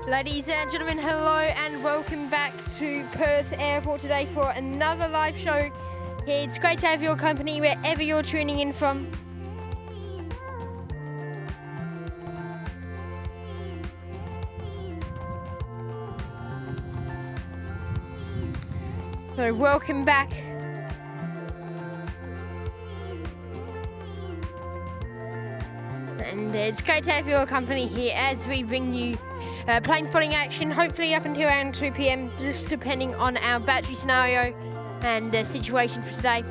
Ladies and gentlemen, hello and welcome back to Perth Airport today for another live show. It's great to have your company wherever you're tuning in from. So welcome back. And it's great to have your company here as we bring you plane spotting action, hopefully up until around 2 p.m, just depending on our battery scenario and the situation for today.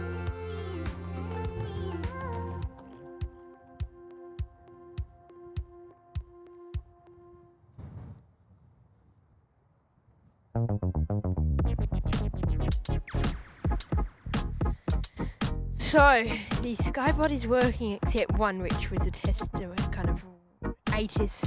So, the Skybot is working except one, which was a test to a kind of ATIS.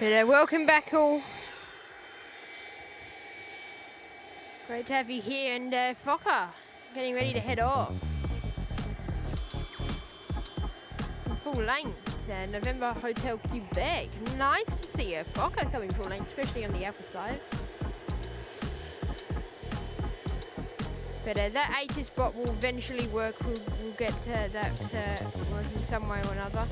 But welcome back all. Great to have you here, and Fokker getting ready to head off. Full length, November Hotel Quebec. Nice to see a Fokker coming full length, especially on the upper side. But that 80 spot will eventually work. We'll get that working some way or another.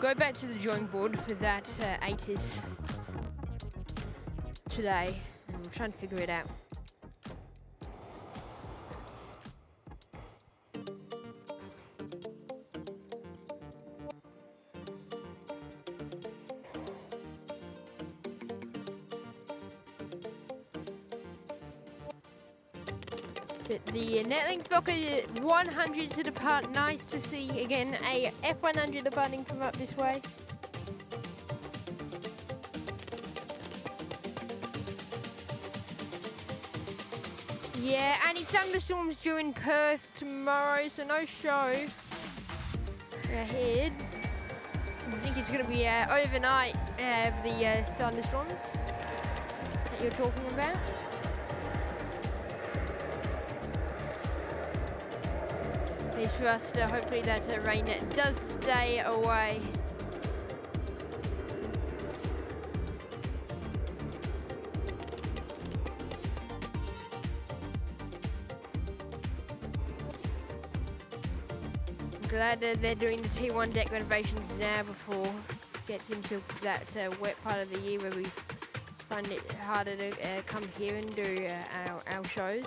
Go back to the drawing board for that 80s today, and we're trying to figure it out. But the Netlink Fokker 100 to depart. Nice to see again a F100 departing from up this way. Yeah, and it's thunderstorms due in Perth tomorrow, so no show ahead. I think it's going to be overnight the thunderstorms that you're talking about. At least for us, hopefully that rain does stay away. Glad they're doing the T1 deck renovations now before it gets into that wet part of the year where we find it harder to come here and do our shows.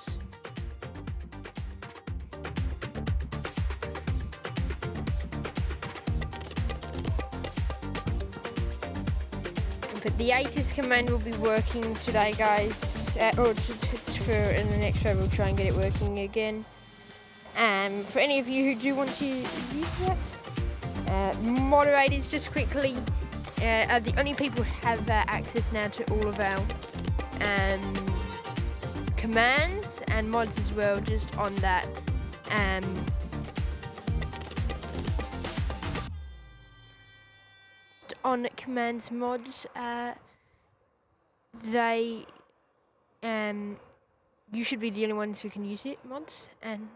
But the ATIS command will be working today, guys. Or for in the next row, we'll try and get it working again. For any of you who do want to use that, moderators, just quickly, are the only people who have access now to all of our commands and mods as well, just on that. Just on commands mods, they you should be the only ones who can use it, mods, and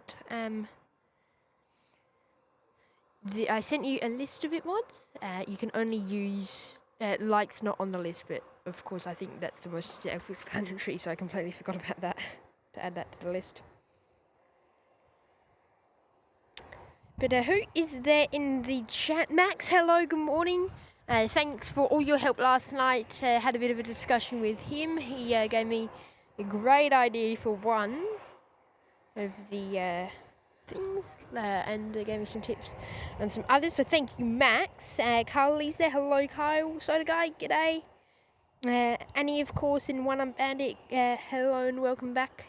I sent you a list of it, mods. You can only use likes not on the list, but of course I think that's the most self-explanatory, so I completely forgot about that, to add that to the list. But who is there in the chat? Max, hello, good morning. Thanks for all your help last night. Had a bit of a discussion with him. He gave me a great idea for one of the things, and gave me some tips on some others. So thank you, Max. Carl, Lisa, hello, Kyle. Soda Guy, g'day. Annie, of course, and One Bandit, hello and welcome back.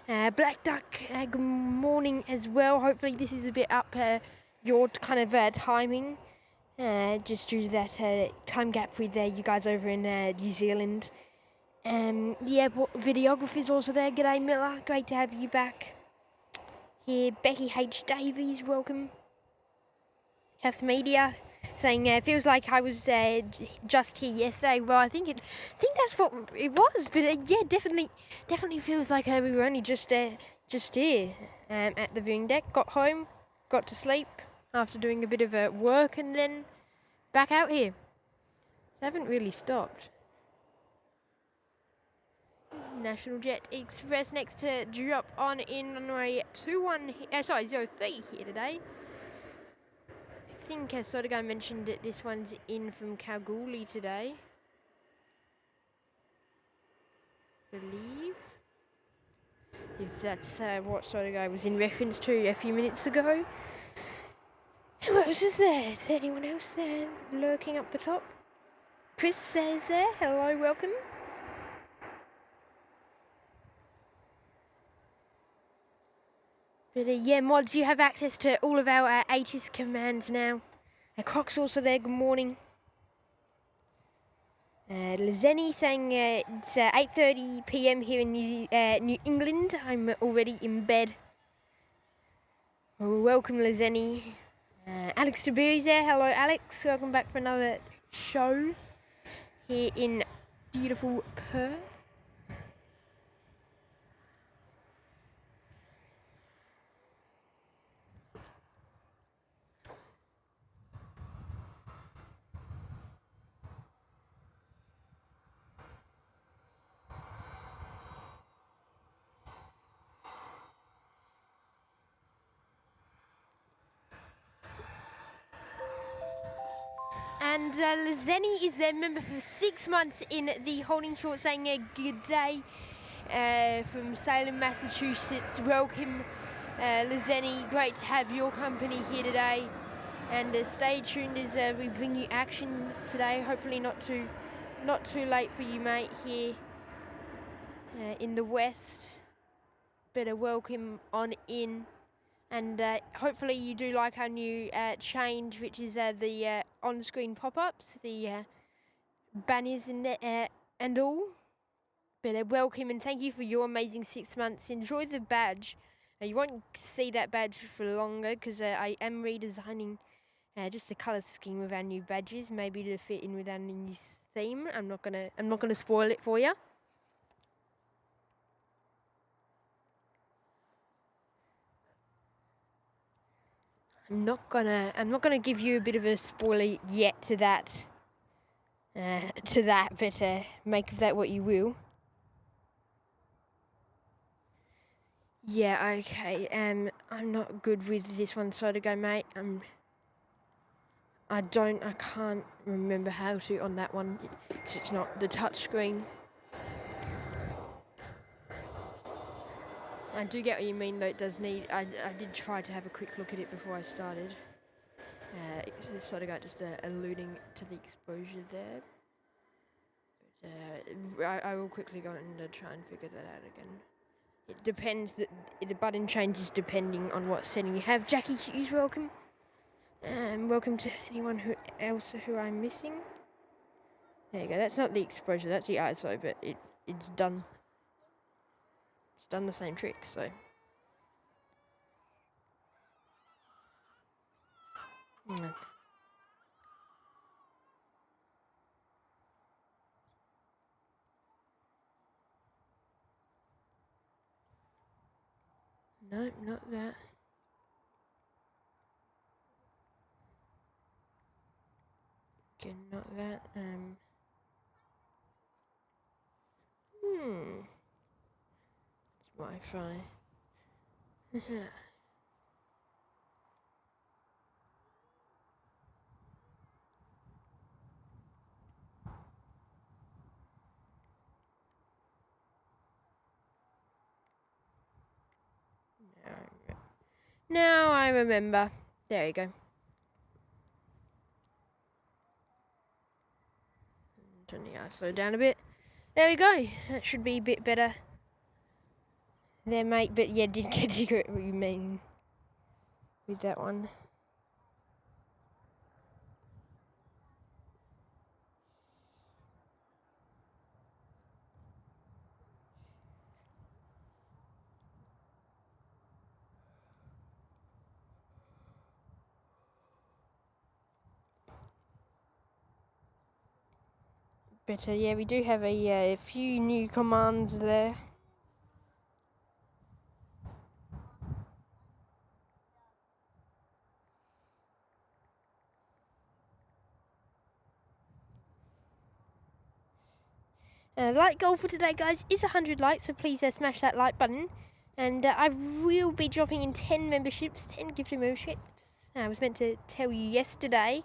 Black Duck, good morning as well. Hopefully this is a bit up your kind of timing, just due to that time gap with you guys over in New Zealand. Yeah, videographer's also there. G'day Miller, great to have you back here. Becky H. Davies, welcome. Health Media saying feels like I was just here yesterday. Well, I think that's what it was, but yeah, definitely feels like we were only just here at the viewing deck. Got home, got to sleep after doing a bit of work, and then back out here. So I haven't really stopped. National Jet Express next to drop on in runway 03 here today. I think Soda Guy mentioned that this one's in from Kalgoorlie today. Believe. If that's what Soda Guy was in reference to a few minutes ago. Who else is there? Is there anyone else lurking up the top? Chris says there. Hello, welcome. But yeah, mods, you have access to all of our ATIS commands now. Croc's also there, good morning. Lizeni saying it's 8:30 PM here in New England. I'm already in bed. Welcome, Lizeni. Alex Tabiri's there. Hello, Alex. Welcome back for another show here in beautiful Perth. And Lizeni is their member for 6 months in the holding short, saying a good day from Salem, Massachusetts. Welcome, Lizeni. Great to have your company here today. And stay tuned as we bring you action today. Hopefully not too late for you, mate, here in the West. Better welcome on in. And hopefully you do like our new change, which is the on-screen pop-ups, the banners and all. But welcome and thank you for your amazing 6 months. Enjoy the badge. You won't see that badge for longer because I am redesigning just the colour scheme of our new badges, maybe to fit in with our new theme. I'm not gonna spoil it for you. I'm not gonna give you a bit of a spoiler yet to that. But make of that what you will. Yeah, okay. I'm not good with this one, so to go, mate. I can't remember how to on that one because it's not the touch screen. I do get what you mean, though. It does need. I did try to have a quick look at it before I started. Sort of got just alluding to the exposure there. I will quickly go and try and figure that out again. It depends, the button changes depending on what setting you have. Jackie Hughes, welcome. Welcome to anyone else who I'm missing. There you go, that's not the exposure, that's the ISO, but it's done. It's done the same trick, so. No, not that. Again, not that. It's Wi-Fi. Now I remember. There you go. Turn the ISO down a bit. There we go. That should be a bit better there, mate. But yeah, did get what you mean with that one. But yeah, we do have a few new commands there. Like goal for today, guys, is 100 likes, so please smash that like button. And I will be dropping in 10 memberships, 10 gifted memberships. I was meant to tell you yesterday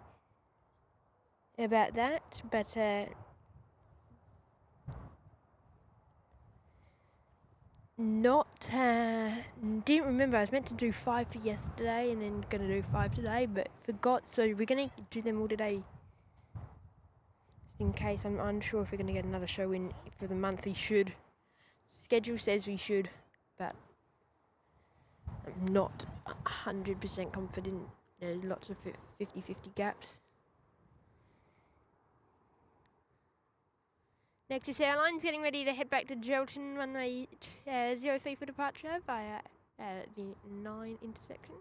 about that, but didn't remember. I was meant to do 5 for yesterday and then gonna do 5 today, but forgot, so we're gonna do them all today. Just in case, I'm unsure if we're gonna get another show in for the month. We should. Schedule says we should, but I'm not 100% confident. There's lots of 50-50 gaps. Nexus Airlines getting ready to head back to Gelton runway 03 for departure via the 9 intersection.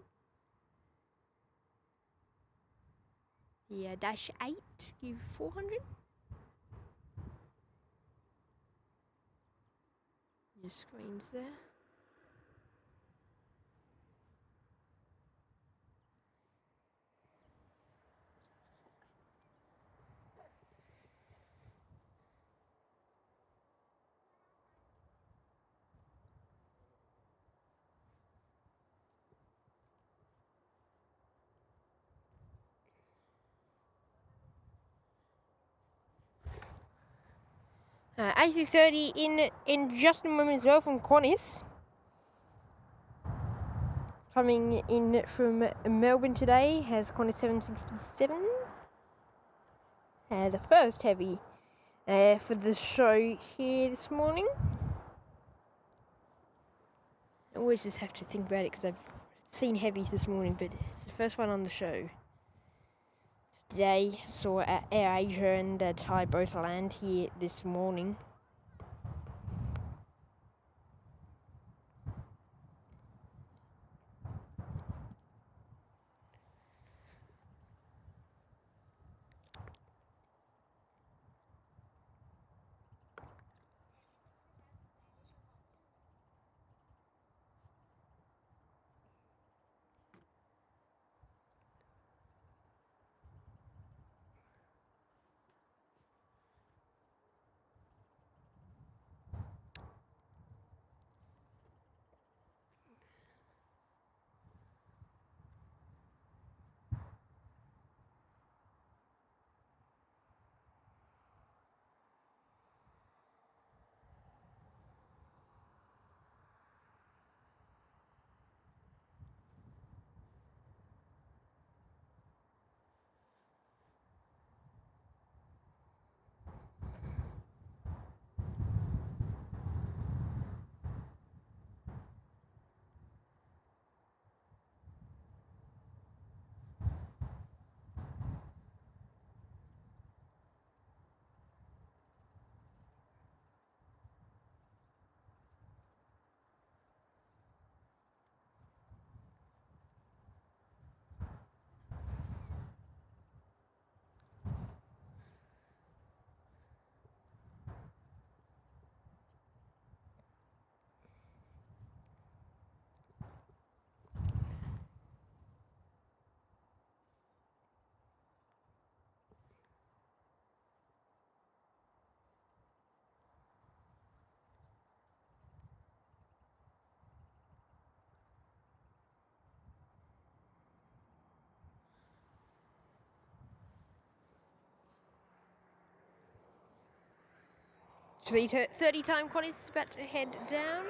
The dash 8, give 400. Your screen's there. A330 in just a moment as well from Qantas. Coming in from Melbourne today has Qantas 767. The first heavy for the show here this morning. I always just have to think about it because I've seen heavies this morning, but it's the first one on the show. Today saw Air Asia and Thai both land here this morning. 30 time qualies about to head down.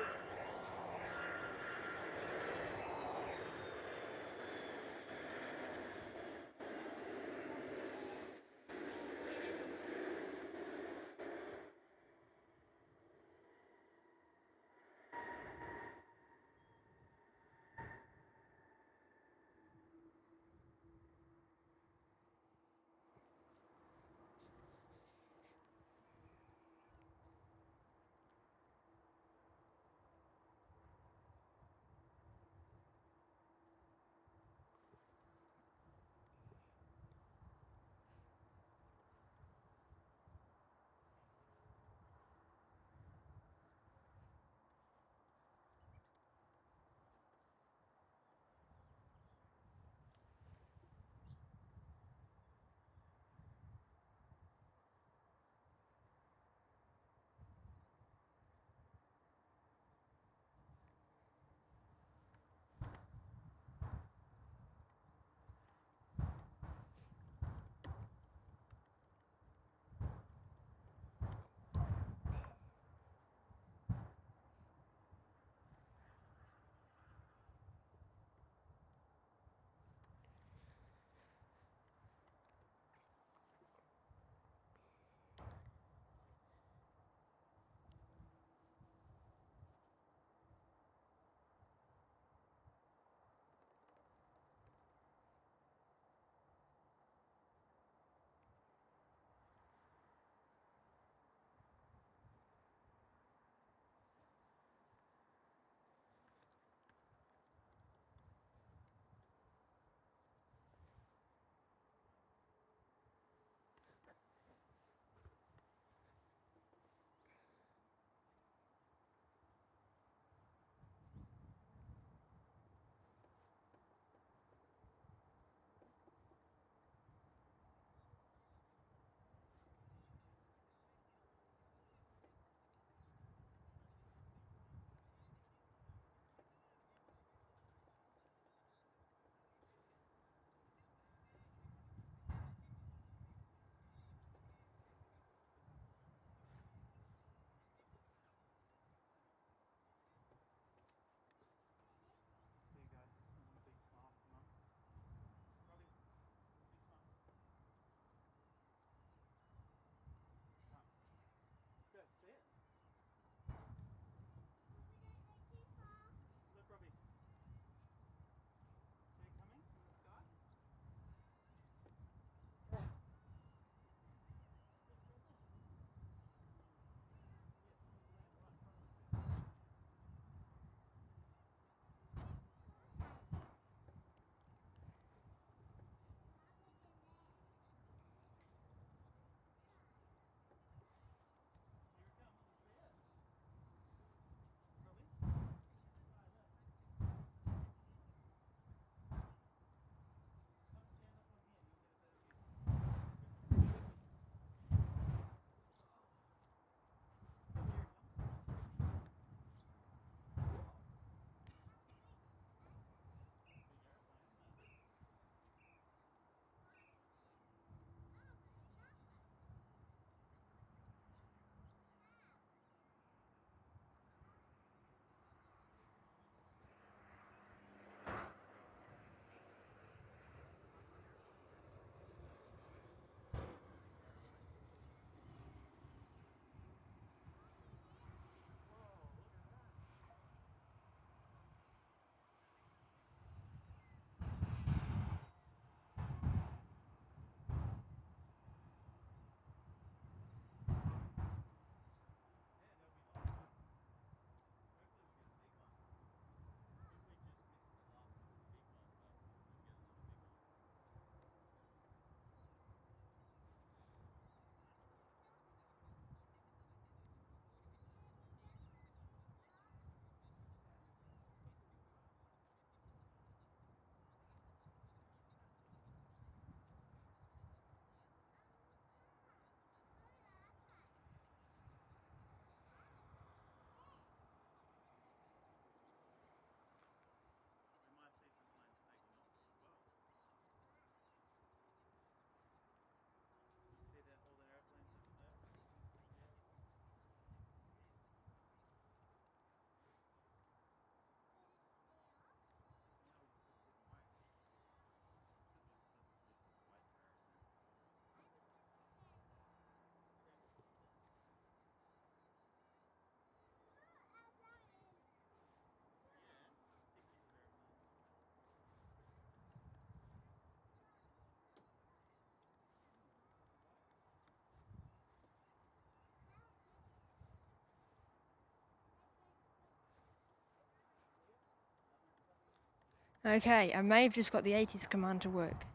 Okay, I may have just got the 80s command to work.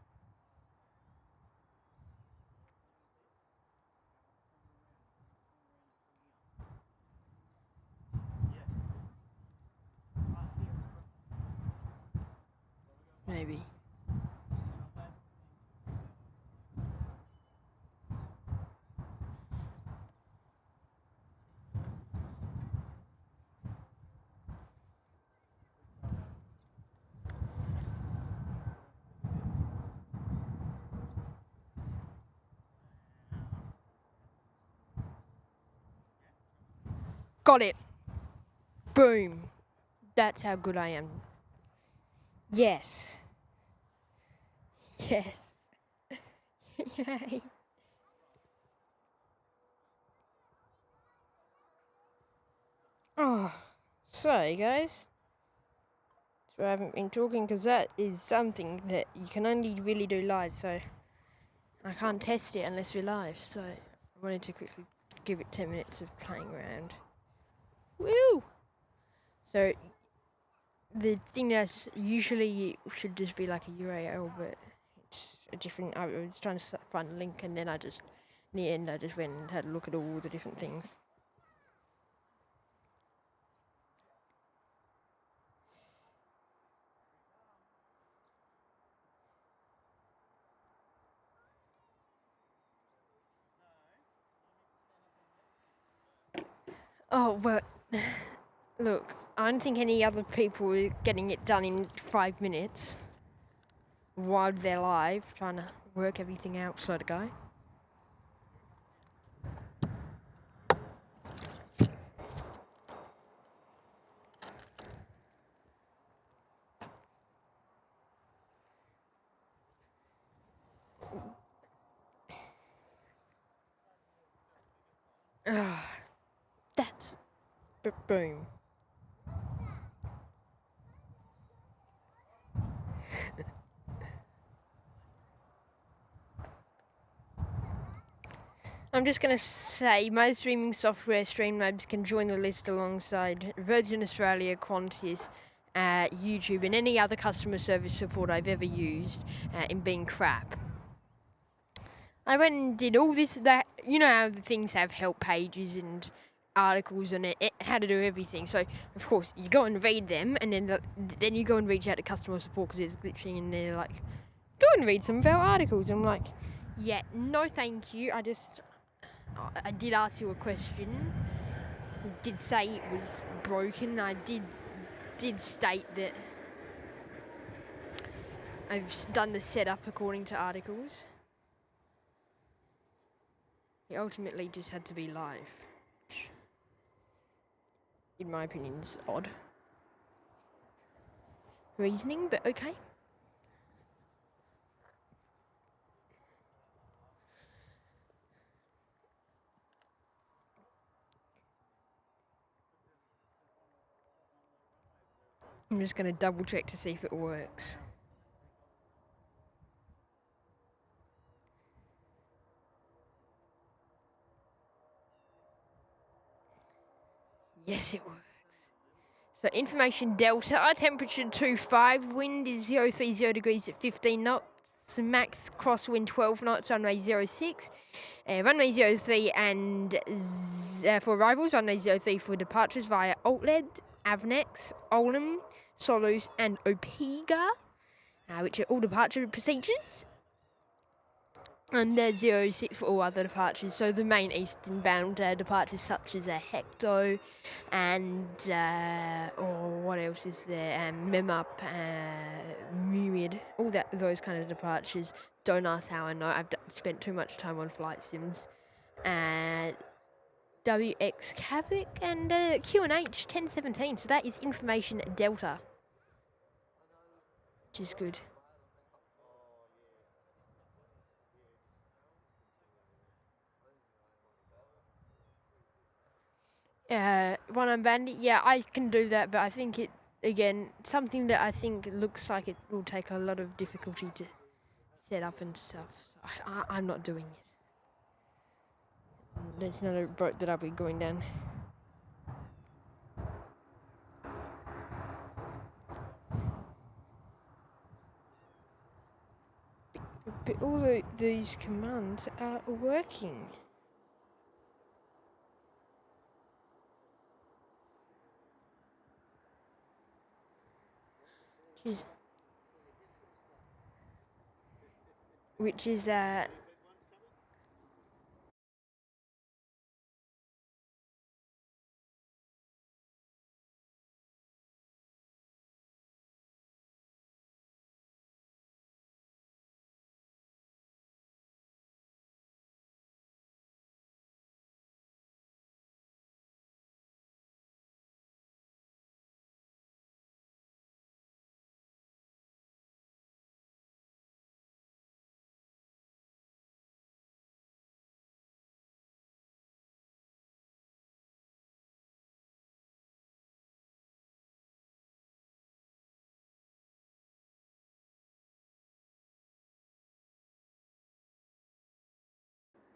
Maybe. Got it. Boom. That's how good I am. Yes. Yes. Yay. Oh, sorry guys. So I haven't been talking because that is something that you can only really do live, so I can't test it unless we're live, so I wanted to quickly give it 10 minutes of playing around. Woo! So the thing that usually should just be like a URL, but it's a different. I was trying to find a link, and then in the end, I just went and had a look at all the different things. Oh well, look, I don't think any other people are getting it done in 5 minutes while they're live, trying to work everything out, sort of guy. That's boom. I'm just going to say most streaming software Streamlabs can join the list alongside Virgin Australia, Qantas, YouTube and any other customer service support I've ever used in being crap. I went and did all this, that, you know how the things have help pages and articles on it, how to do everything. So, of course, you go and read them and then you go and reach out to customer support because it's glitching and they're like, go and read some of our articles. I'm like, yeah, no thank you, I did ask you a question. I did say it was broken. I did state that I've done the setup according to articles. It ultimately just had to be live, which, in my opinion, is odd reasoning, but okay. I'm just going to double check to see if it works. Yes, it works. So information delta, our temperature 25, wind is 030 degrees at 15 knots, max crosswind 12 knots, runway 06, runway 03 and for arrivals, runway 03 for departures via Altled, Avnex, Oldham, Solus and Opega, which are all departure procedures. And 06 for all other departures, so the main eastern bound departures such as Hecto and or what else is there, Memup, Myriad, all those kind of departures. Don't ask how I know, I've spent too much time on flight sims. WX Kavik and QNH 1017, so that is information delta, which is good. One on Bandit, yeah, I can do that, but I think it, again, something that I think looks like it will take a lot of difficulty to set up and stuff. So I'm not doing it. That's not a route that I'll be going down. all these commands are working. Which is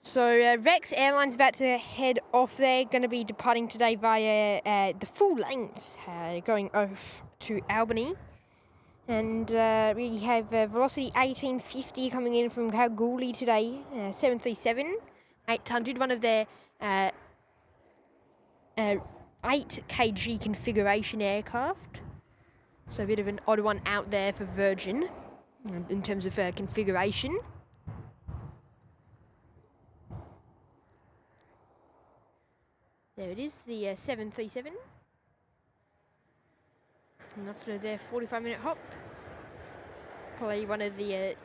So Rex Airlines about to head off. They're going to be departing today via the full length, going off to Albany. And we have Velocity 1850 coming in from Kalgoorlie today, 737 800, one of their 8 kg configuration aircraft. So a bit of an odd one out there for Virgin in terms of configuration. There it is, the 737. And after their 45-minute hop, probably one of the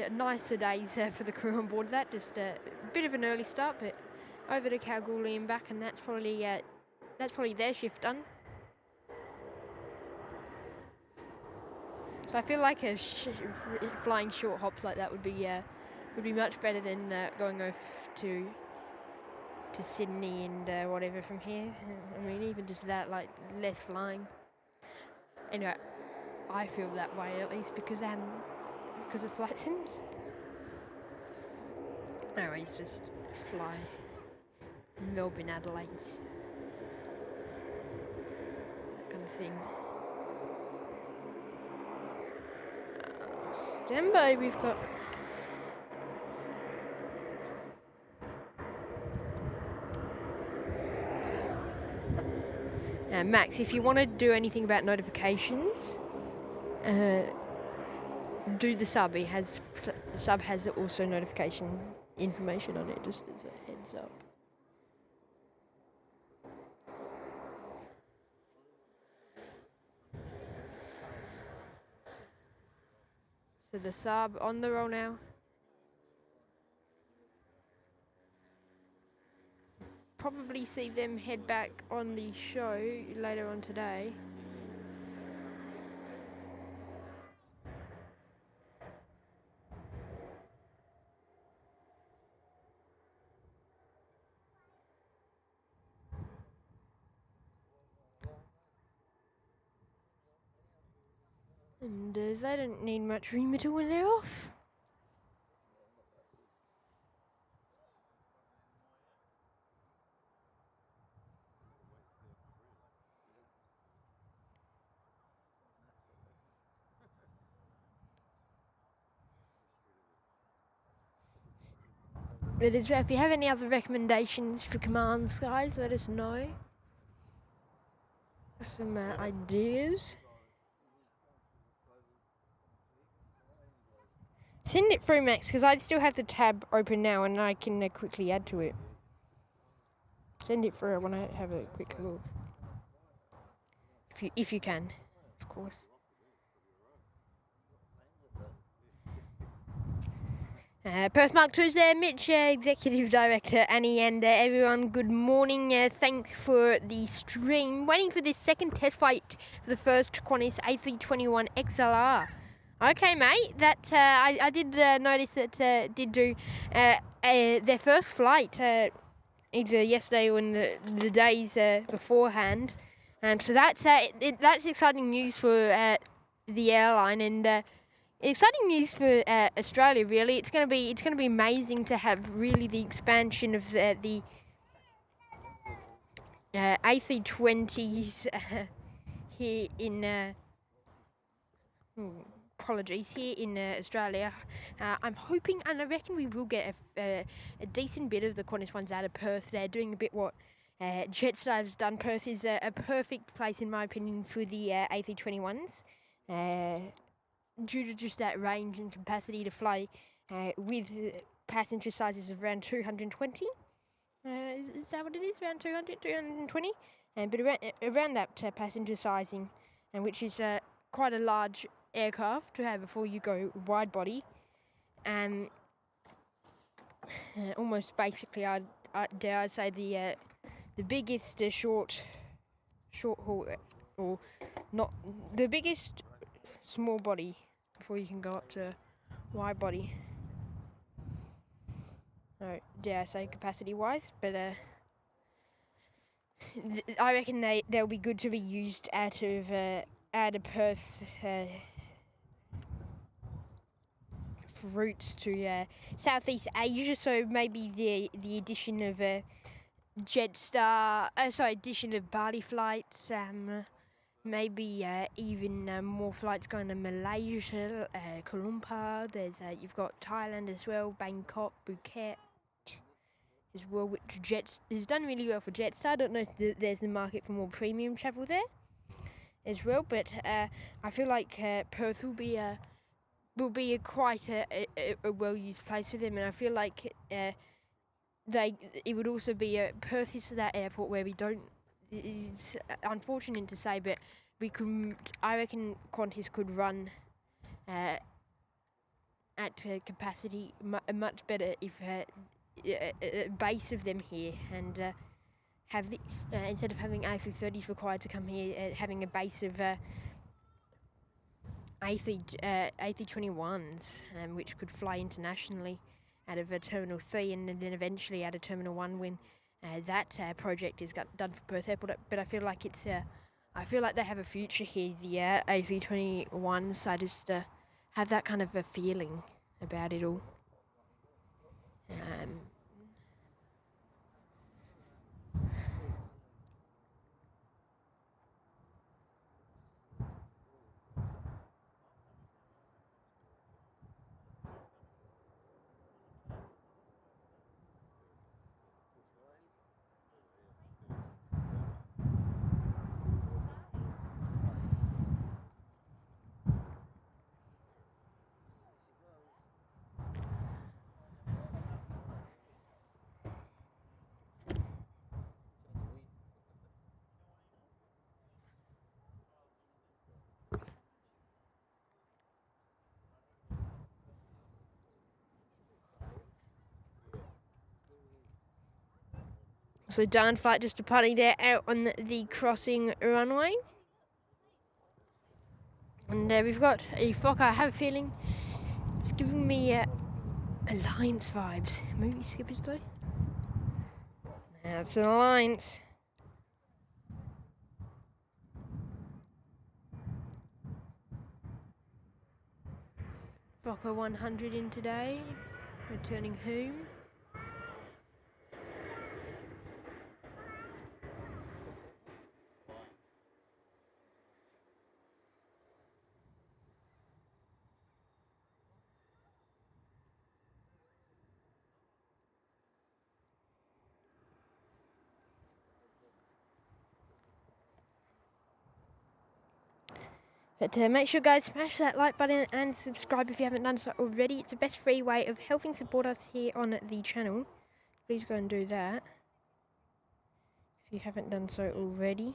nicer days for the crew on board. That just a bit of an early start, but over to Kalgoorlie and back, and that's probably their shift done. So I feel like flying short hops like that would be much better than going off to Sydney and whatever from here. I mean, even just that, like, less flying. Anyway, I feel that way at least because of flight sims. Anyways, just fly Melbourne, Adelaide, that kind of thing. Stand by, we've got Max, if you want to do anything about notifications, do the sub. Sub has also notification information on it, just as a heads up. So the sub on the roll now. Probably see them head back on the show later on today. And they don't need much remitter when they're off. But if you have any other recommendations for commands, guys, let us know. Some ideas. Send it through, Max, because I still have the tab open now and I can quickly add to it. Send it through. I want to have a quick look. If you can, of course. Perth Mark 2's there, Mitch, Executive Director, Annie, and everyone, good morning. Thanks for the stream. Waiting for this second test flight for the first Qantas A321 XLR. Okay, mate, that I did notice that did do their first flight either yesterday or in the days beforehand. So that's exciting news for the airline and exciting news for Australia. Really, it's gonna be amazing to have really the expansion of the A320s here in apologies, here in Australia. I'm hoping, and I reckon we will get a decent bit of the Qantas ones out of Perth. They're doing a bit what Jetstar has done. Perth is a perfect place, in my opinion, for the A321s, due to just that range and capacity to fly with passenger sizes of around 220. Is that what it is? Around 200, 220? But around that passenger sizing, and which is quite a large aircraft to have before you go wide body. Almost basically, I dare I say the biggest short haul, or not the biggest small body before you can go up to wide body. No, dare I say capacity wise, but I reckon they'll be good to be used out of Perth for routes to Southeast Asia. So maybe the addition of Jetstar, addition of Bali flights, maybe even more flights going to Malaysia, Kuala Lumpur. There's you've got Thailand as well, Bangkok, Phuket as well, which Jets has done really well for Jetstar. I don't know if there's a market for more premium travel there as well, but I feel like Perth will be quite a well-used place for them, and I feel like it would also be Perth is that airport where we don't. It's unfortunate to say, but I reckon Qantas could run at capacity much better if a base of them here, and have the instead of having A330s required to come here, having a base of A321s, which could fly internationally out of Terminal 3 and then eventually out of Terminal 1 when that project is done for Perth Airport. But I feel like I feel like they have a future here, the A321s. I just have that kind of a feeling about it all. So Darn flight just departing there out on the crossing runway. And we've got a Fokker. I have a feeling it's giving me Alliance vibes. Maybe Skippers though? That's an Alliance. Fokker 100 in today, returning home. But make sure guys, smash that like button and subscribe if you haven't done so already. It's the best free way of helping support us here on the channel. Please go and do that if you haven't done so already.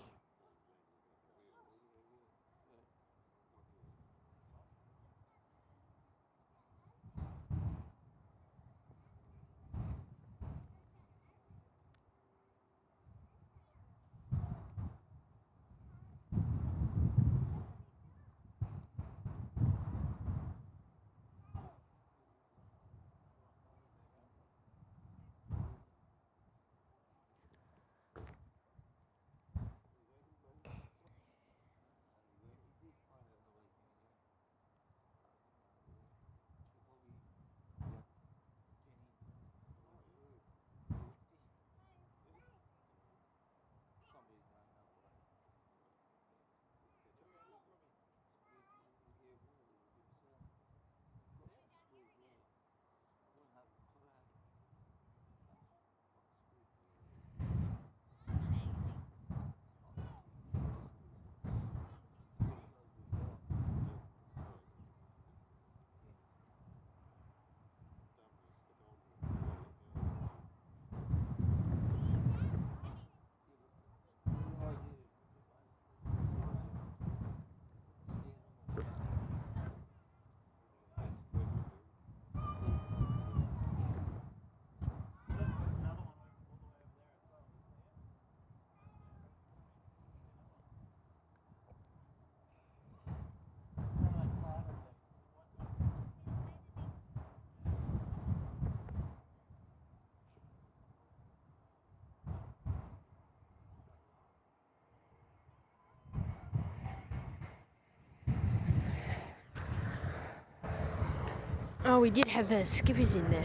Oh, we did have skippers in there.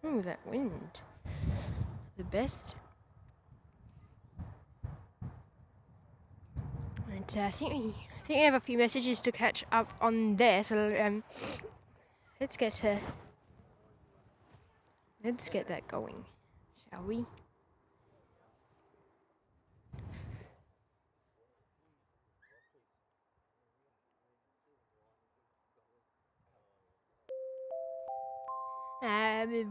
Ooh, that wind. The best. And I think we have a few messages to catch up on there. So let's get that going, shall we?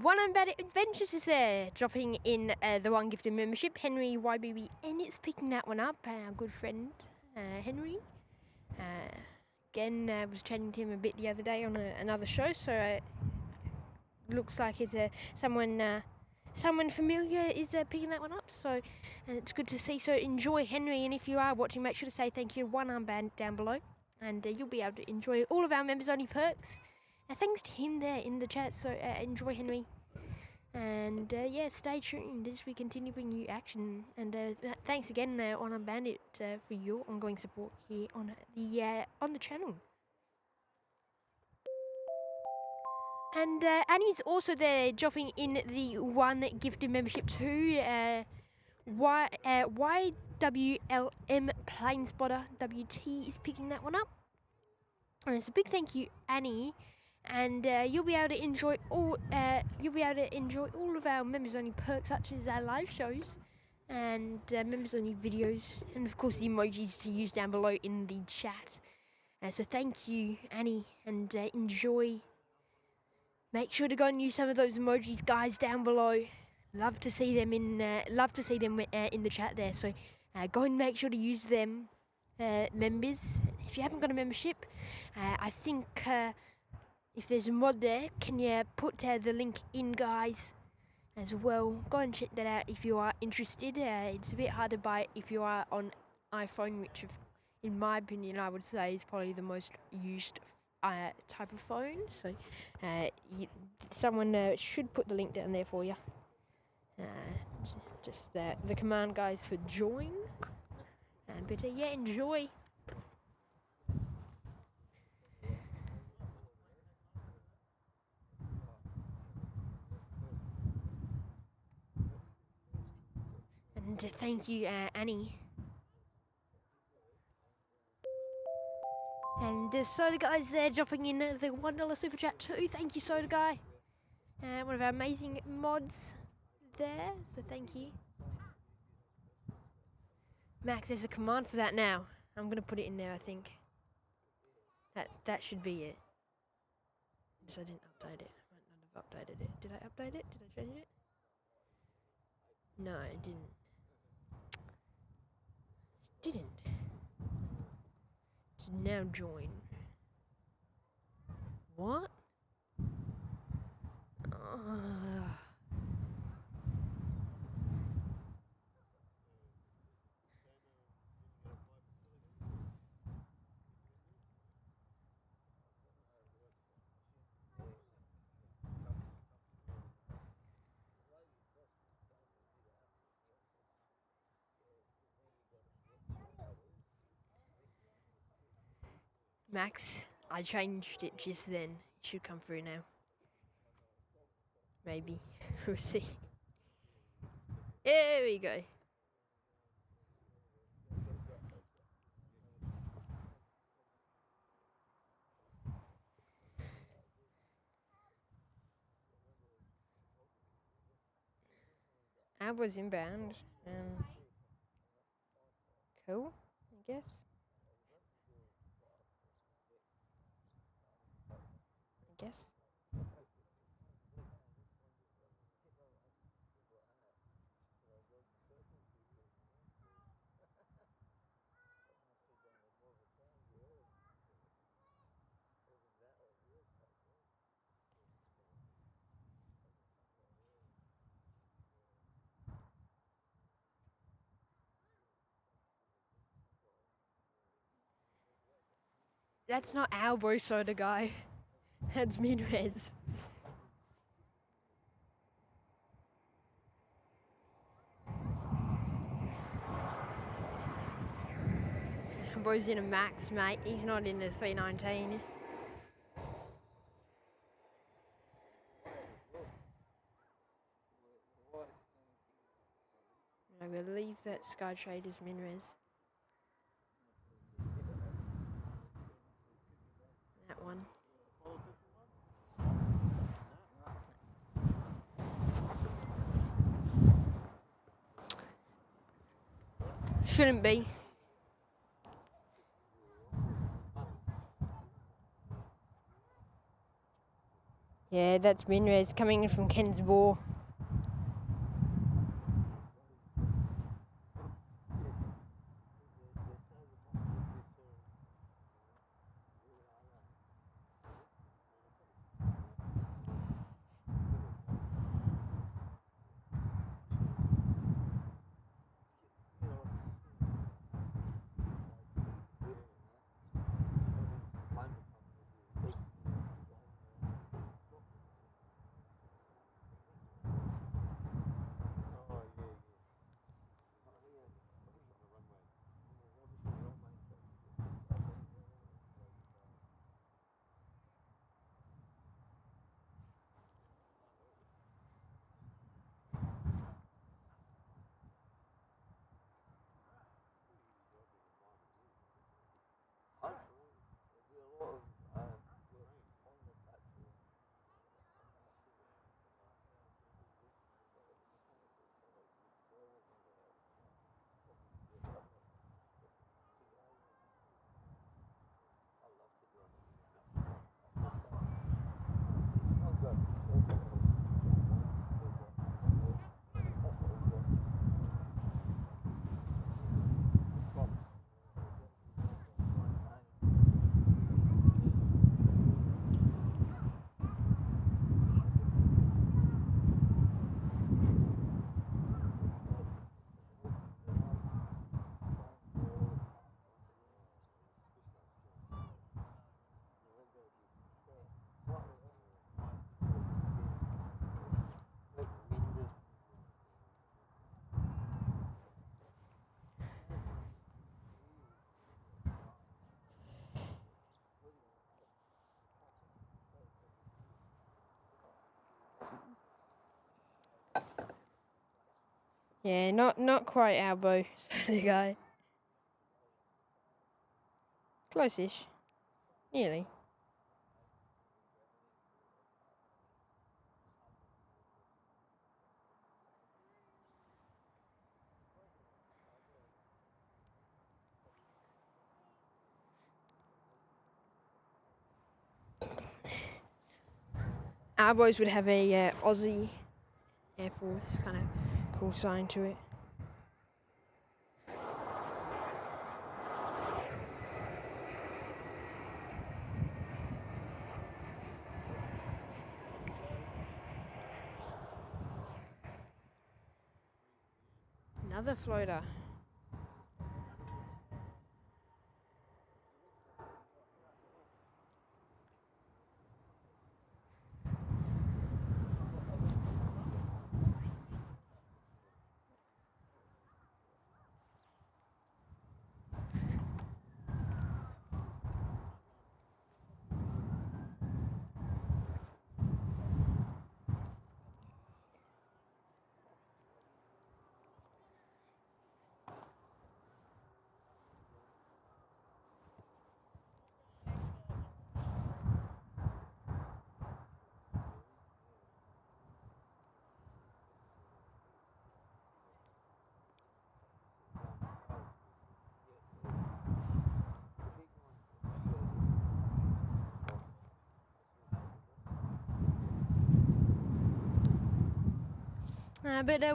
One Unbad Adventures is there, dropping in the one gifted membership, Henry YBB, and it's picking that one up. Our good friend Henry. Again, was chatting to him a bit the other day on another show, so looks like it's someone familiar is picking that one up. So, and it's good to see. So enjoy, Henry, and if you are watching, make sure to say thank you. One armband down below, and you'll be able to enjoy all of our members only perks. Thanks to him there in the chat. So enjoy, Henry. And yeah, stay tuned as we continue bringing you action. And thanks again, on Bandit, for your ongoing support here on the channel. And Annie's also there, dropping in the one gifted membership to YWLM Planespotter WT is picking that one up. And so big thank you, Annie. And you'll be able to enjoy all of our members only perks, such as our live shows and members only videos, and of course the emojis to use down below in the chat. So thank you, Annie, and enjoy. Make sure to go and use some of those emojis, guys, down below. Love to see them in the chat there. So go and make sure to use them, members. If you haven't got a membership, I think if there's a mod there, can you put the link in, guys, as well? Go and check that out if you are interested. It's a bit hard to buy if you are on iPhone, which, in my opinion, I would say is probably the most used type of phone. So someone should put the link down there for you. Just the command, guys, for join. But yeah, enjoy. And thank you, Annie. And Soda Guy's there, dropping in the $1 super chat too. Thank you, Soda Guy. One of our amazing mods there, so thank you. Max, there's a command for that now. I'm gonna put it in there, I think. That should be it. Because I didn't update it. I might not have updated it. Did I update it? Did I change it? No, I didn't. Didn't. So now join. What? Max, I changed it just then. It should come through now. Maybe. We'll see. There we go. I was inbound. Cool, I guess. That's not our bro soda guy. That's mid-res. Bro's in a Max, mate. He's not in the 319. I believe that Sky Trader's Minres. That one. Shouldn't be. Yeah, that's Minres coming in from Ken's Bore. Yeah, not quite elbow, so the guy. Close-ish. Nearly. Our boys would have a Aussie Air Force kind of cool sign to it. Another floater.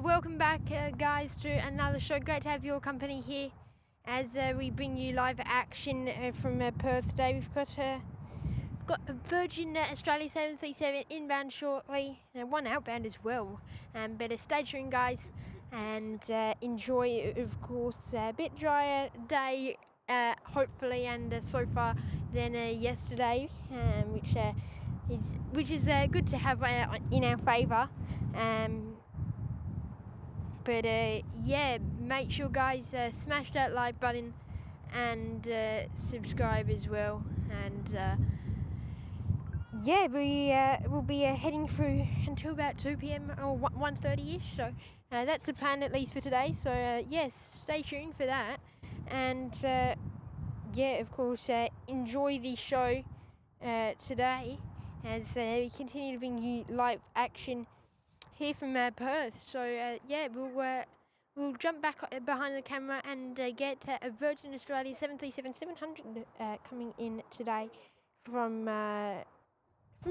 Welcome back, guys, to another show. Great to have your company here as we bring you live action from Perth today. We've got a Virgin Australia 737 inbound shortly, and one outbound as well. But stay tuned, guys, and enjoy, of course, a bit drier day, hopefully, and so far than yesterday, which is good to have in our favour. But yeah, make sure, guys, smash that like button and subscribe as well. And yeah, we will be heading through until about 2 p.m. or 1:30ish. So that's the plan at least for today. So yes, stay tuned for that. And yeah, of course, enjoy the show today as we continue to bring you live action here from Perth. So yeah, we'll jump back behind the camera and get a Virgin Australia 737-700 coming in today from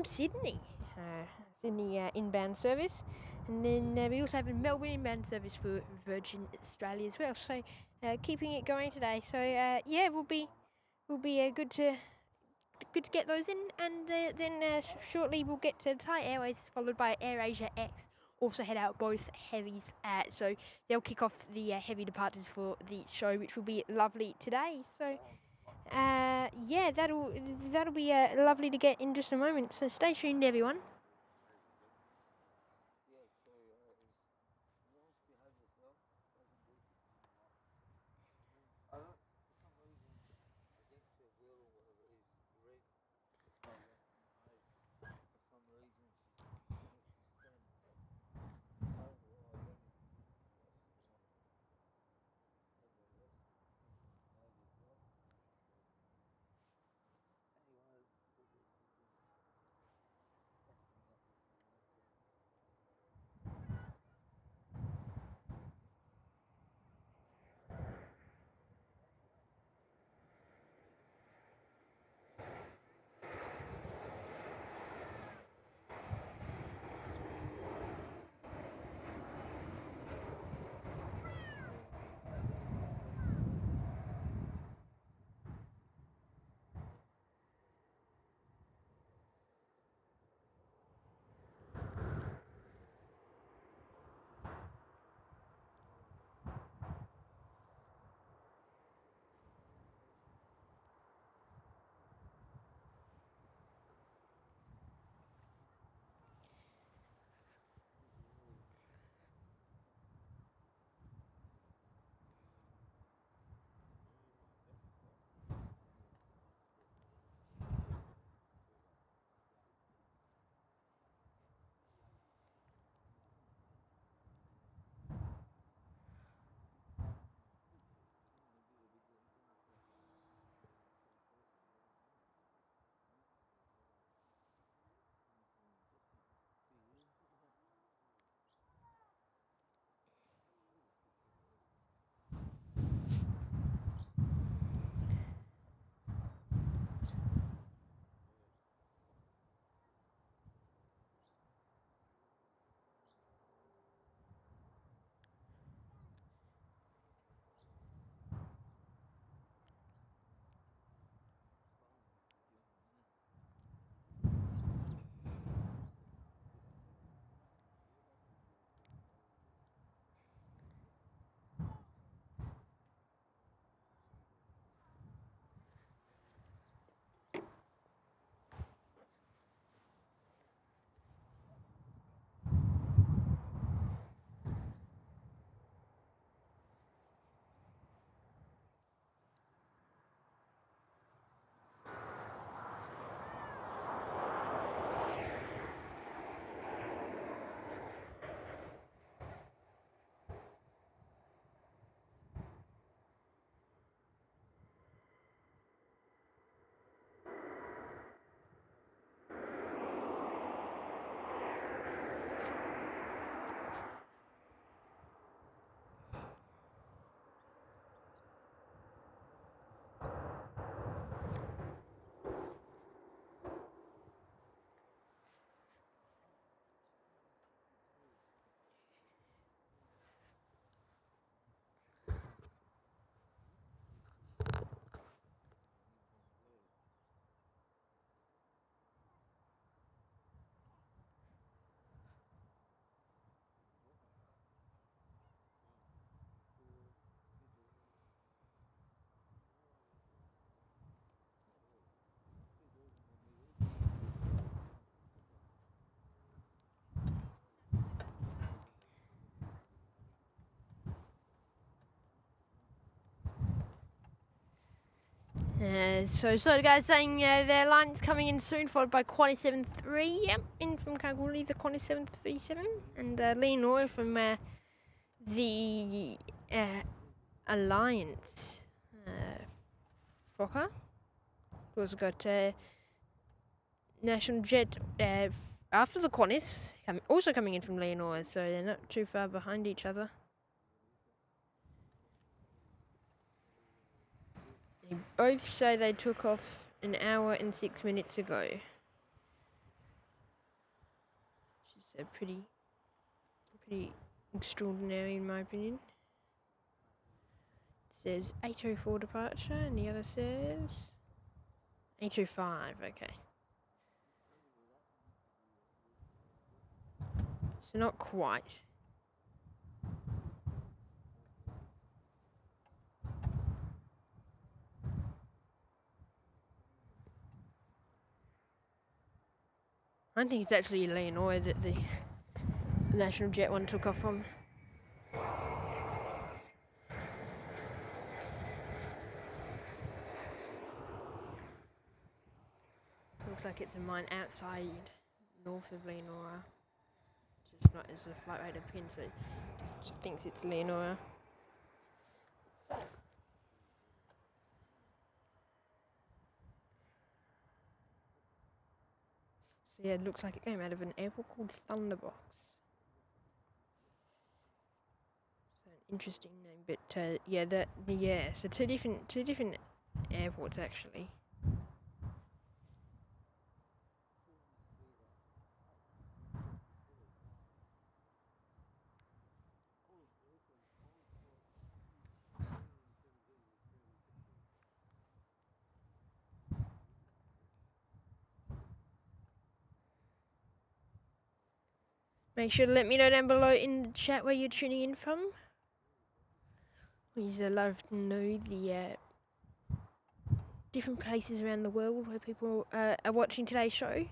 Sydney. Sydney inbound service, and then we also have a Melbourne inbound service for Virgin Australia as well. So keeping it going today. So yeah, we'll be good to get those in, and then shortly we'll get to Thai Airways, followed by AirAsia X. Also head out both heavies, so they'll kick off the heavy departures for the show, which will be lovely today. So yeah, that'll be lovely to get in just a moment. So stay tuned, everyone. So the guys saying their line's coming in soon, followed by Qantas 73. Yep, in from Kalgoorlie, the Qantas 737, and Leonora from the Alliance. Fokker. We've also got National Jet after the Qantas, also coming in from Leonora, so they're not too far behind each other. They both say they took off an hour and 6 minutes ago. Which is pretty extraordinary in my opinion. It says 8:04 departure and the other says 8:05, okay. So not quite. I think it's actually Leonora that the National Jet one took off from. Looks like it's a mine outside north of Leonora. Just not as the flight radar pin, so just thinks it's Leonora. So yeah, it looks like it came out of an airport called Thunderbox. So an interesting name, but so two different airports actually. Make sure to let me know down below in the chat where you're tuning in from. We'd love to know the different places around the world where people are watching today's show.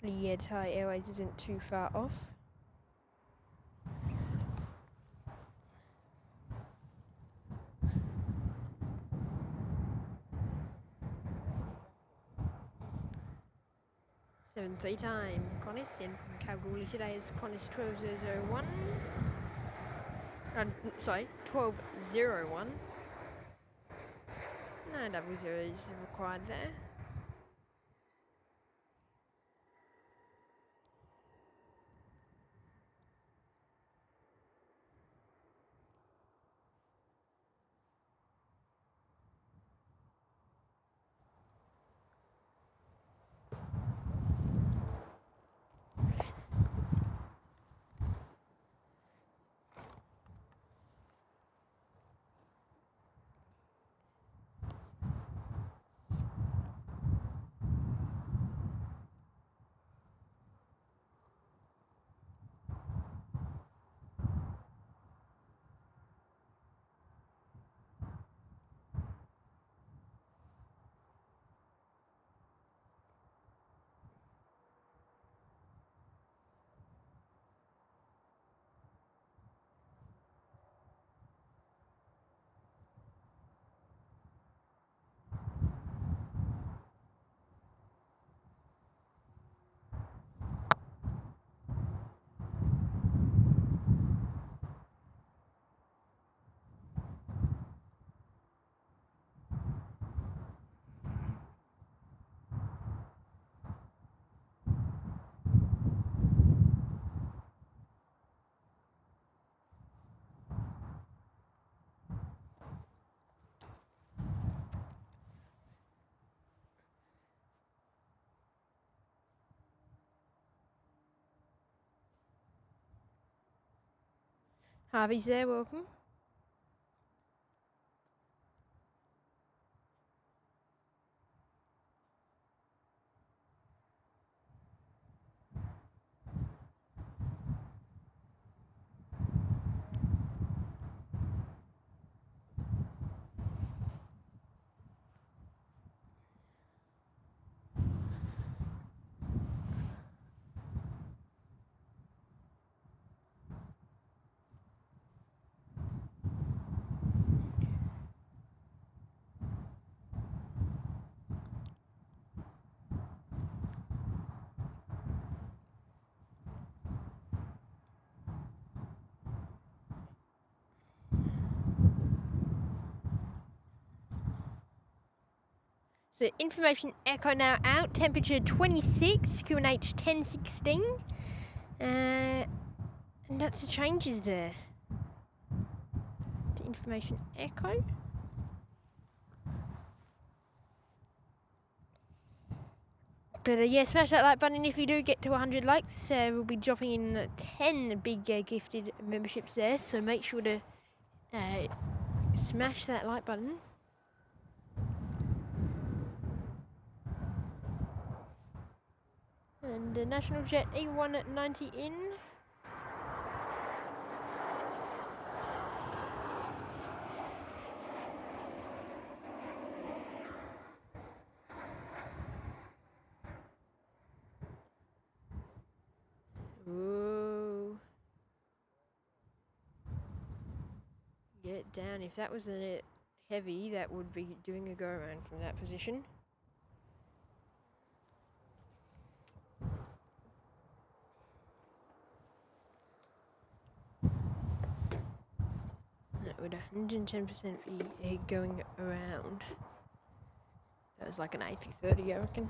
Yeah, Thai Airways isn't too far off. Seven three time. Qantas in from Kalgoorlie today is Qantas 12001. Sorry, 1201. No double zeros required there. Harvey's there, welcome. So information echo now out, temperature 26, QNH 1016. And that's the changes there. The information echo. But yeah, smash that like button if you do get to 100 likes. We'll be dropping in 10 big gifted memberships there, so make sure to smash that like button. And the National Jet E190 in. Ooh. Get down. If that was a heavy, that would be doing a go around from that position. That would 110% be going around. That was like an A330, I reckon.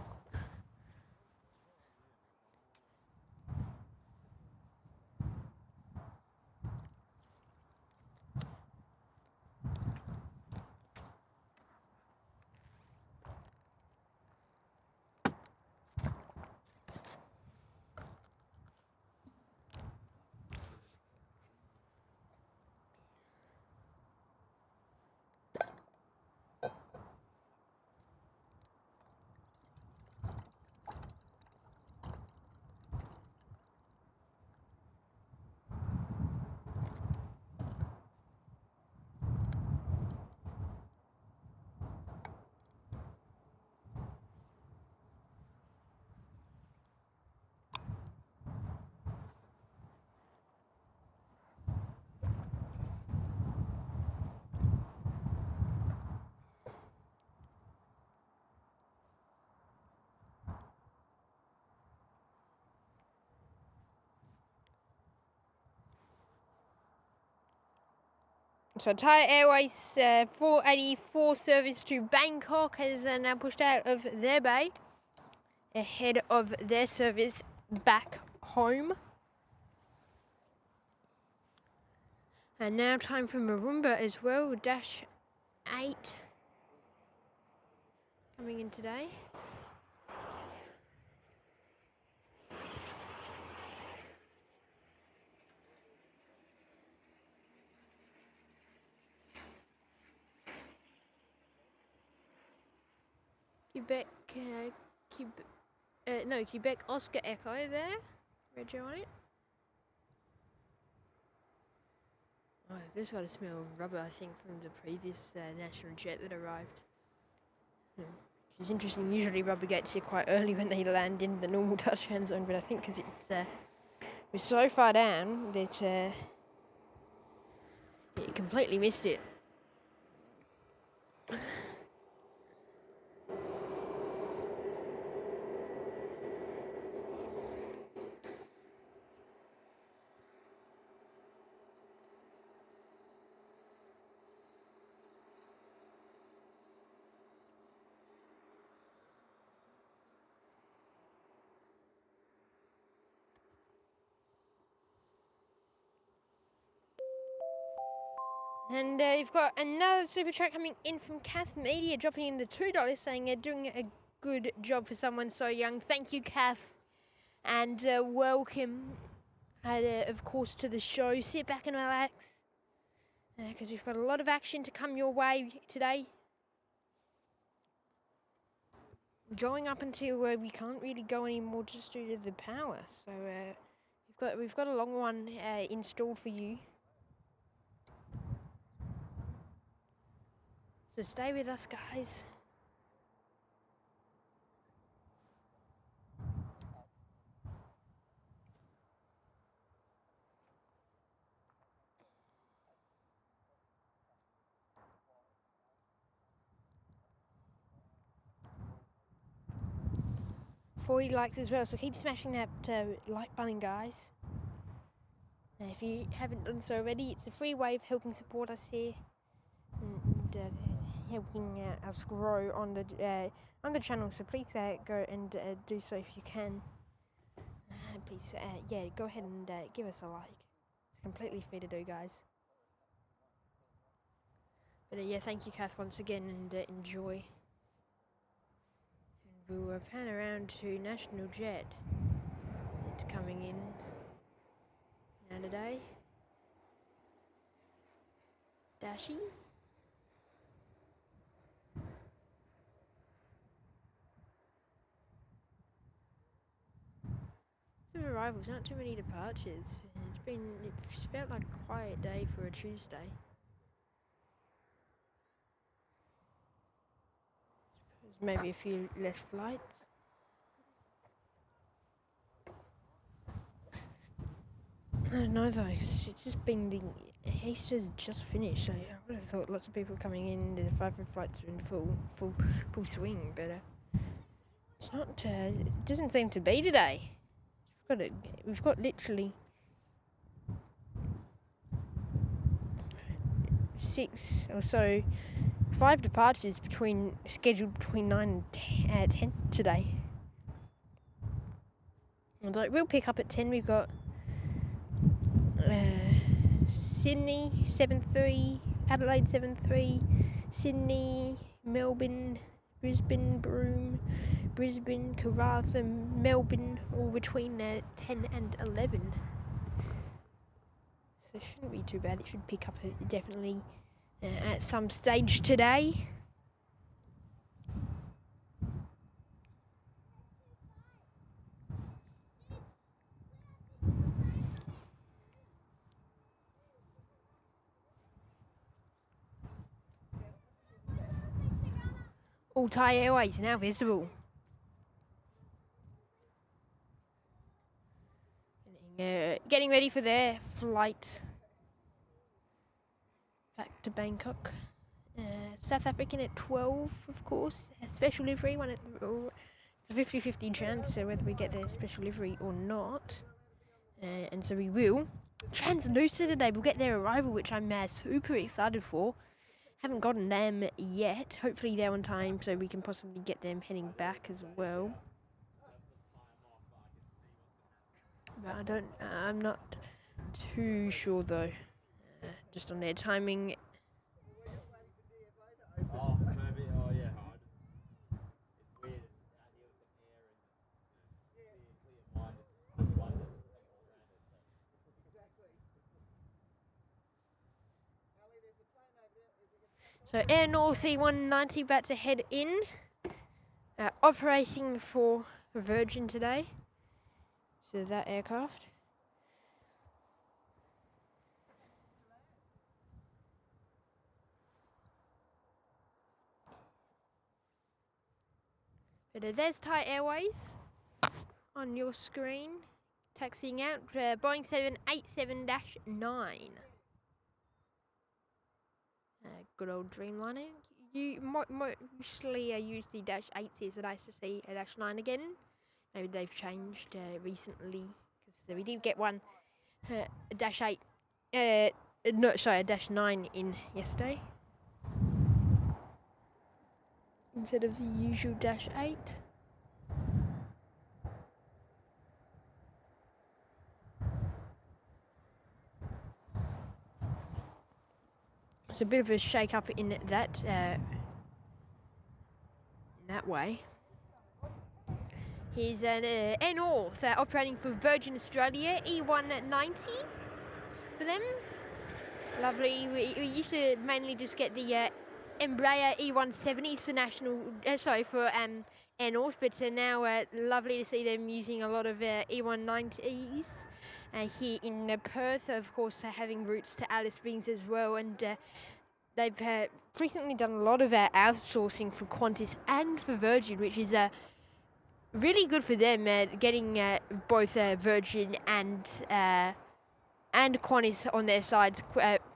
So Thai Airways 484 service to Bangkok has now pushed out of their bay ahead of their service back home. And now time for Marumba as well, Dash 8 coming in today. Quebec Oscar Echo there. Rego on it. Oh, this got a smell of rubber, I think, from the previous national jet that arrived. Which is interesting. Usually rubber gets here quite early when they land in the normal touchdown zone, but I think because we're so far down that it completely missed it. And you've got another super chat coming in from Kath Media, dropping in the $2, saying doing a good job for someone so young. Thank you, Kath, and welcome, of course, to the show. Sit back and relax. because we've got a lot of action to come your way today. We're going up until we can't really go anymore just due to the power. So we've got a long one installed for you. So stay with us, guys. Forty likes as well, so keep smashing that like button, guys. And if you haven't done so already, it's a free way of helping support us here and helping us grow on the channel. So please go and do so if you can. Please, yeah, go ahead and give us a like. It's completely free to do, guys. But yeah, thank you, Kath, once again, and enjoy. And we'll pan around to National Jet. It's coming in now today. Dashy. Some arrivals, not too many departures. It's felt like a quiet day for a Tuesday. There's maybe a few less flights. I don't know though, cause it's just been Easter's just finished. So I would have thought lots of people coming in. The 5 flights are in full swing, but it's not. It doesn't seem to be today. We've got literally 6 or so, 5 departures scheduled between 9 and 10 today. And like we'll pick up at 10. We've got Sydney 7:3, Adelaide 7:3, Sydney, Melbourne, Brisbane, Broome, Brisbane, Karratha, Melbourne, all between 10 and 11. So it shouldn't be too bad. It should pick up definitely at some stage today. All Thai Airways now visible. Getting ready for their flight back to Bangkok. South African at 12, of course. A special livery, it's a 50-50 chance whether we get their special livery or not. And so we will. Translucid today, we'll get their arrival, which I'm super excited for. Haven't gotten them yet. Hopefully they're on time so we can possibly get them heading back as well. But I'm not too sure though. Just on their timing. So Air North E190 about to head in. Operating for Virgin today. So that aircraft. But there's Thai Airways on your screen. Taxiing out, Boeing 787-9. Good old Dreamliner. You mostly use the -8s. It's nice to see a -9 again. Maybe they've changed recently, because we did get one a -8. No, sorry, a -9 in yesterday instead of the usual -8. It's a bit of a shake-up in that way. Here's an Air North operating for Virgin Australia, E190 for them. Lovely. We used to mainly just get the Embraer E170s for national, for Air North, but now lovely to see them using a lot of E190s here in Perth. Of course, having routes to Alice Springs as well, and they've recently done a lot of outsourcing for Qantas and for Virgin, which is really good for them, getting both Virgin and Qantas on their sides.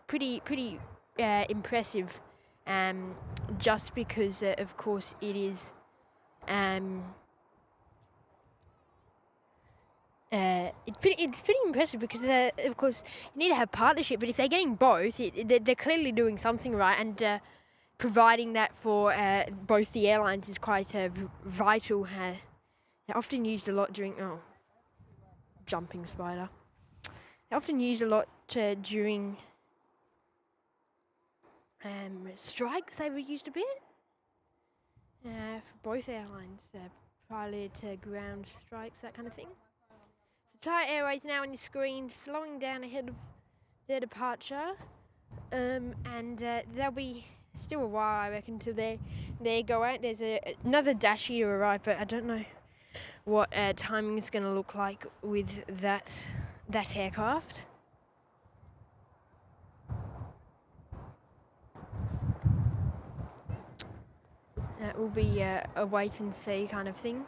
Pretty impressive, just because of course it is it's pretty impressive because of course you need to have partnership, but if they're getting both, they're clearly doing something right, and providing that for both the airlines is quite vital. They're often used a lot during jumping spider. They're often used a lot during strikes. They were used a bit for both airlines, pilot ground strikes, that kind of thing. So Thai Airways now on your screen, slowing down ahead of their departure, and they'll be still a while, I reckon, till they go out. There's another Dashi to arrive, but I don't know what timing is going to look like with that aircraft. That will be a wait and see kind of thing.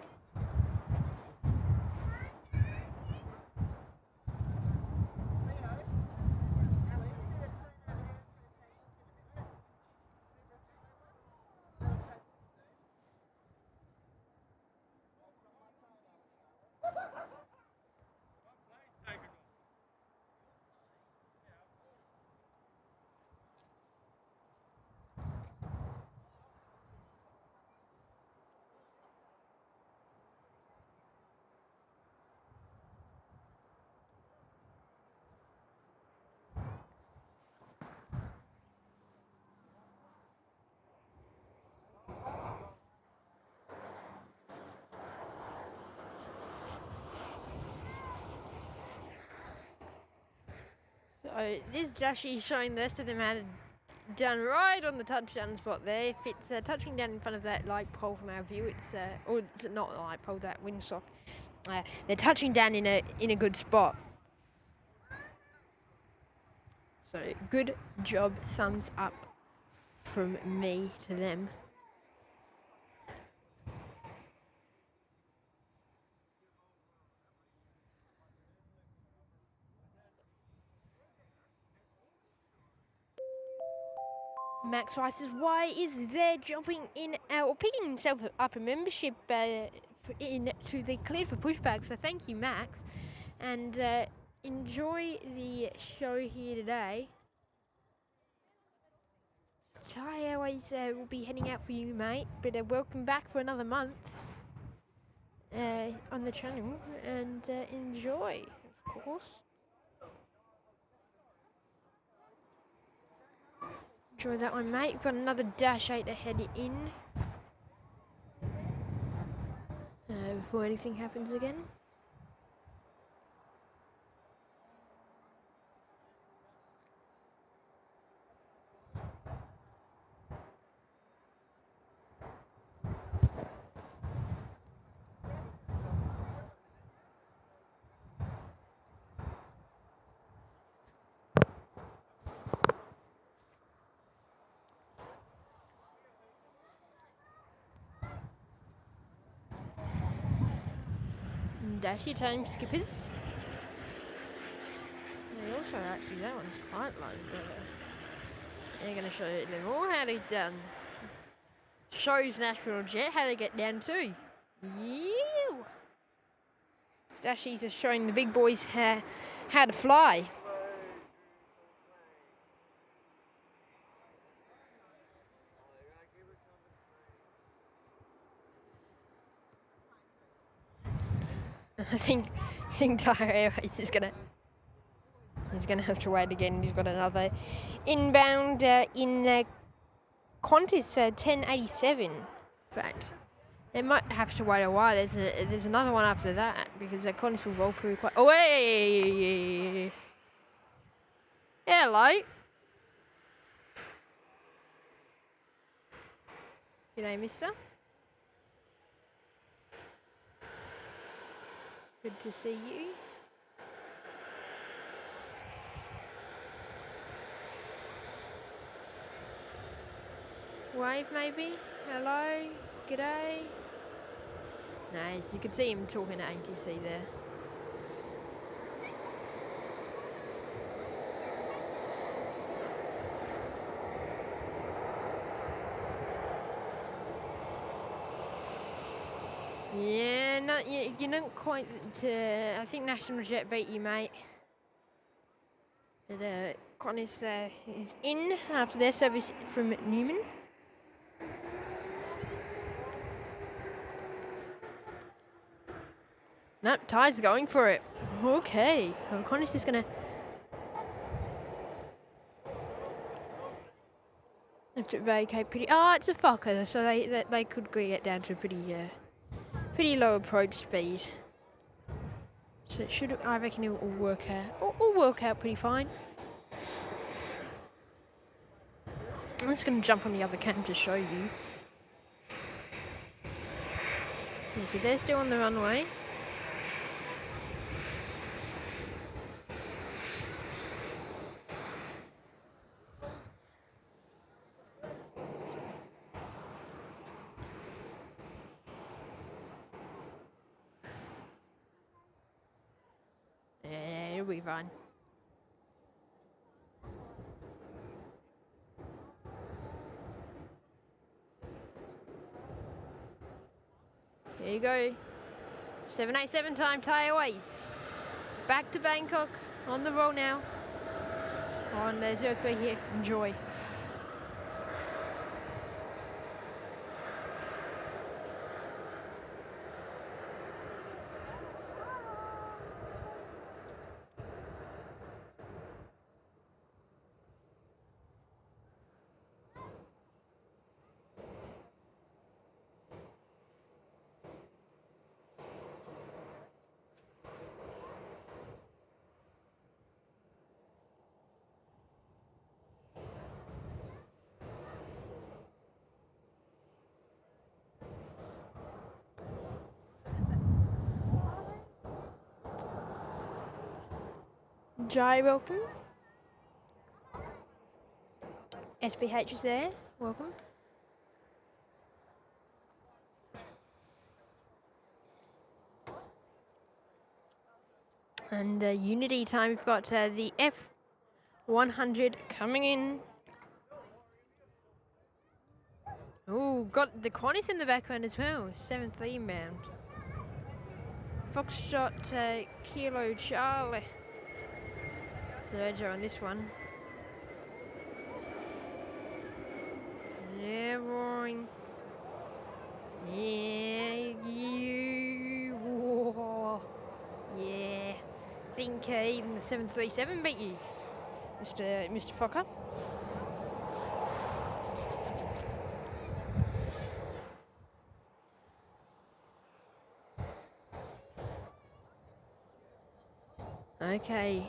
So this Dashi is showing the rest of them how to done right on the touchdown spot there. If it's touching down in front of that light pole from our view, it's or not a light pole, that windsock. They're touching down in a good spot. So good job, thumbs up from me to them. Max Rice is why is there jumping in or picking himself up a membership to the Cleared for Pushback. So thank you, Max, and enjoy the show here today. Thai Airways will be heading out for you, mate, but welcome back for another month on the channel, and enjoy, of course. Enjoy that one, mate. We've got another Dash 8 ahead in before anything happens again. Dashy time skippers. And also, actually, that one's quite low, but they're going to show them all how to done. Shows National Jet how to get down too. Yeah. Dashies are showing the big boys how to fly. I think Thai Airways is gonna have to wait again. He's got another inbound in Qantas 1087. In fact, they might have to wait a while. There's another one after that because Qantas will roll through quite. Oh, hey! Hello. G'day, mister. Good to see you. Wave maybe? Hello? G'day? Nice, you can see him talking to ATC there. Yeah, no, you're not quite to. I think National Jet beat you, mate. The Qantas is in after their service from Newman. Nope, Ty's going for it. Okay, well, Qantas is gonna have to vacate pretty. Oh, it's a Fokker, so they could get down to a pretty low approach speed. So it should, I reckon, it will work out. All work out pretty fine. I'm just going to jump on the other cam to show you. Yeah, so they're still on the runway. Yeah, it'll be fine. Here you go. 787 time, Thai Airways. Back to Bangkok, on the roll now. On 03 here, enjoy. Jai, welcome. SPH is there, welcome. And Unity time, we've got the F100 coming in. Oh, got the Qantas in the background as well, 7-3 inbound. Foxtrot Kilo Charlie. Sergio on this one. Yeah, roaring. Yeah, you. Whoa. Yeah. Think even the 737 beat you, Mr. Fokker. Okay.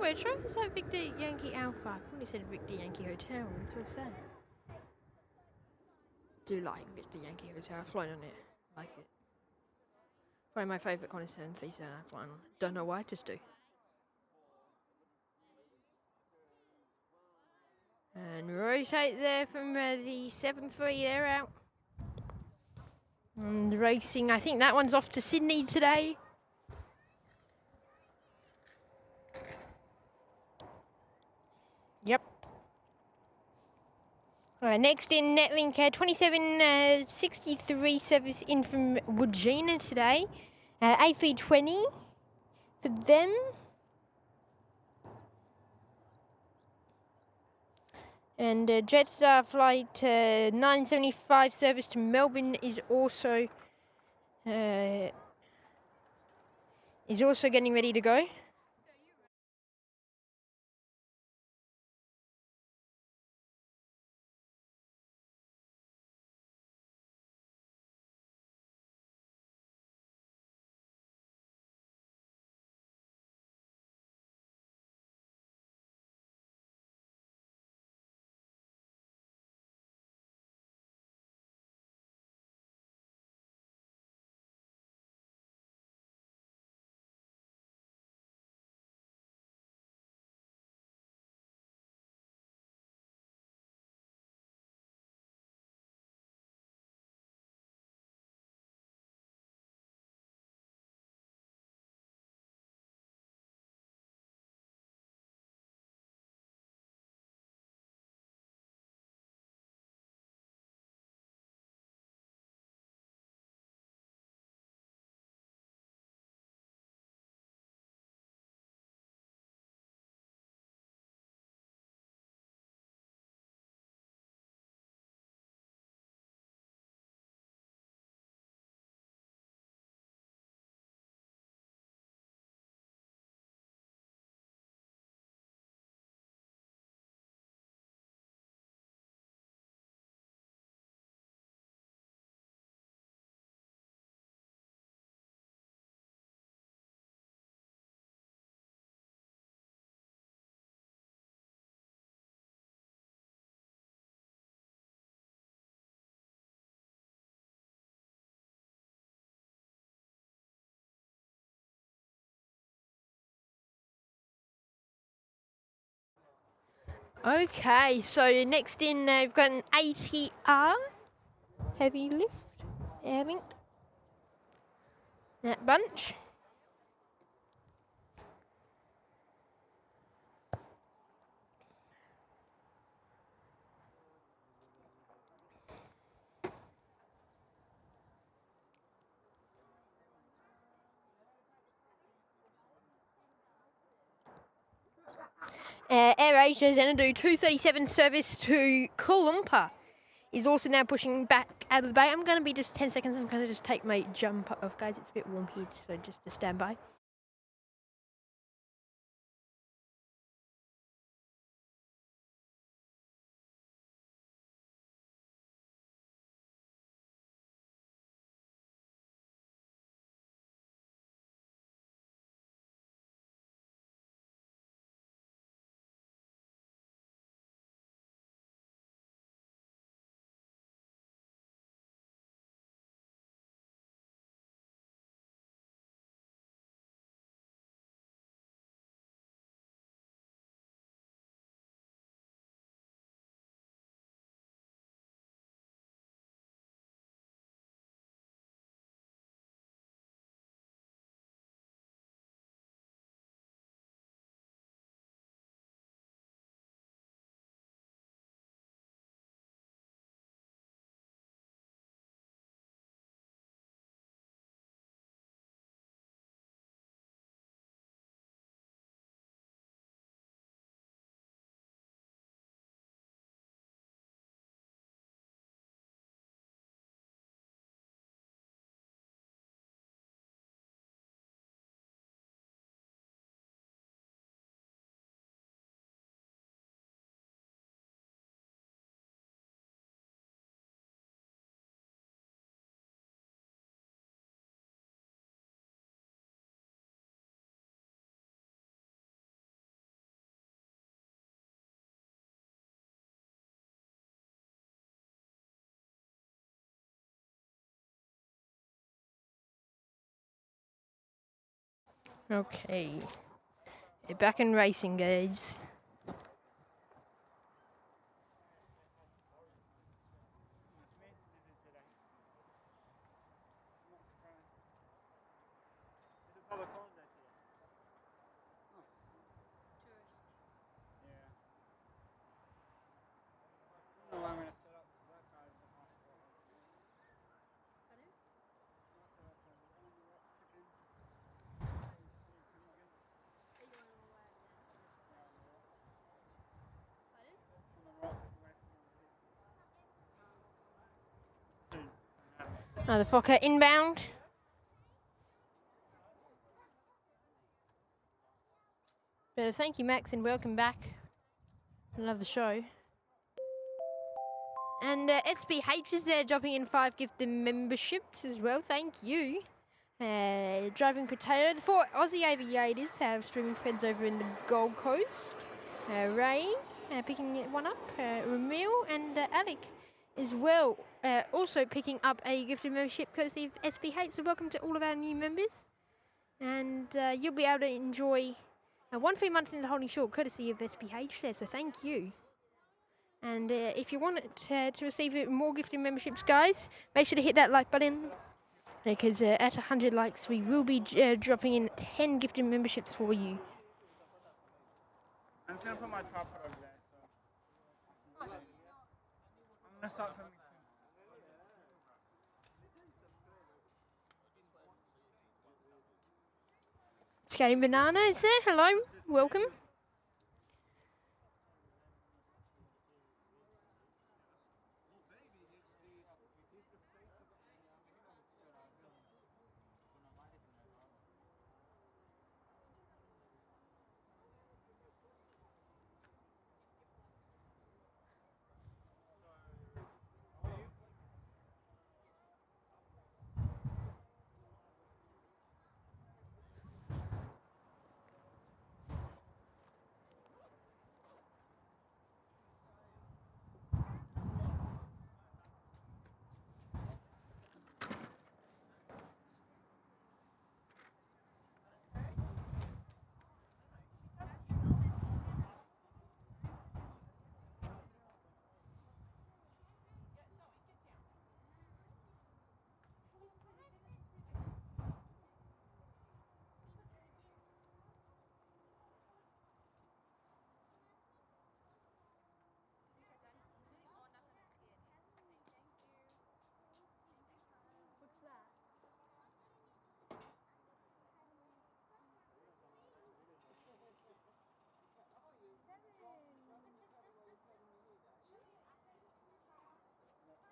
Retro? Is that Victor Yankee Alpha? I thought he said Victor Yankee Hotel. What's that? Do like Victor Yankee Hotel. I've flown on it. Like it. Probably my favourite Qantas 737 I've flown on. Don't know why, just do. And rotate there from the 7-3 there out. And racing, I think that one's off to Sydney today. Yep. Alright, next in Netlink, 2763 service in from Wodgina today. A320 for them. And Jetstar flight 975 service to Melbourne is also getting ready to go. Okay, so next in we've got an ATR heavy lift airlink. That bunch. AirAsia is going to do 237 service to Kuala Lumpur. Is also now pushing back out of the bay. I'm going to be just 10 seconds. I'm going to just take my jump off, guys. It's a bit warm here, so just to stand by. Okay. Back in racing, guys. Another Fokker inbound. But thank you, Max, and welcome back to another show. And SBH is there dropping in 5 gifted memberships as well. Thank you. Driving Potato. The 4 Aussie aviators have streaming friends over in the Gold Coast. Ray picking one up. Ramil and Alec as well. Also picking up a gifted membership courtesy of SBH. So welcome to all of our new members. And you'll be able to enjoy 1 free month in the Holding Short courtesy of SBH there. So thank you. And if you want to receive more gifted memberships, guys, make sure to hit that like button. Because at 100 likes, we will be dropping in 10 gifted memberships for you. I'm just going to put my tripod over there. So I'm going to start filming soon. Skating Banana is there. Hello, welcome.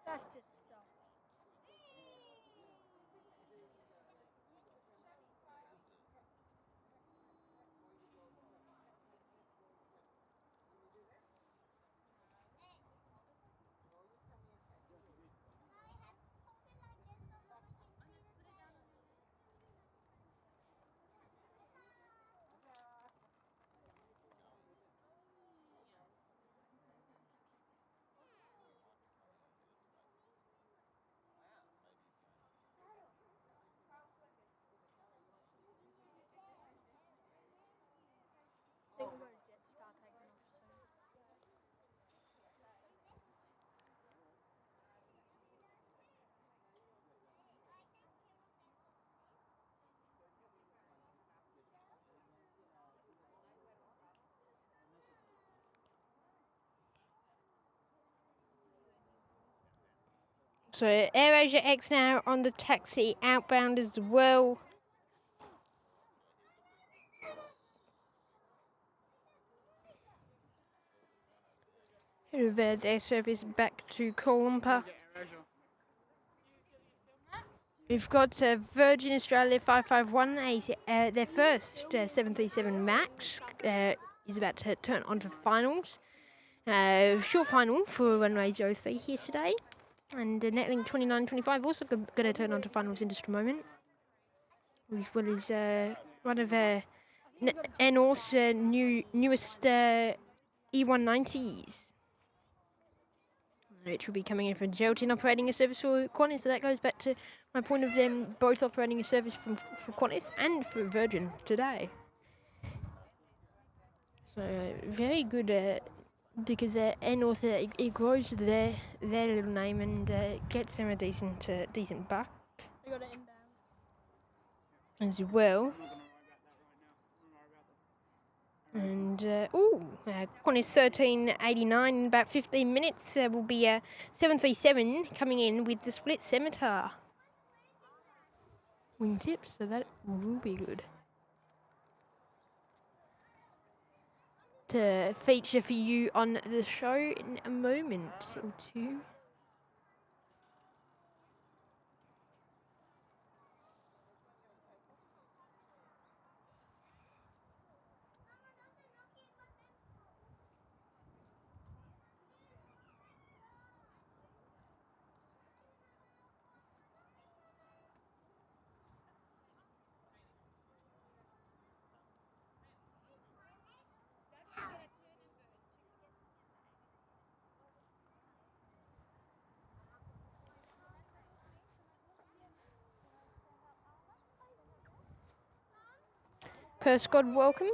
That's just stuff. So AirAsia X now on the taxi outbound as well. Reverse air service back to Kuala Lumpur. We've got Virgin Australia 551, their first 737 MAX is about to turn onto finals. Short final for runway 03 here today. And Netlink 2925 also going to turn onto finals in just a moment. As well as one of North's newest E190s. Which will be coming in for Gelton operating a service for Qantas. So that goes back to my point of them both operating a service for Qantas and for Virgin today. So very good because Air North it grows their little name and gets them a decent buck. We got it inbound. As well. And Qantas 1389 in about 15 minutes will be a 737 coming in with the split scimitar wingtips, so that will be good to feature for you on the show in a moment or two. Per squad welcome.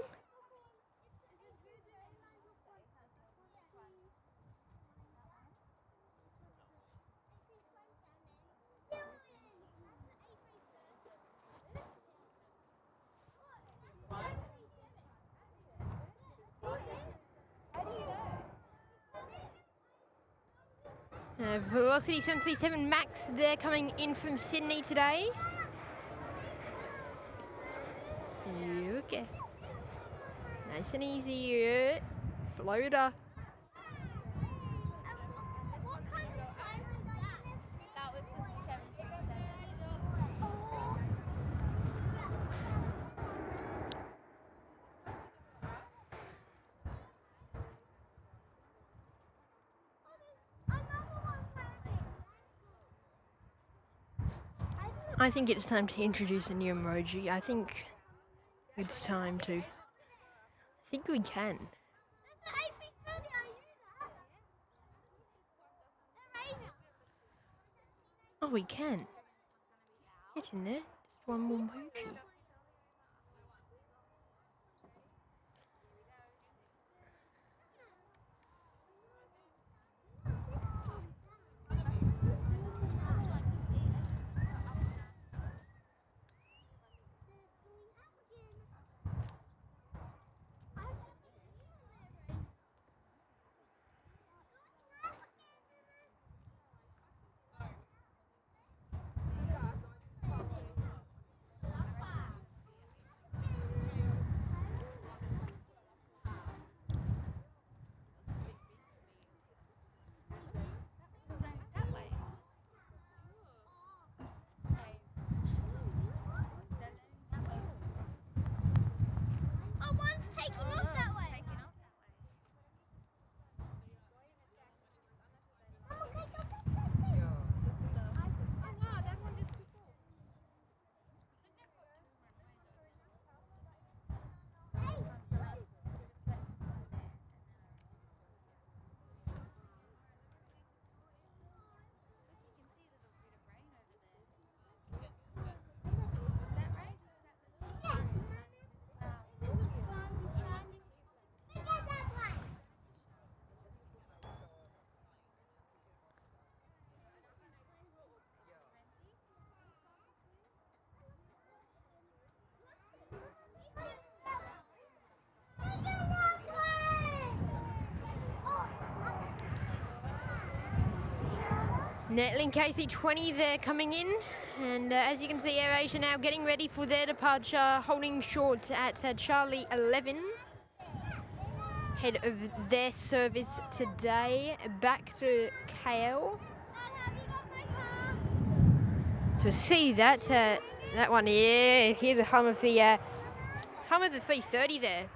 Velocity 737 Max, they're coming in from Sydney today. Okay. Nice and easy. Floater. I think it's time to introduce a new emoji. I think it's time to. I think we can. Oh, we can. Isn't it? Just one more emoji. Netlink AC20, they're coming in, and as you can see, AirAsia now getting ready for their departure, holding short at Charlie 11. Head of their service today, back to KL. So see that that one, yeah, hear the hum of the 330 there.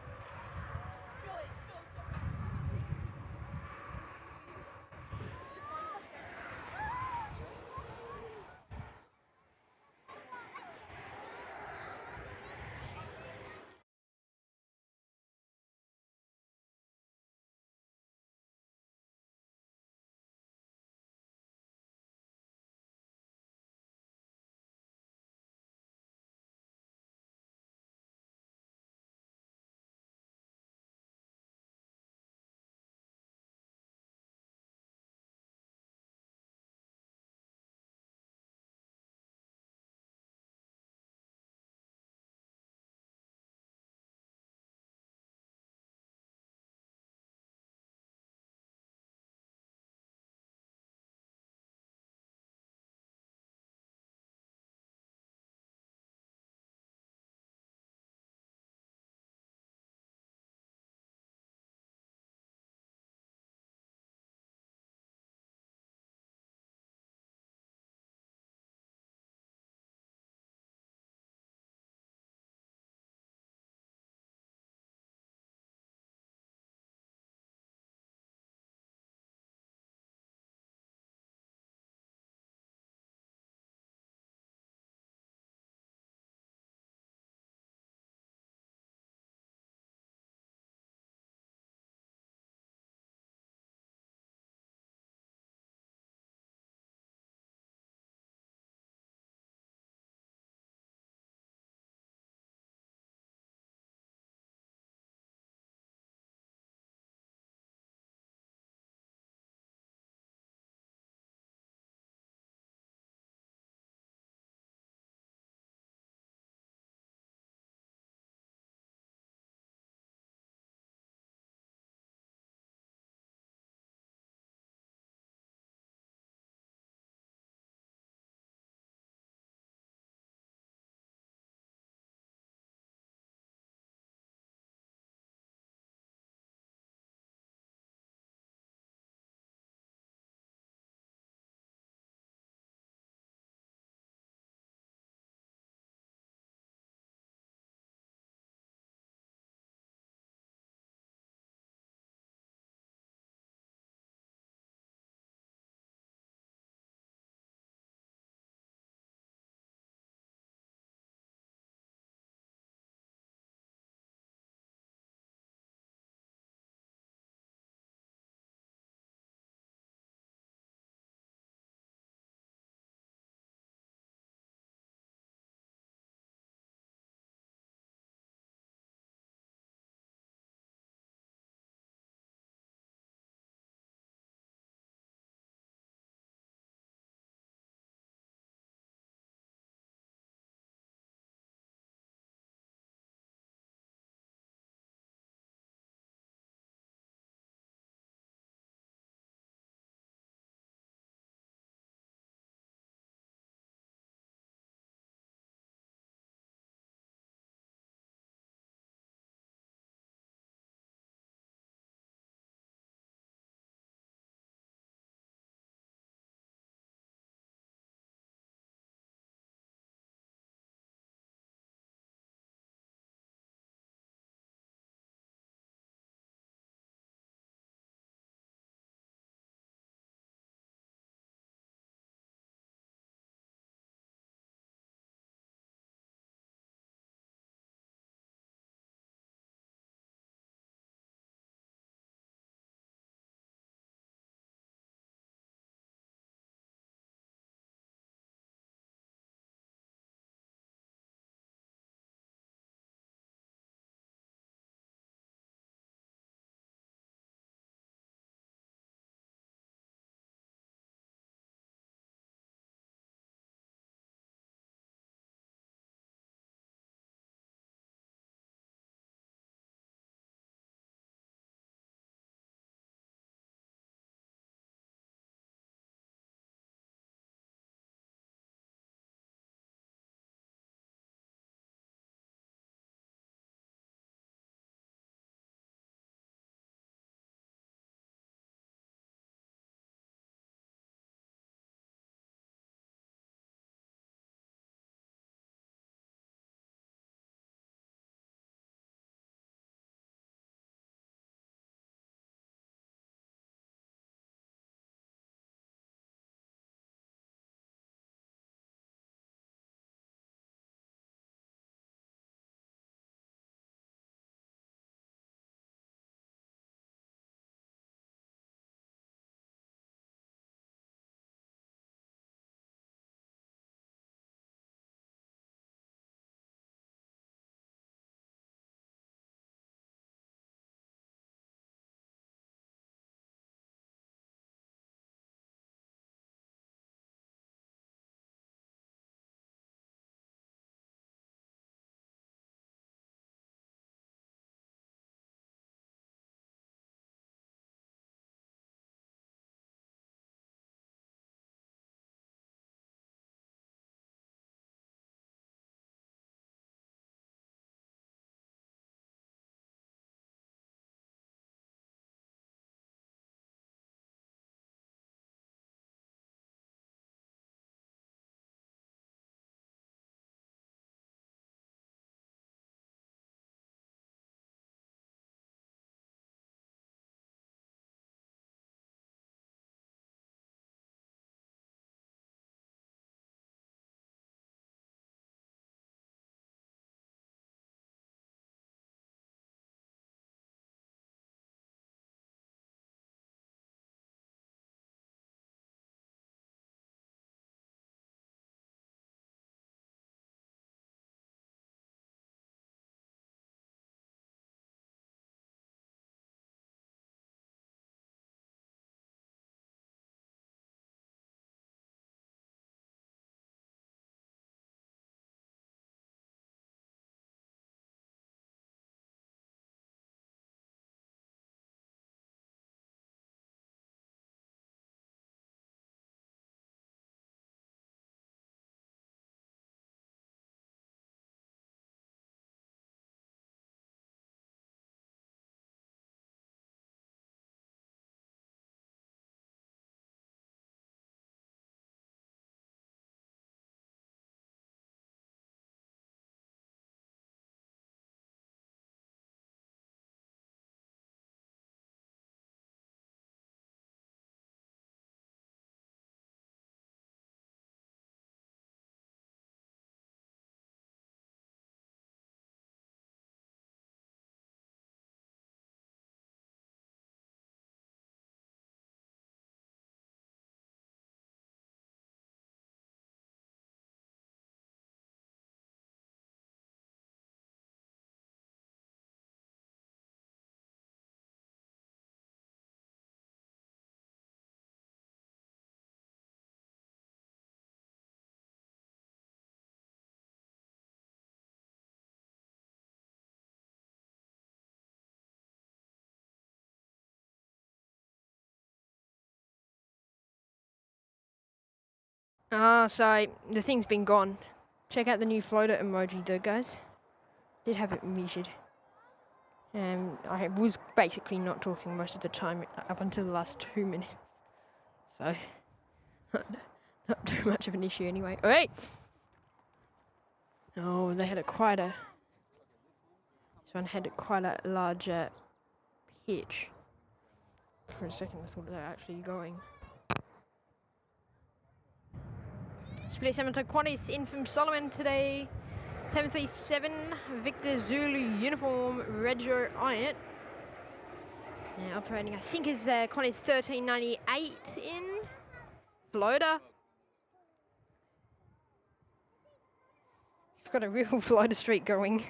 So the thing's been gone. Check out the new floater emoji though, guys. Did have it muted. I was basically not talking most of the time up until the last 2 minutes. So, not too much of an issue anyway. Oh, hey! Oh, they had this one had quite a large pitch. For a second I thought they were actually going. Split 7 to Qantas in from Solomon today. 737 Victor Zulu uniform, Reggio on it. Operating, I think, is Qantas 1398 in. Floater. We've got a real floater streak going.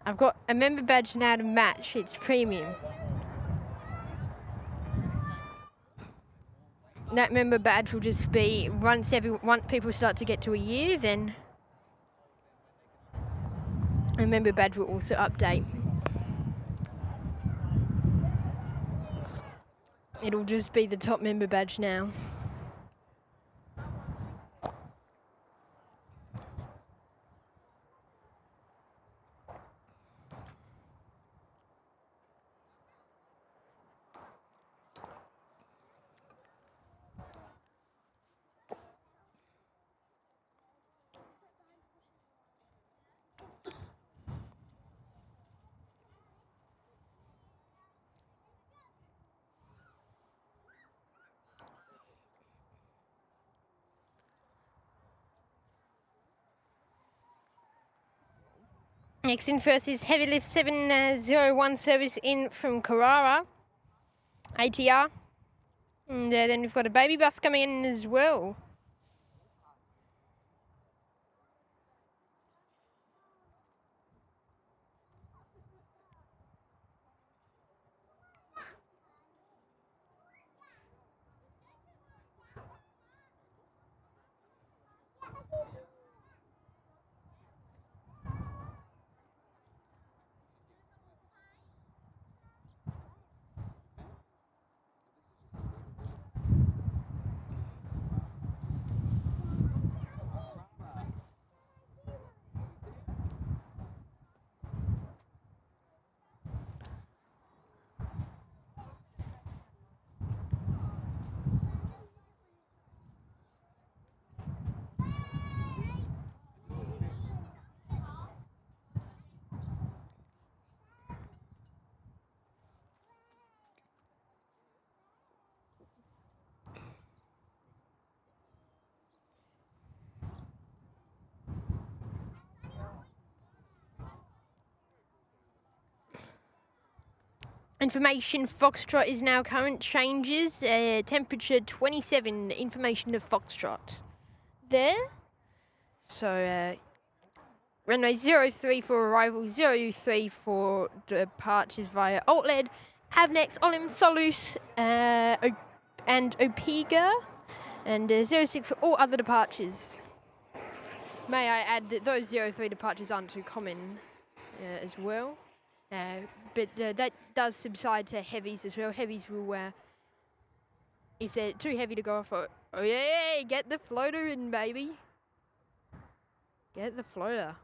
I've got a member badge now to match. It's premium. That member badge will just be once people start to get to a year, then a member badge will also update. It'll just be the top member badge now. Next in first is Heavy Lift 701 service in from Carrara, ATR. And then we've got a baby bus coming in as well. Information Foxtrot is now current changes. Temperature 27. Information of Foxtrot. There. So, runway 03 for arrival, 03 for departures via Altled, Avnex, Olim, Solus, and Opega, and 06 for all other departures. May I add that those 03 departures aren't too common as well. But that does subside to heavies as well. Heavies will, if they're too heavy to go off, oh yeah, get the floater in, baby. Get the floater.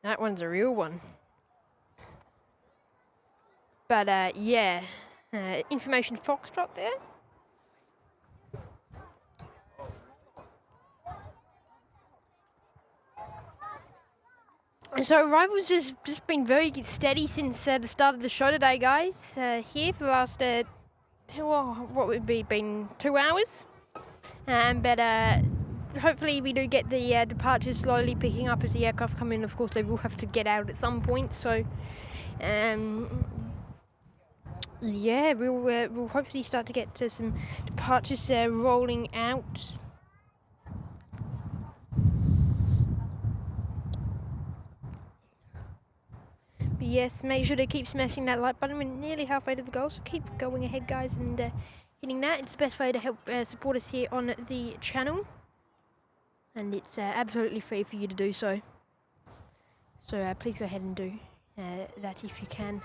That one's a real one. But yeah, information Foxtrot there. So arrival's just been very steady since the start of the show today, guys. Here for the last, what would be been 2 hours? But hopefully we do get the departures slowly picking up as the aircraft come in. Of course, they will have to get out at some point. So, yeah, we'll hopefully start to get to some departures rolling out. But yes, make sure to keep smashing that like button. We're nearly halfway to the goal, so keep going ahead, guys, and hitting that. It's the best way to help support us here on the channel. And it's absolutely free for you to do so. So please go ahead and do that if you can.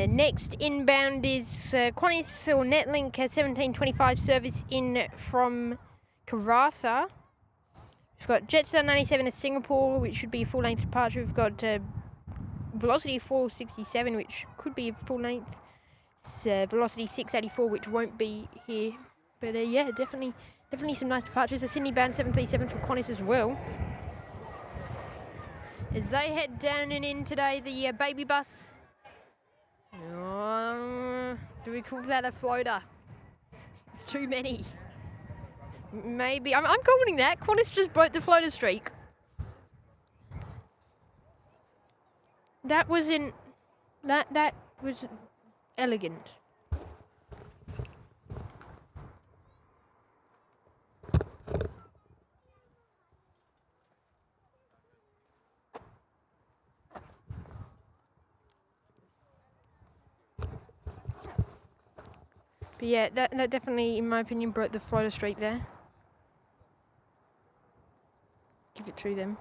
Next inbound is Qantas or Netlink 1725 service in from Karratha. We've got Jetstar 97 to Singapore, which should be a full-length departure. We've got Velocity 467, which could be a full-length. It's Velocity 684, which won't be here. But yeah, definitely some nice departures. A Sydney-bound 737 for Qantas as well. As they head down and in today, the baby bus. Do we call that a floater? It's too many. Maybe. I'm calling that. Qantas just broke the floater streak. That was elegant. But yeah, that definitely, in my opinion, broke the floater streak there. Give it to them.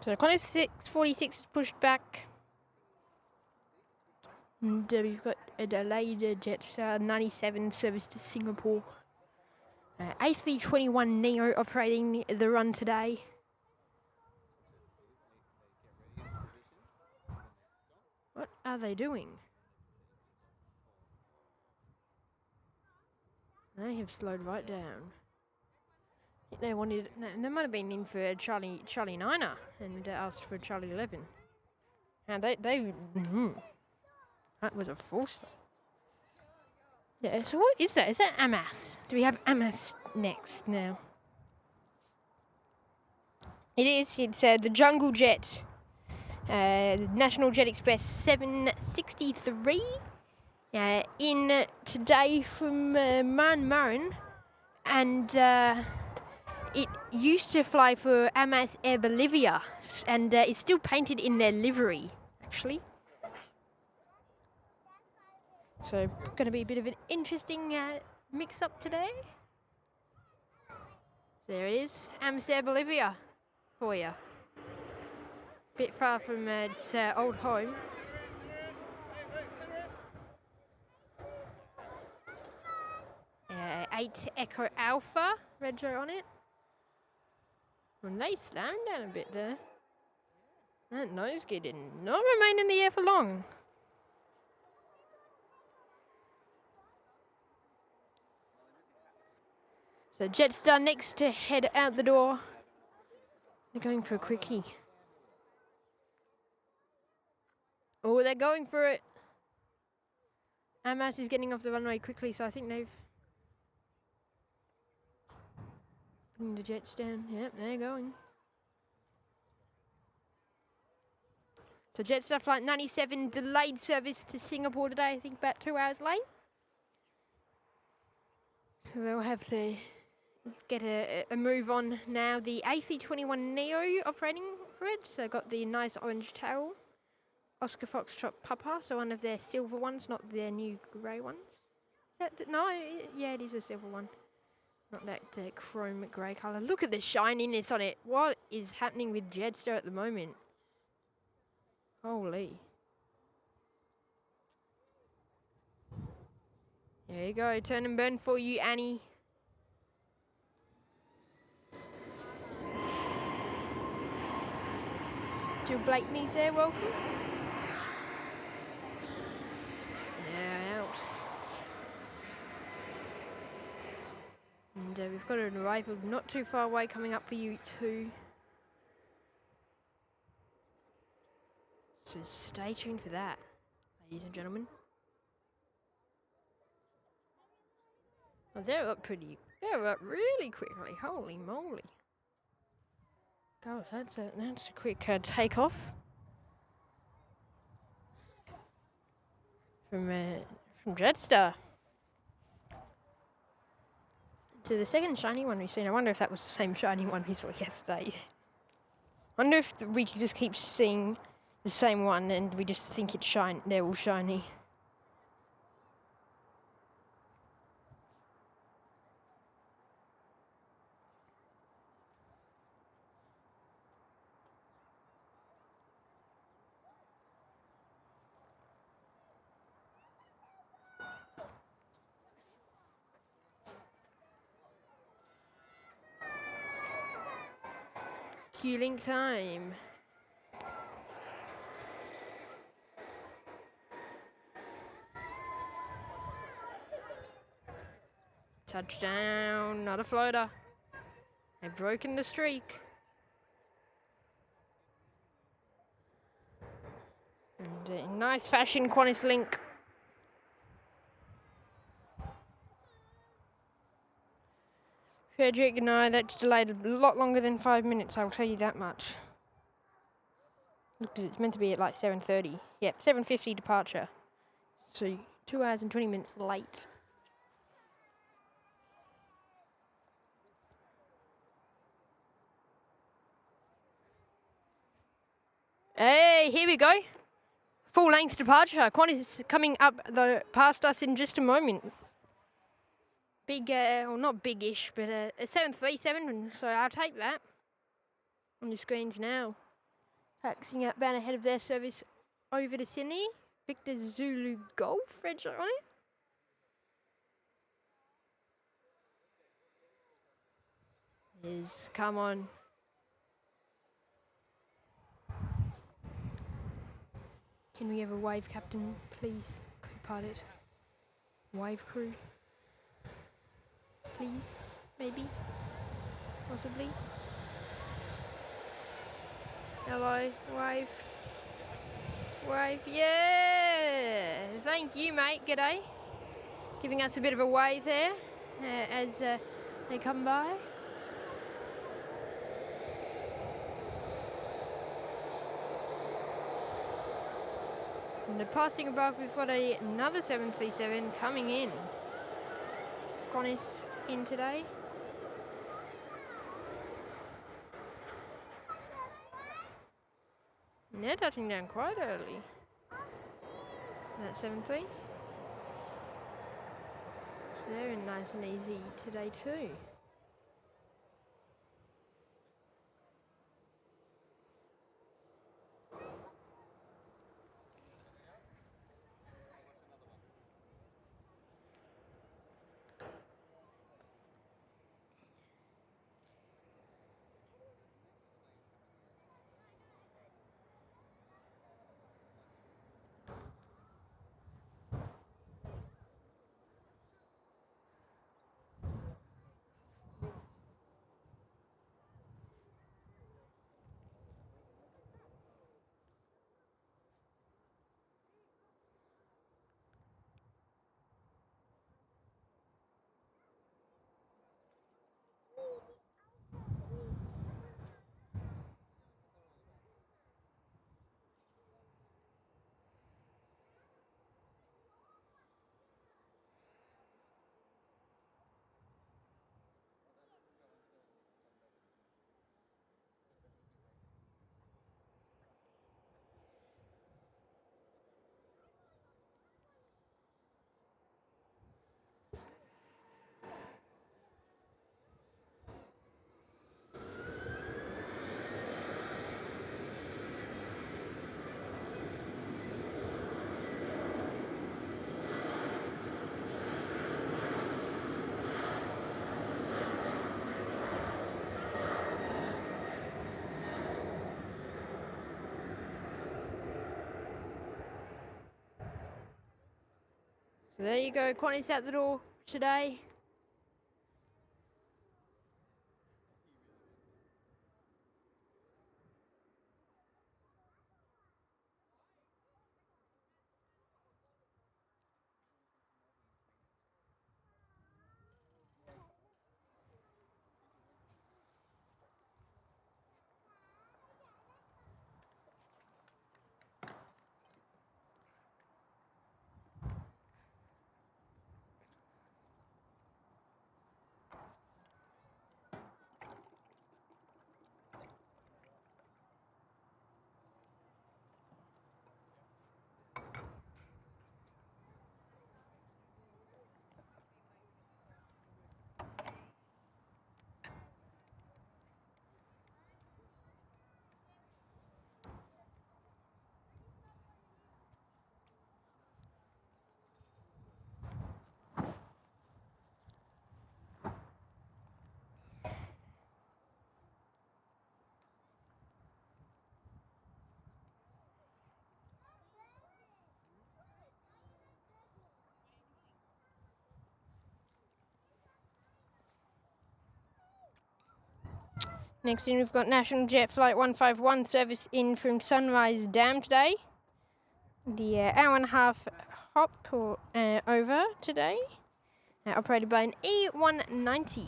So Qantas 646 is pushed back. And we've got a delayed Jetstar 97 service to Singapore. A321neo operating the run today. What are they doing? They have slowed right down. I think they wanted. No, they might have been in for Charlie 9er and asked for Charlie 11. And that was a full stop. Yeah. So what is that? Is that Amas? Do we have Amas next now? It is. It's the Jungle Jet, National Jet Express 763. In today from Murrin, and it used to fly for Amas Air Bolivia, and it's still painted in their livery, actually. So, going to be a bit of an interesting mix-up today. So there it is, Amas Air Bolivia for you. Bit far from its old home. 8 Echo Alpha, Rego on it. And they slammed down a bit there. That nose gear did not remain in the air for long. So Jetstar next to head out the door. They're going for a quickie. Oh, they're going for it. Amas is getting off the runway quickly, so I think they've putting the jets down. Yep, they're going. So Jetstar Flight 97 delayed service to Singapore today, I think about 2 hours late. So they'll have to get a move on now. The A321neo operating for it, so got the nice orange tail. Oscar Foxtrot Papa, so one of their silver ones, not their new grey ones. Is that no, yeah, it is a silver one. Not that chrome grey colour. Look at the shininess on it. What is happening with Jetstar at the moment? Holy. There you go. Turn and burn for you, Annie. Jill Blakeney's there. Welcome. Yeah, out. And we've got an arrival not too far away coming up for you too. So stay tuned for that, ladies and gentlemen. Oh, they're up really quickly. Holy moly. God, that's a quick takeoff from Jetstar to the second shiny one we've seen. I wonder if that was the same shiny one we saw yesterday. Wonder if we could just keep seeing the same one and we just think it's they're all shiny. Q-Link time. Touchdown, not a floater. They've broken the streak. And in nice fashion, Qantas Link. Frederick, no, that's delayed a lot longer than 5 minutes, I'll tell you that much. Looked at it, it's meant to be at like 7:30. Yep, 7:50 departure. So 2 hours and 20 minutes late. Hey, here we go. Full length departure. Qantas coming up past us in just a moment. Big, well not big-ish, but a 737, so I'll take that. On the screens now. Taxiing outbound ahead of their service over to Sydney. Victor Zulu Golf, French on it. Come on. Can we have a wave captain, please? Co-pilot. Wave crew. Please? Maybe? Possibly? Hello, wave. Wave, yeah! Thank you, mate, g'day. Giving us a bit of a wave there as they come by. And the passing above, we've got another 737 coming in. Qantas in today. And they're touching down quite early. That 7-3. So they're in nice and easy today too. So there you go, Qantas out the door today. Next in, we've got National Jet Flight 151 service in from Sunrise Dam today. The hour and a half hop over today, operated by an E190.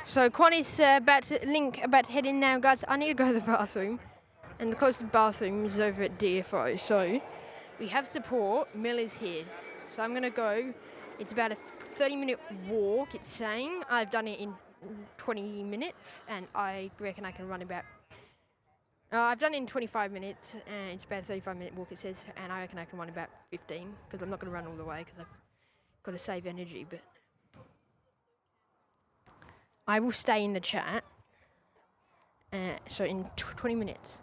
So Connie's about to head in now, guys. I need to go to the bathroom, and the closest bathroom is over at DFO. So we have support. Mill is here, so I'm gonna go. It's about a 30-minute walk. It's saying I've done it in 20 minutes, and I reckon I can run about. I've done it in 25 minutes, and it's about a 35-minute walk. It says, and I reckon I can run about 15 because I'm not gonna run all the way because I've got to save energy, but. I will stay in the chat. So in 20 minutes,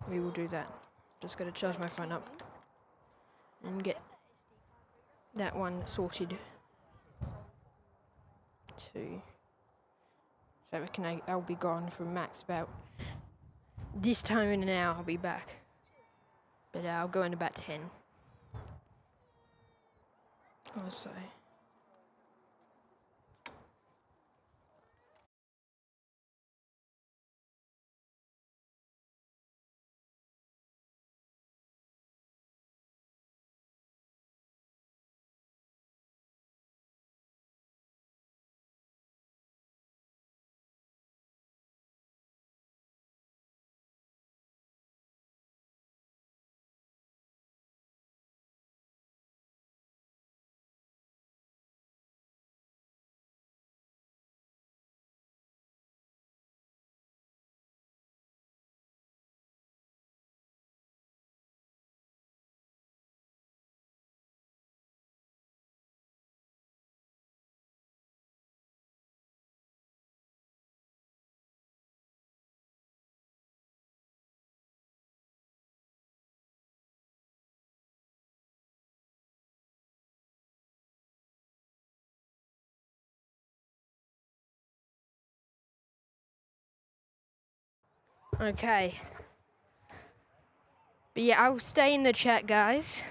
we will do that. Just got to charge my phone up and get that one sorted too. So I reckon I'll be gone from max about this time in an hour. I'll be back, but I'll go in about 10. Also. Okay. But yeah, I'll stay in the chat, guys.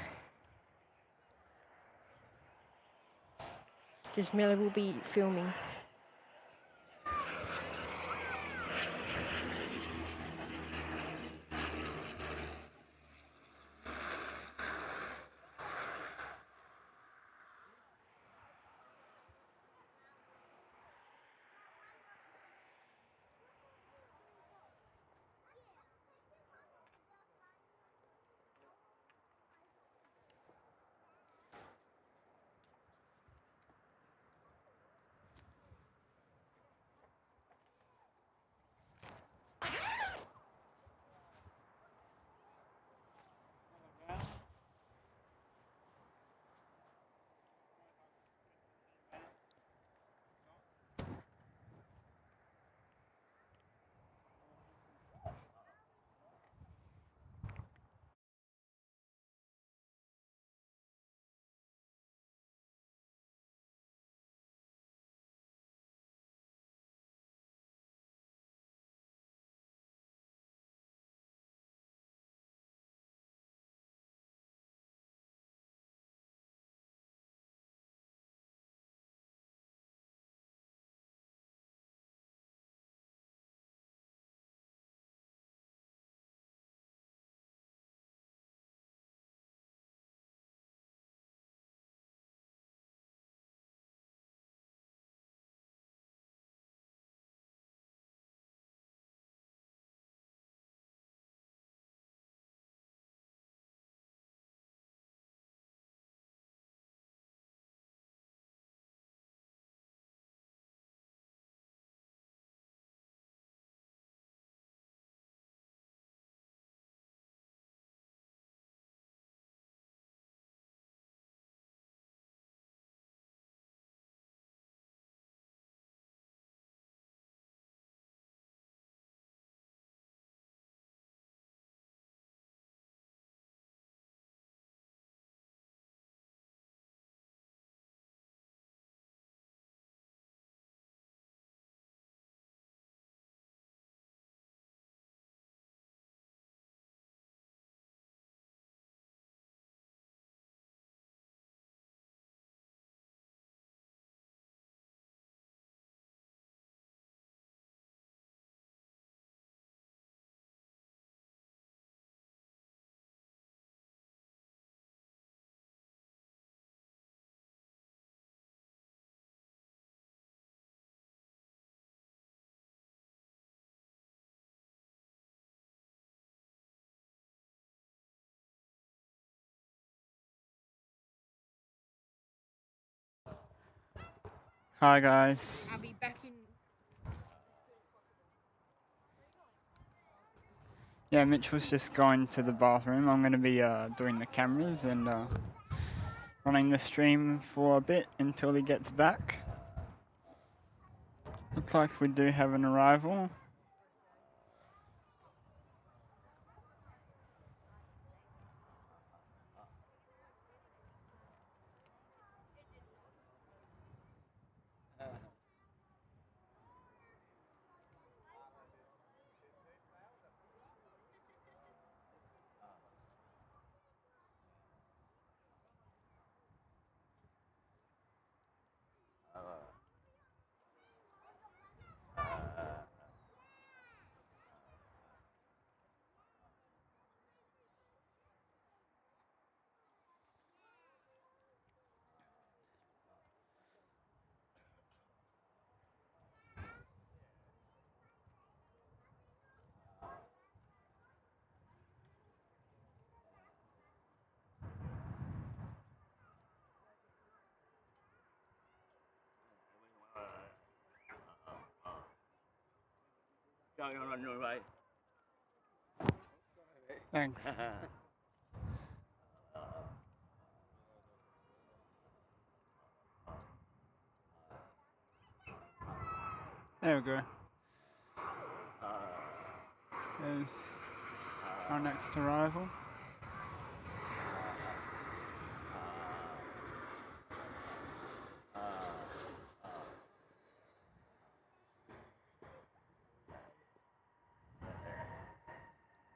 Just Miller will be filming. Hi guys. I'll be back in. Yeah, Mitch was just going to the bathroom. I'm going to be doing the cameras and running the stream for a bit until he gets back. Looks like we do have an arrival. Thanks. There we go. There's our next arrival.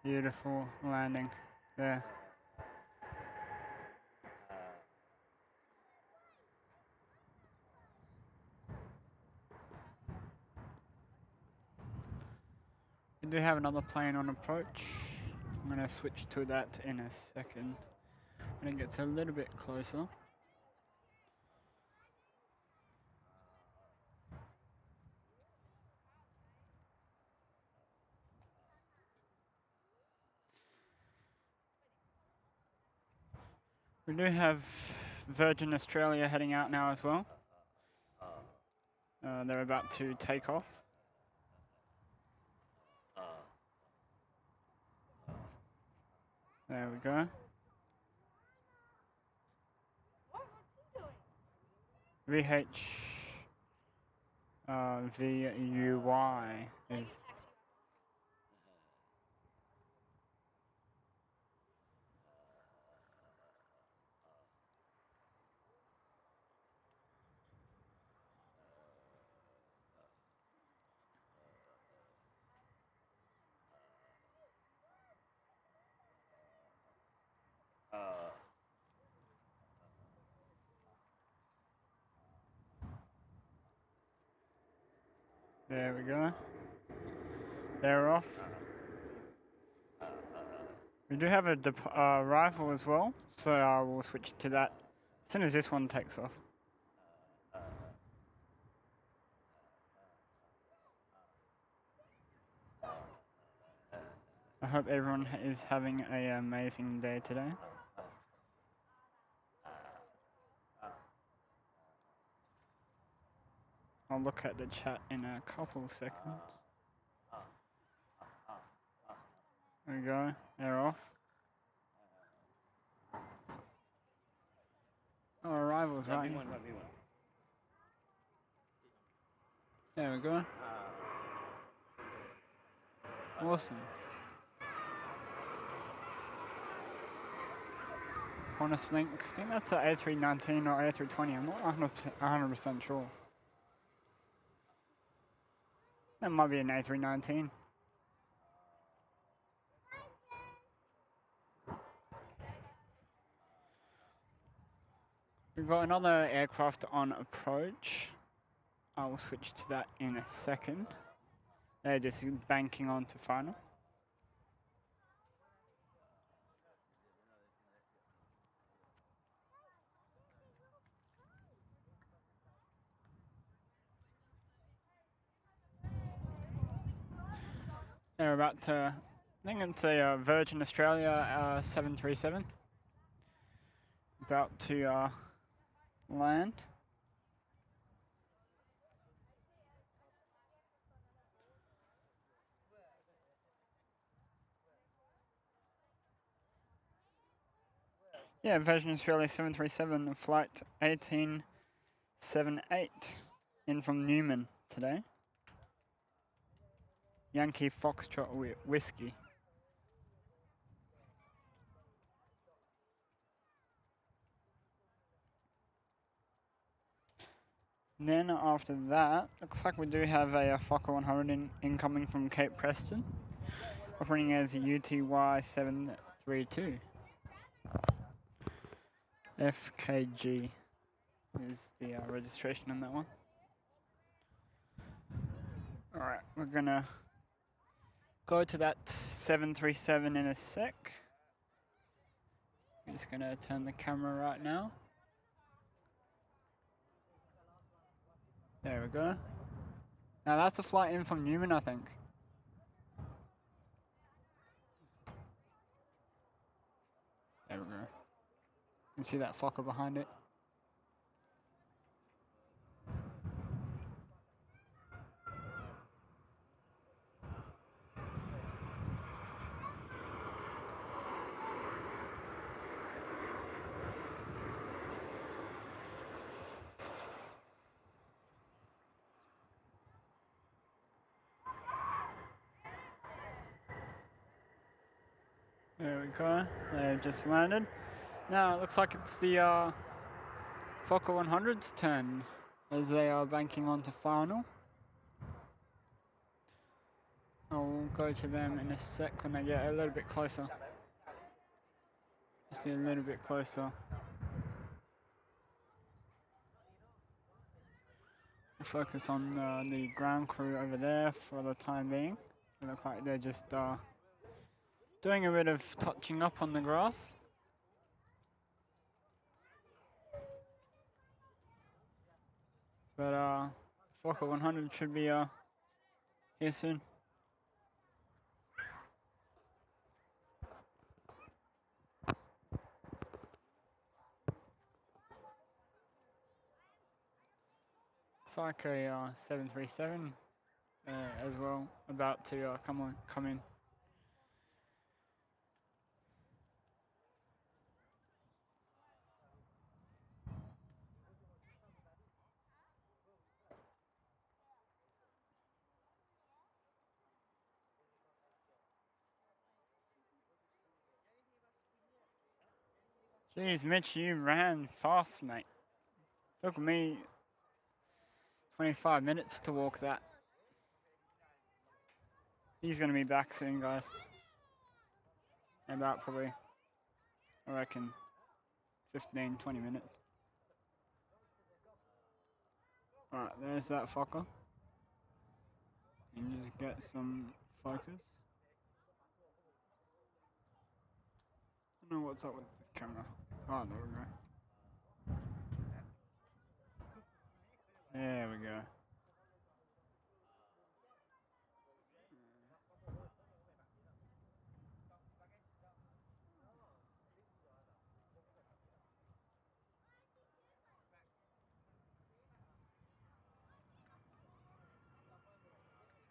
Beautiful landing there. We do have another plane on approach. I'm going to switch to that in a second when it gets a little bit closer. We do have Virgin Australia heading out now as well. They're about to take off. There we go. VH VUY is. There we go. They're off. We do have a rifle as well, so I will switch to that as soon as this one takes off. I hope everyone is having an amazing day today. I'll look at the chat in a couple seconds. There we go, they're off. Oh, arrival's right here. There we go. Awesome. Honest Link, I think that's an A319 or A320, I'm not 100% sure. That might be an A319. We've got another aircraft on approach. I will switch to that in a second. They're just banking onto final. They're about to, I think it's a Virgin Australia 737. About to land. Yeah, Virgin Australia 737, flight 1878, in from Newman today. Yankee Foxtrot Whiskey. Then after that, looks like we do have a Fokker 100 incoming from Cape Preston, operating as a UTY 732. FKG is the registration on that one. Alright, we're gonna go to that 737 in a sec. I'm just gonna turn the camera right now. There we go. Now that's a flight in from Newman, I think. There we go. You can see that Fokker behind it. There we go, they've just landed. Now it looks like it's the Fokker 100's turn as they are banking onto final. I'll go to them in a sec when they get a little bit closer. Just a little bit closer. Focus on the ground crew over there for the time being. They look like they're just doing a bit of touching up on the grass. But Fokker 100 should be here soon. It's like a 737 as well, about to come in. Jeez, Mitch, you ran fast, mate. Took me 25 minutes to walk that. He's gonna be back soon, guys. About probably, I reckon, 15, 20 minutes. Alright, there's that Fokker. And just get some focus. I don't know what's up with this camera. Oh, there we go. There we go.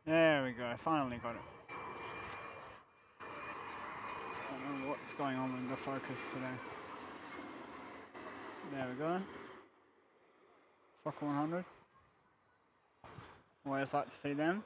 There we go, finally got it. Don't know what's going on with the focus today. There we go. Fokker 100. Always like to see them.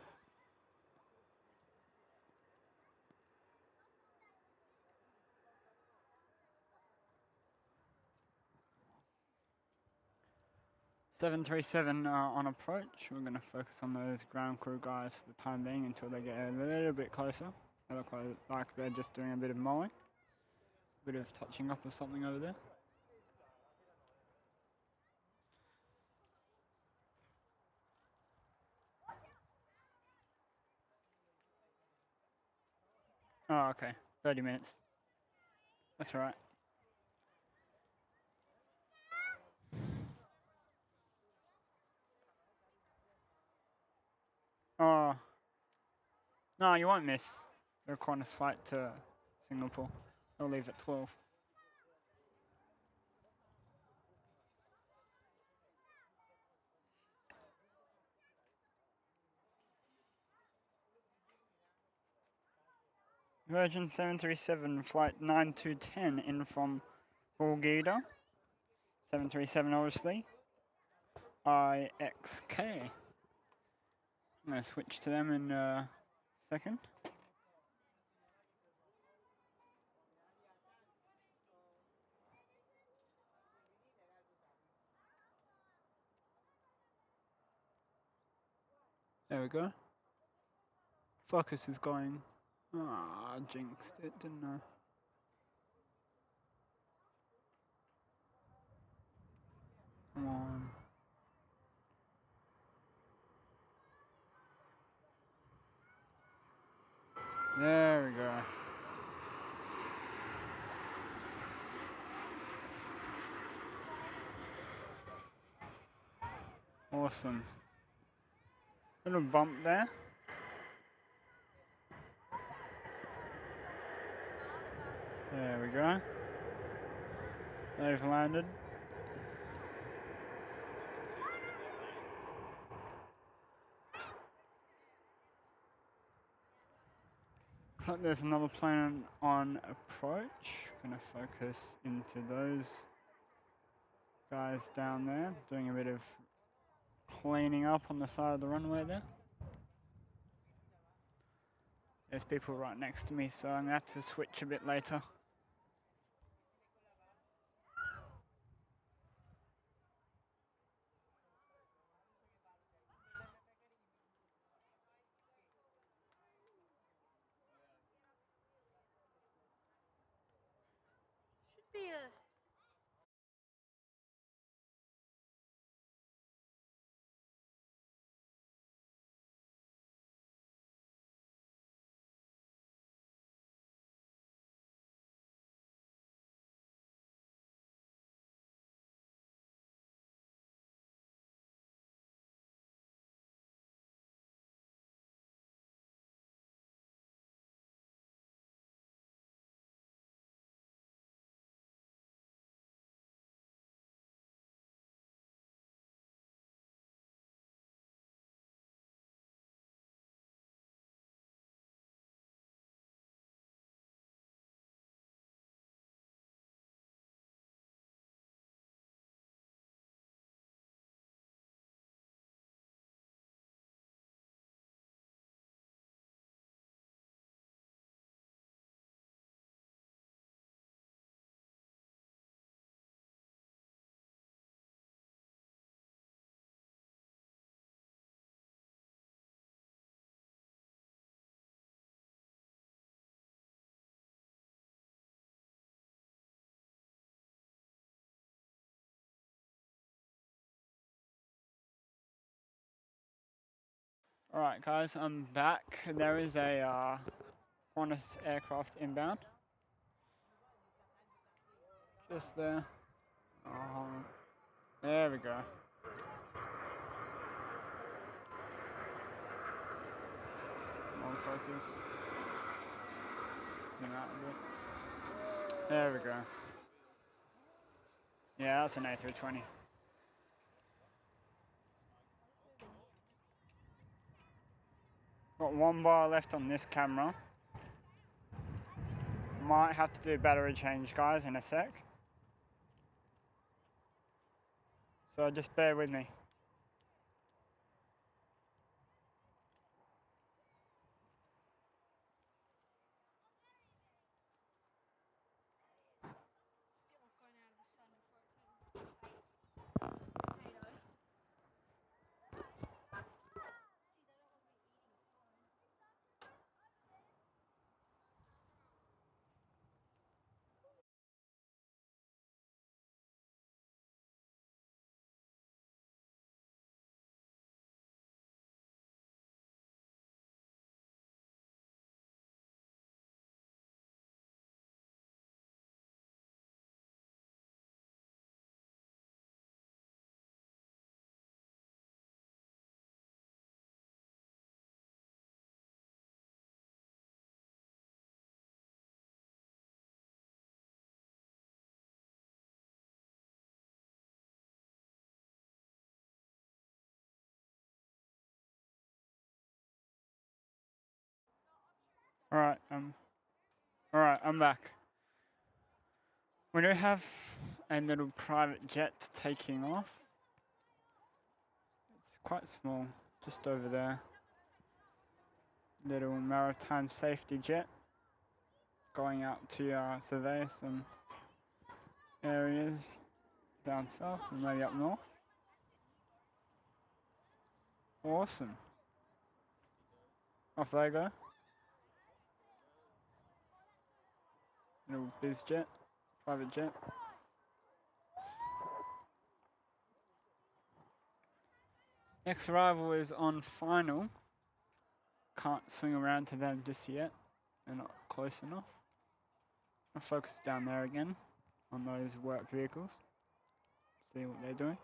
.737 on approach. We're going to focus on those ground crew guys for the time being until they get a little bit closer. They look like they're just doing a bit of mowing. A bit of touching up or something over there. Oh, okay. 30 minutes. That's alright. Oh. No, you won't miss the Qantas flight to Singapore. They'll leave at 12. Virgin 737 flight 9210 in from Bulgaria. 737 obviously. IXK. I'm going to switch to them in a second. There we go. Focus is going. Ah, jinxed it, didn't I? Come on. There we go. Awesome. Little bump there. There we go. They've landed. Looks like there's another plane on approach. Gonna focus into those guys down there, doing a bit of cleaning up on the side of the runway there. There's people right next to me, so I'm gonna have to switch a bit later. Should be a Alright guys, I'm back. There is a Qantas aircraft inbound. Just there. Oh, hold on. There we go. Come on, focus. Zoom out a bit. There we go. Yeah, that's an A320. Got one bar left on this camera. Might have to do a battery change, guys, in a sec. So just bear with me. Alright, I'm back. We do have a little private jet taking off. It's quite small, just over there. Little maritime safety jet going out to survey some areas down south and maybe up north. Awesome. Off they go. Little biz jet, private jet. Next arrival is on final. Can't swing around to them just yet. They're not close enough. I'll focus down there again on those work vehicles. See what they're doing.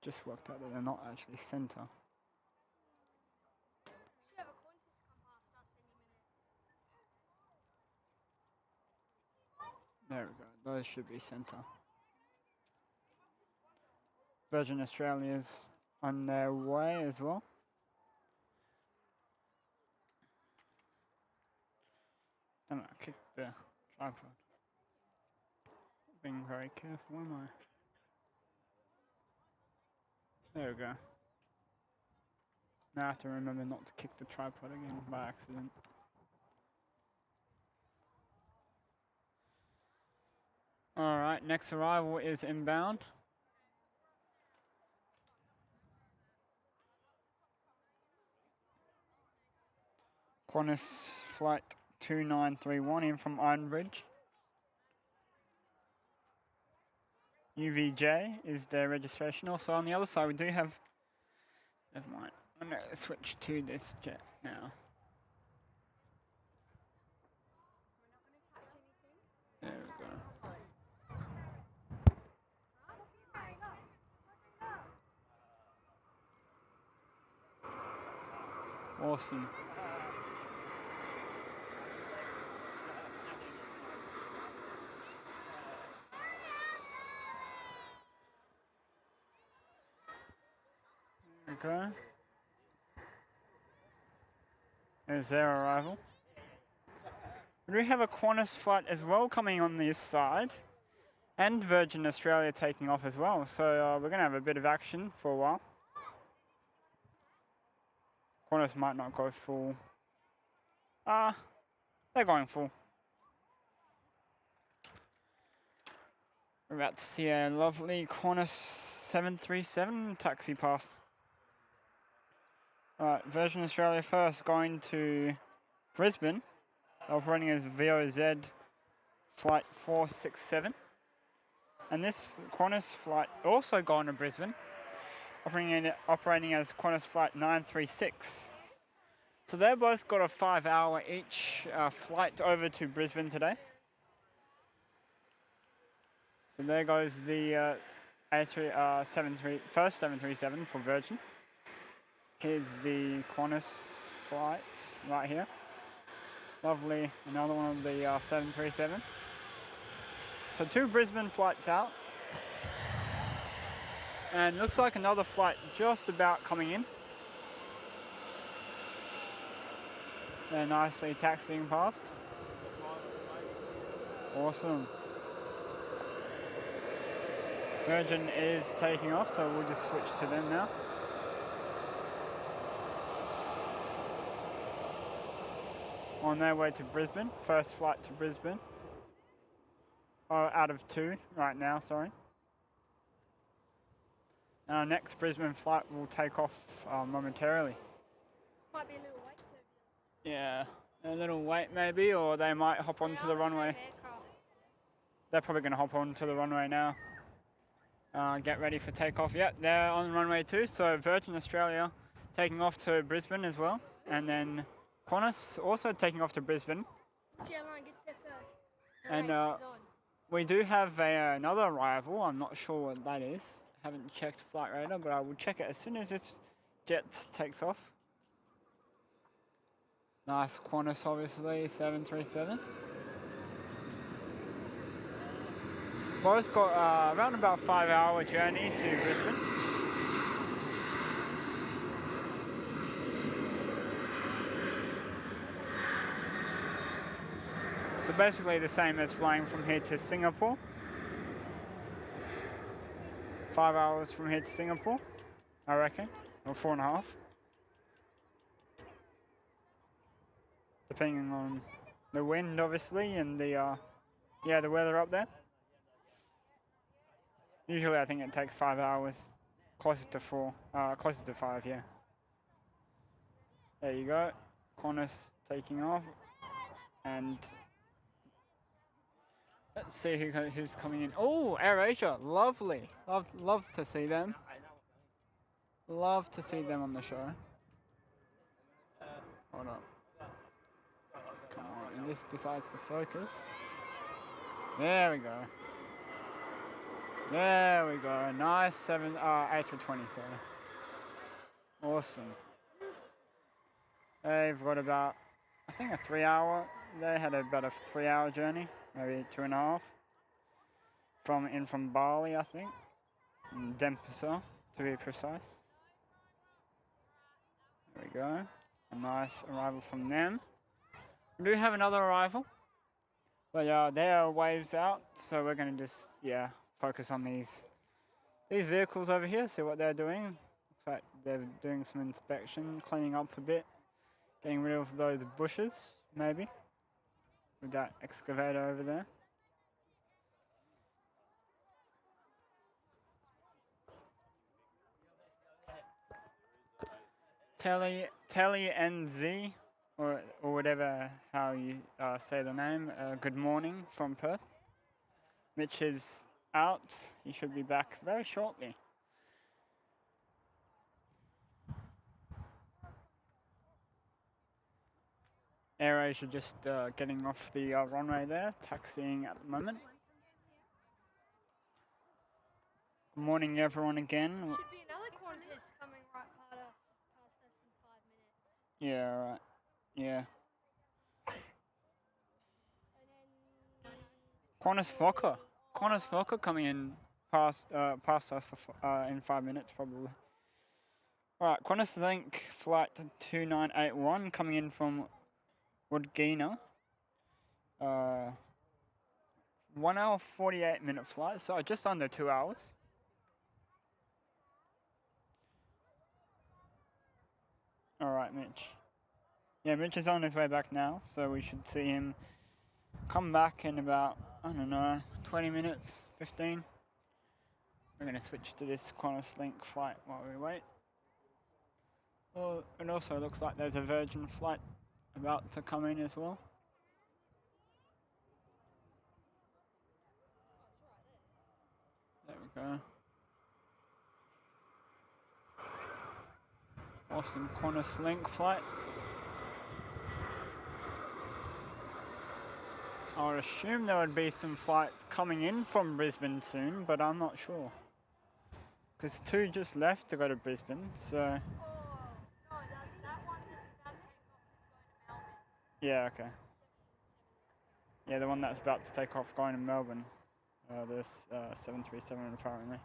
Just worked out that they're not actually centre. There we go, those should be centre. Virgin Australia's on their way as well. And I kicked the tripod. Being very careful, am I? There we go. Now I have to remember not to kick the tripod again by accident. Alright, next arrival is inbound. Qantas flight 2931 in from Ironbridge. UVJ is their registration. Also on the other side we do have... Never mind. I'm going to switch to this jet now. There we go. Awesome. Okay. There's their arrival. We do have a Qantas flight as well coming on this side, and Virgin Australia taking off as well. So we're going to have a bit of action for a while. Qantas might not go full. They're going full. We're about to see a lovely Qantas 737 taxi past. Alright, Virgin Australia first, going to Brisbane, operating as VOZ flight 467. And this Qantas flight also going to Brisbane, operating as Qantas Flight 936. So they've both got a 5-hour each flight over to Brisbane today. So there goes the first 737 for Virgin. Here's the Qantas flight right here. Lovely, another one of the 737. So 2 Brisbane flights out. And looks like another flight just about coming in. They're nicely taxiing past. Awesome. Virgin is taking off, so we'll just switch to them now. On their way to Brisbane, first flight to Brisbane. Oh, out of 2 right now, sorry. And our next Brisbane flight will take off momentarily. Might be a little wait. Yeah, a little wait maybe, or they might hop onto the runway. They're probably going to hop onto the runway now. Get ready for takeoff. Yep, they're on runway 2. So Virgin Australia taking off to Brisbane as well, and then Qantas also taking off to Brisbane. Which airline gets there first? And we do have another arrival. I'm not sure what that is. Haven't checked Flight Radar, but I will check it as soon as this jet takes off. Nice Qantas, obviously, 737. Both got around about 5-hour journey to Brisbane. So basically the same as flying from here to Singapore. 5 hours from here to Singapore, I reckon, or 4.5. Depending on the wind, obviously, and the weather up there. Usually I think it takes 5 hours, closer to 5, yeah. There you go, Qantas taking off, and let's see who's coming in. Oh, AirAsia, lovely. Love to see them. Love to see them on the show. Hold on. Come on, and this decides to focus. There we go. There we go. Nice 820, sorry. Awesome. They've got about, I think, a 3-hour. They had about a 3-hour journey, maybe 2.5. From Bali, I think, and Denpasar, to be precise. There we go. A nice arrival from them. We do have another arrival, but they are waves out, so we're going to just focus on these vehicles over here, see what they're doing. Looks like they're doing some inspection, cleaning up a bit, getting rid of those bushes, maybe, with that excavator over there. Telly NZ, or whatever how you say the name. Good morning from Perth. Mitch is out. He should be back very shortly. AirAsia just getting off the runway there, taxiing at the moment. Good morning, everyone, again. Should be another Qantas coming right past us in 5 minutes. Yeah, right. Yeah. Qantas Fokker coming in past us for in 5 minutes probably. All right, Qantas Link flight 2981 coming in from Woodgina. 1 hour 48-minute flight, so just under 2 hours. All right, Mitch. Yeah, Mitch is on his way back now, so we should see him come back in about, I don't know, 20 minutes, 15. We're going to switch to this Qantas Link flight while we wait. Well, it also looks like there's a Virgin flight about to come in as well. There we go. Awesome Qantas Link flight. I would assume there would be some flights coming in from Brisbane soon, but I'm not sure. Because 2 just left to go to Brisbane, so... Oh, no, that one that's about to take off is going to Melbourne. Yeah, okay. Yeah, the one that's about to take off going to Melbourne. There's 737 apparently.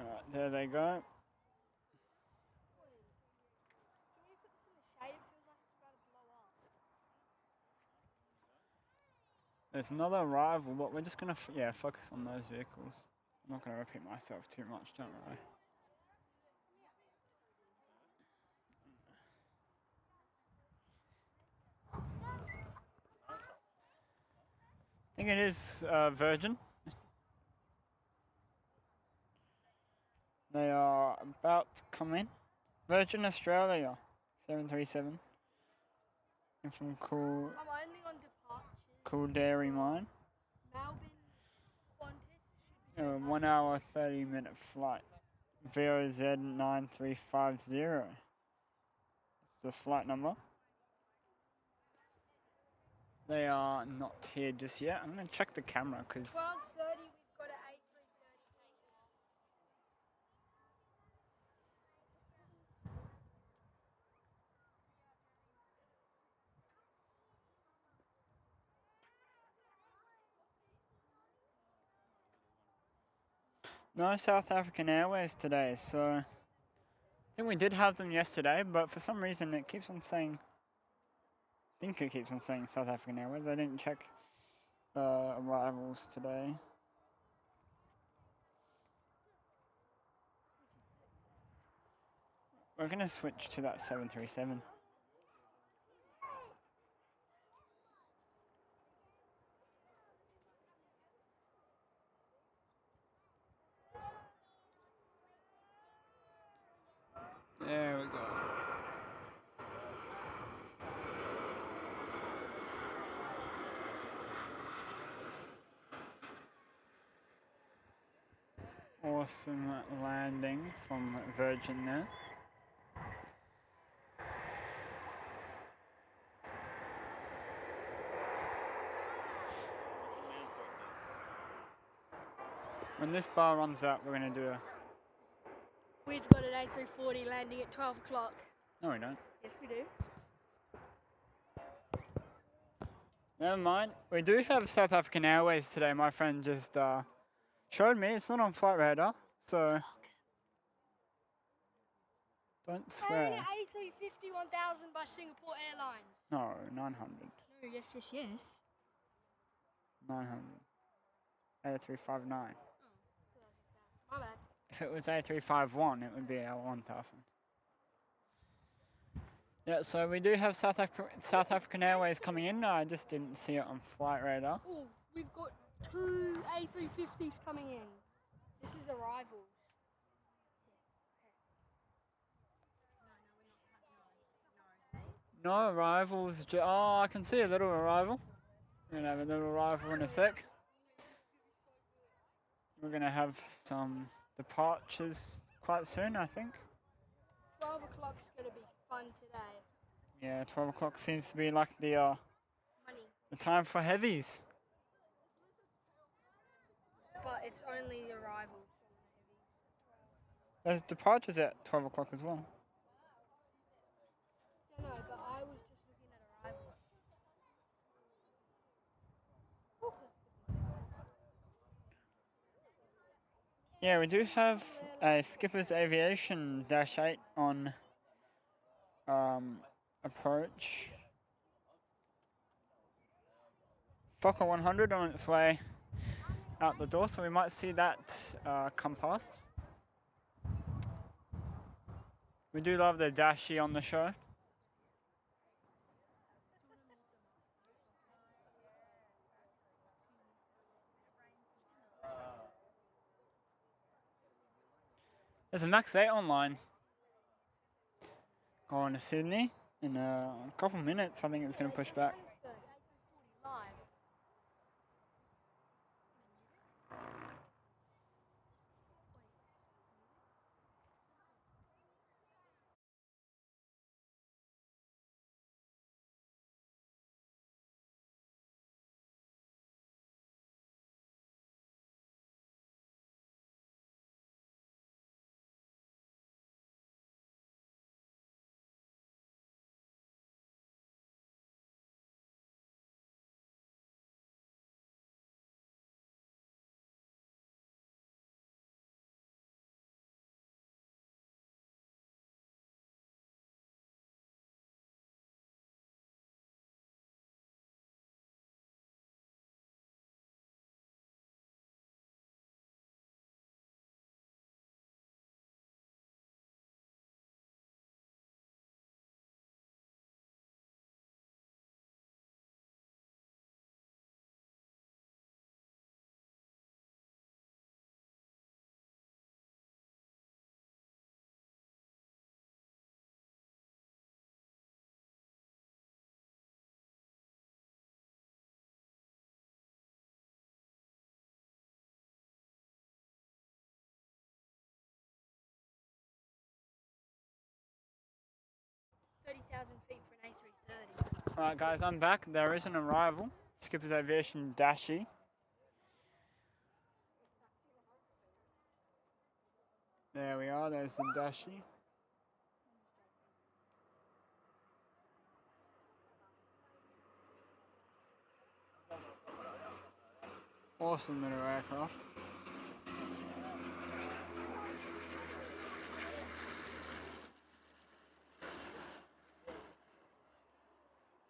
Alright, there they go. There's another arrival, but we're just going to focus on those vehicles. I'm not going to repeat myself too much, don't worry. I think it is Virgin. They are about to come in. Virgin Australia, 737. And from Cool I'm only on departures. Cool Dairy Mine. Melbourne, Qantas. 1 hour 30-minute flight. VOZ 9350. It's the flight number. They are not here just yet. I'm going to check the camera because 12:30, we've got an A330 taking off. no South African Airways today, so I think we did have them yesterday, but for some reason it keeps on saying, I think it keeps on saying South African Airways. I didn't check arrivals today. We're going to switch to that 737. There we go. Awesome landing from Virgin there. When this bar runs out, we're going to do a... We've got an A340 landing at 12 o'clock. No, we don't. Yes, we do. Never mind. We do have South African Airways today. My friend just showed me. It's not on Flight Radar, so... Don't swear. And an A350 1000 by Singapore Airlines. No, 900. No, yes, yes, yes. 900. A359. My bad. If it was A351, it would be our 1000. Yeah, so we do have South African Airways coming in. I just didn't see it on Flight Radar. Oh, we've got 2 A350s coming in. This is arrivals. No arrivals. Oh, I can see a little arrival. We're going to have a little arrival in a sec. We're going to have some departures quite soon, I think. 12 o'clock's going to be fun today. Yeah, 12 o'clock seems to be like the Money. time for heavies. But it's only the arrivals. There's departures at 12 o'clock as well. Yeah, no, but I was just looking at arrivals. Yeah, we do have a Skipper's Aviation -8 on approach. Fokker 100 on its way out the door, so we might see that come past. We do love the Dashi on the show. There's a Max 8 online. Going to Sydney in a couple minutes. I think it's going to push back. 30,000 feet for an A330. Alright guys, I'm back. There is an arrival. Skipper's Aviation Dashi. There we are, there's the Dashi. Awesome little aircraft.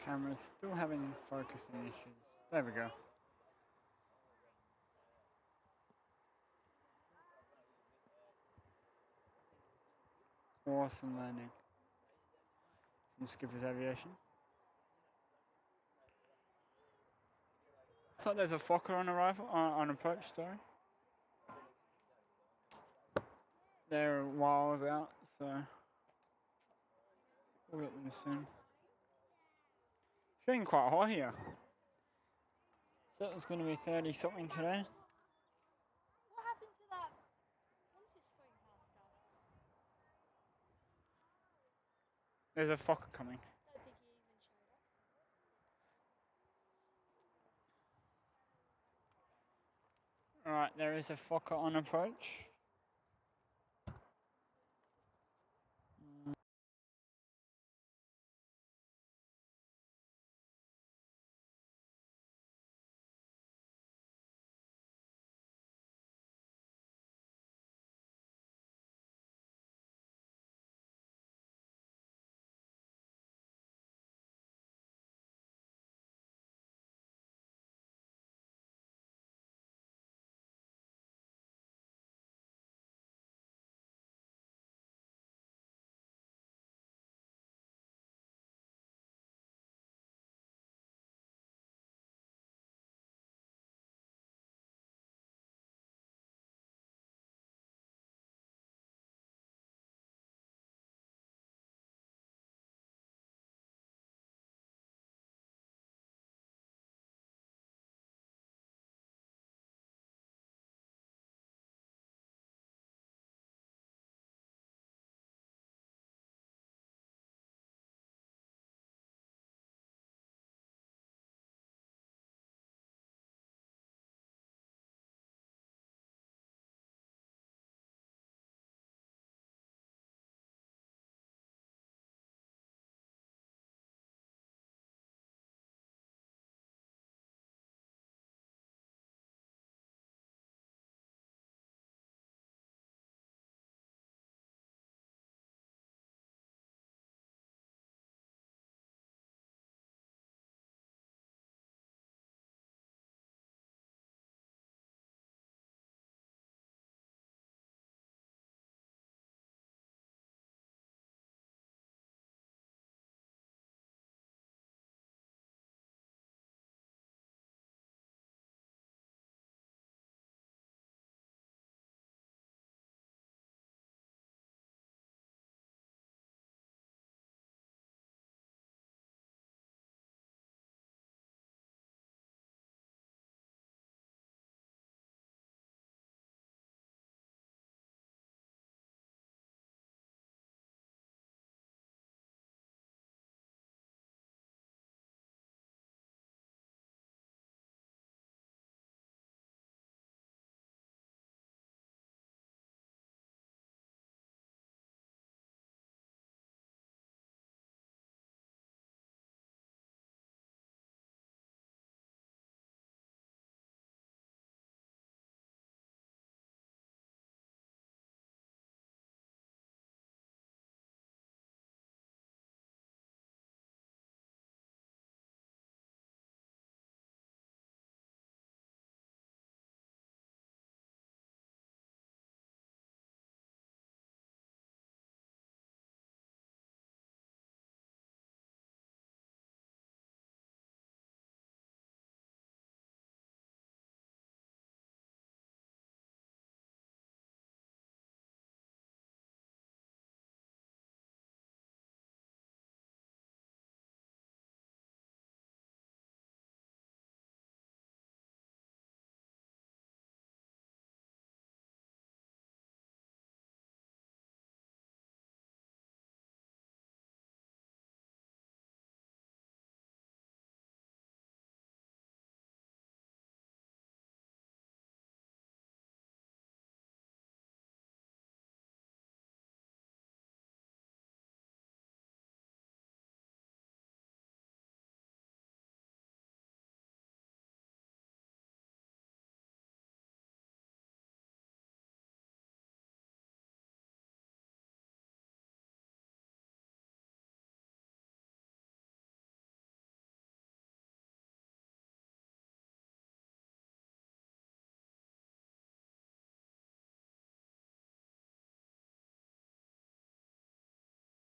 Camera's still having focusing issues. There we go. Awesome landing from Skipper's Aviation. Looks like there's a Fokker on arrival, on approach, sorry. They're miles out, so we'll get them soon. It's getting quite hot here. So it was going to be 30 something today. What happened to that winter spring past us? There's a Fokker coming. I don't think he even showed up. Alright, there is a Fokker on approach.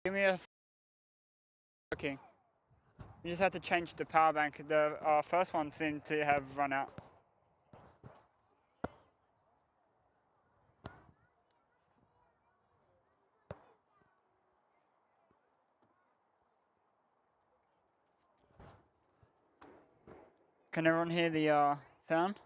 Give me a working. You just have to change the power bank. The first one seemed to have run out. Can everyone hear the sound?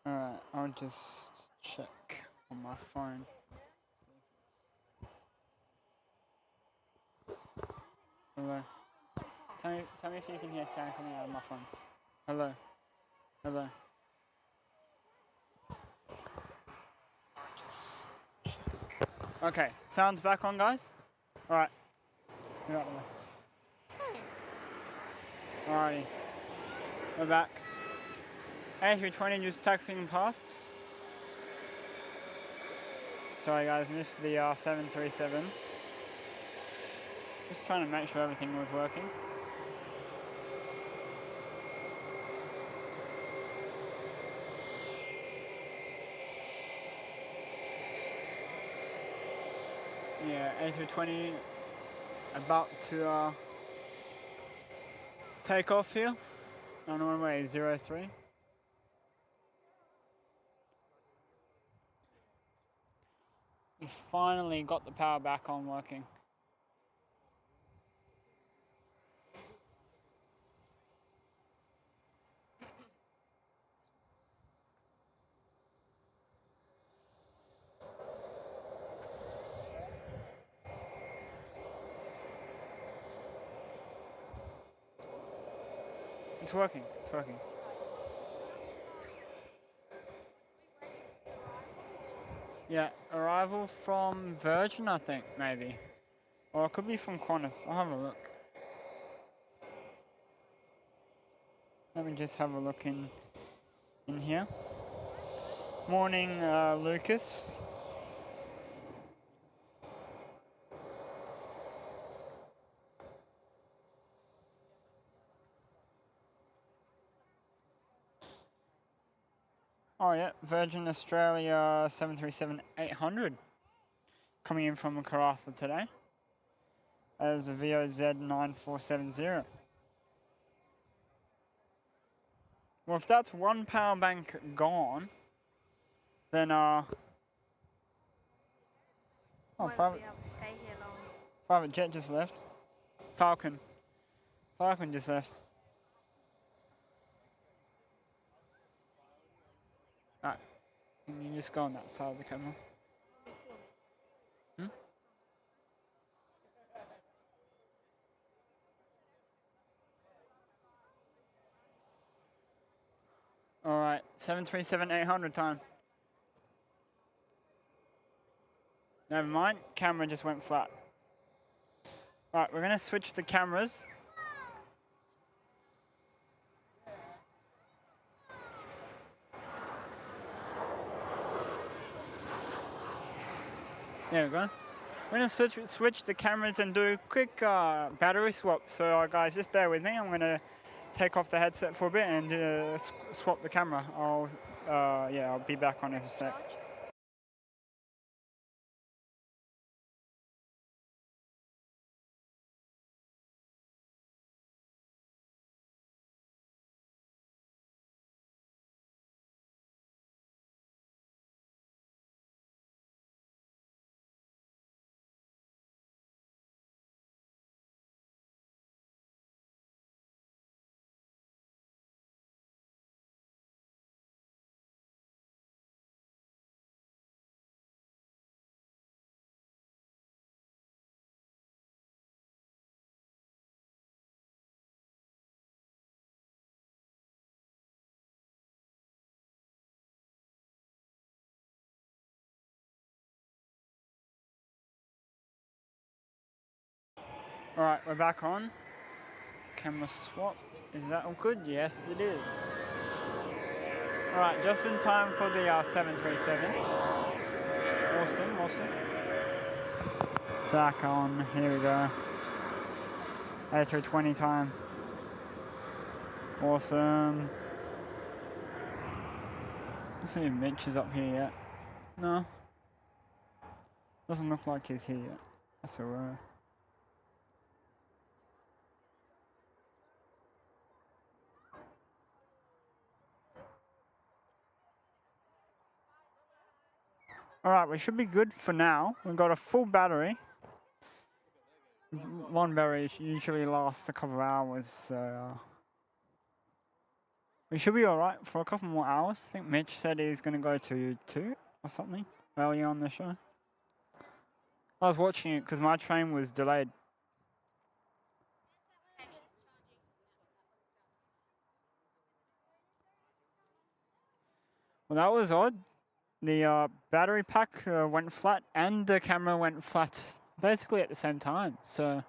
Alright, I'll just check on my phone. Hello. Tell me if you can hear sound coming out of my phone. Hello. Hello. Okay, sound's back on, guys? Alright. You're out of the way. Alrighty. We're back. A320 just taxiing past. Sorry guys, missed the 737. Just trying to make sure everything was working. Yeah, A320 about to take off here on runway 03. We finally got the power back on working. It's working, it's working. Yeah, arrival from Virgin, I think, maybe. Or it could be from Qantas. I'll have a look. Let me just have a look in here. Morning, Lucas. Oh yeah, Virgin Australia 737-800 coming in from Karratha today as a VOZ 9470. Well, if that's one power bank gone, then Won't be able to stay here long. private jet just left. Falcon just left. Alright, can you just go on that side of the camera? Hmm? Alright, 737-800 time. Never mind, camera just went flat. Alright, we're gonna switch the cameras. There we go. We're gonna switch the cameras and do a quick battery swap. So guys, just bear with me. I'm gonna take off the headset for a bit and swap the camera. I'll be back on in a sec. Alright, we're back on. Camera swap. Is that all good? Yes, it is. Alright, just in time for the 737. Awesome. Back on. Here we go. A320 time. Awesome. Let's see if Mitch is up here yet. No. Doesn't look like he's here yet. That's alright. Alright, we should be good for now. We've got a full battery. One battery usually lasts a couple of hours, so we should be alright for a couple more hours. I think Mitch said he's going to go to 2 or something earlier on the show. I was watching it because my train was delayed. Well, that was odd. The battery pack went flat and the camera went flat basically at the same time. So, What are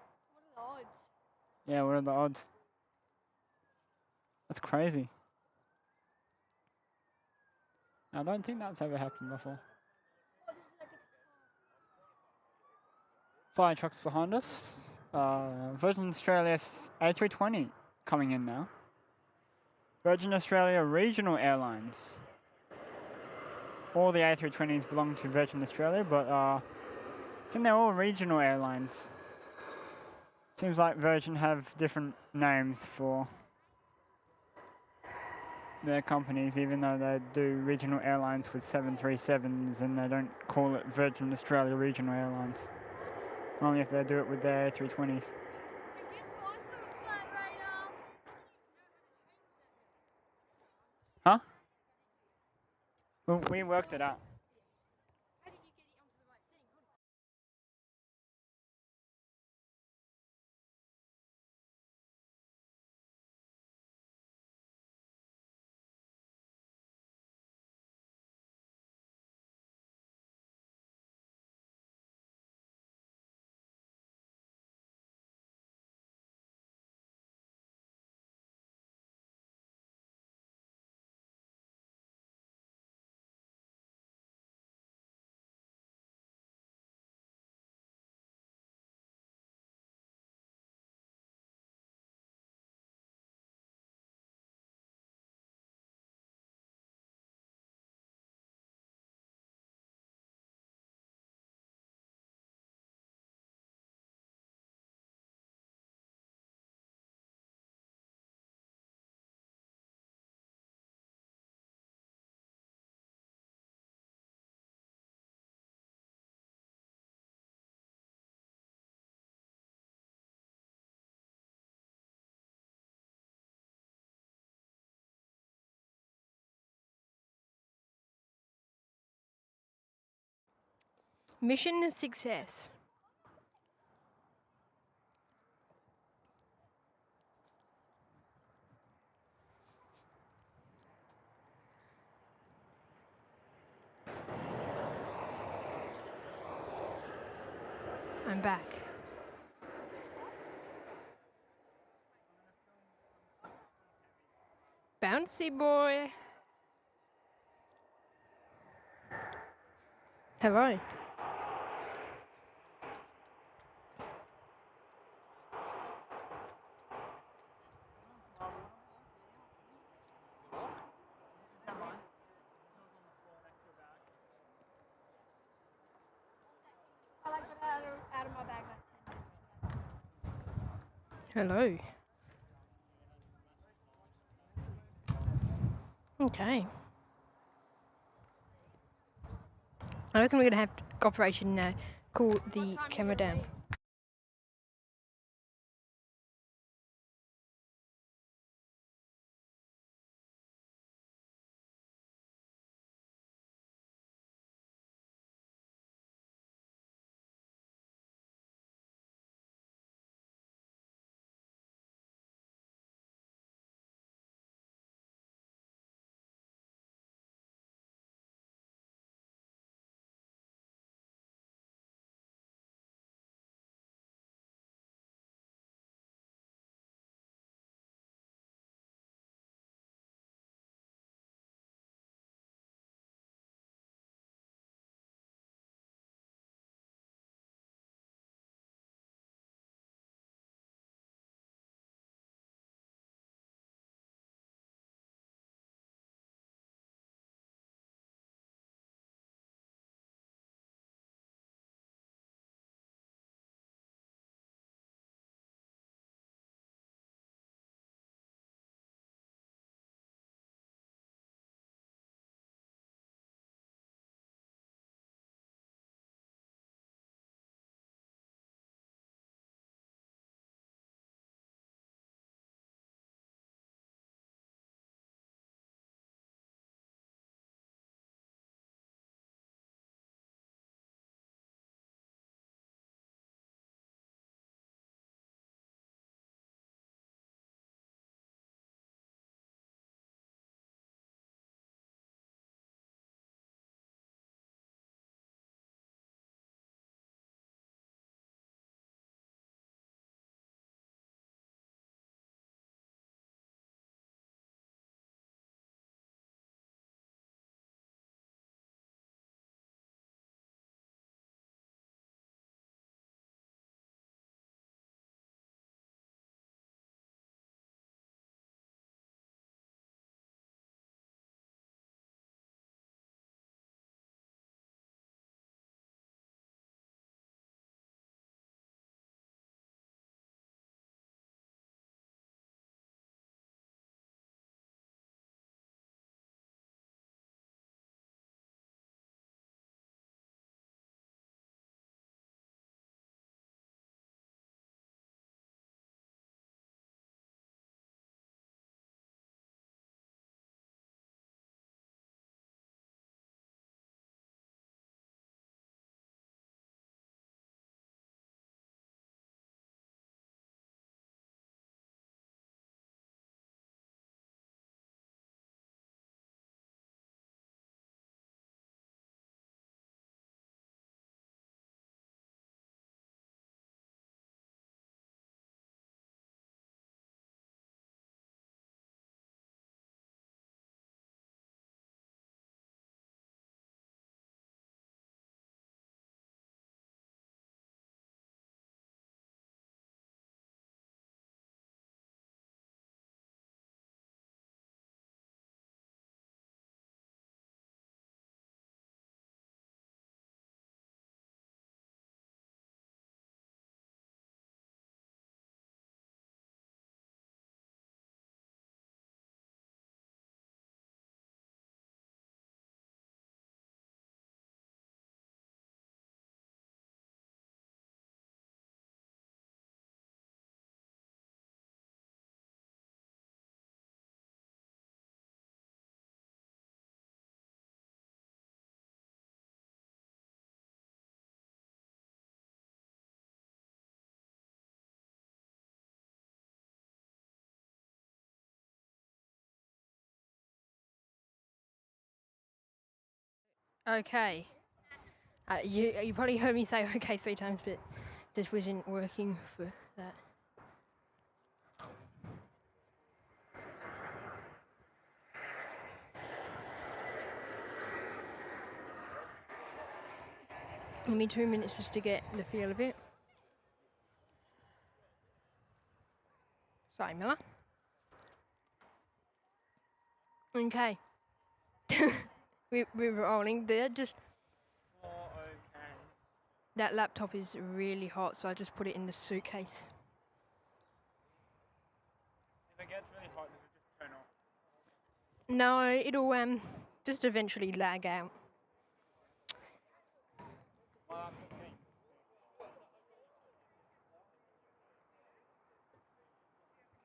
the odds? yeah, what are the odds? That's crazy. I don't think that's ever happened before. Fire trucks behind us. Virgin Australia's A320 coming in now. Virgin Australia Regional Airlines. All the A320s belong to Virgin Australia, but I think they're all regional airlines. Seems like Virgin have different names for their companies, even though they do regional airlines with 737s and they don't call it Virgin Australia Regional Airlines. Only if they do it with their A320s. Huh? Well, we worked it out. Mission success. I'm back. Bouncy boy. Hello. Out of my bag. Hello. Okay. I reckon we're gonna have Operation cool the camera down. Okay. You probably heard me say okay 3 times, but this wasn't working for that. Give me 2 minutes just to get the feel of it. Sorry, Miller. Okay. we're rolling there. Just 4 okays. that laptop is really hot, so I just put it in the suitcase. If it gets really hot, does it just turn off? No, it'll just eventually lag out. My laptop's saying.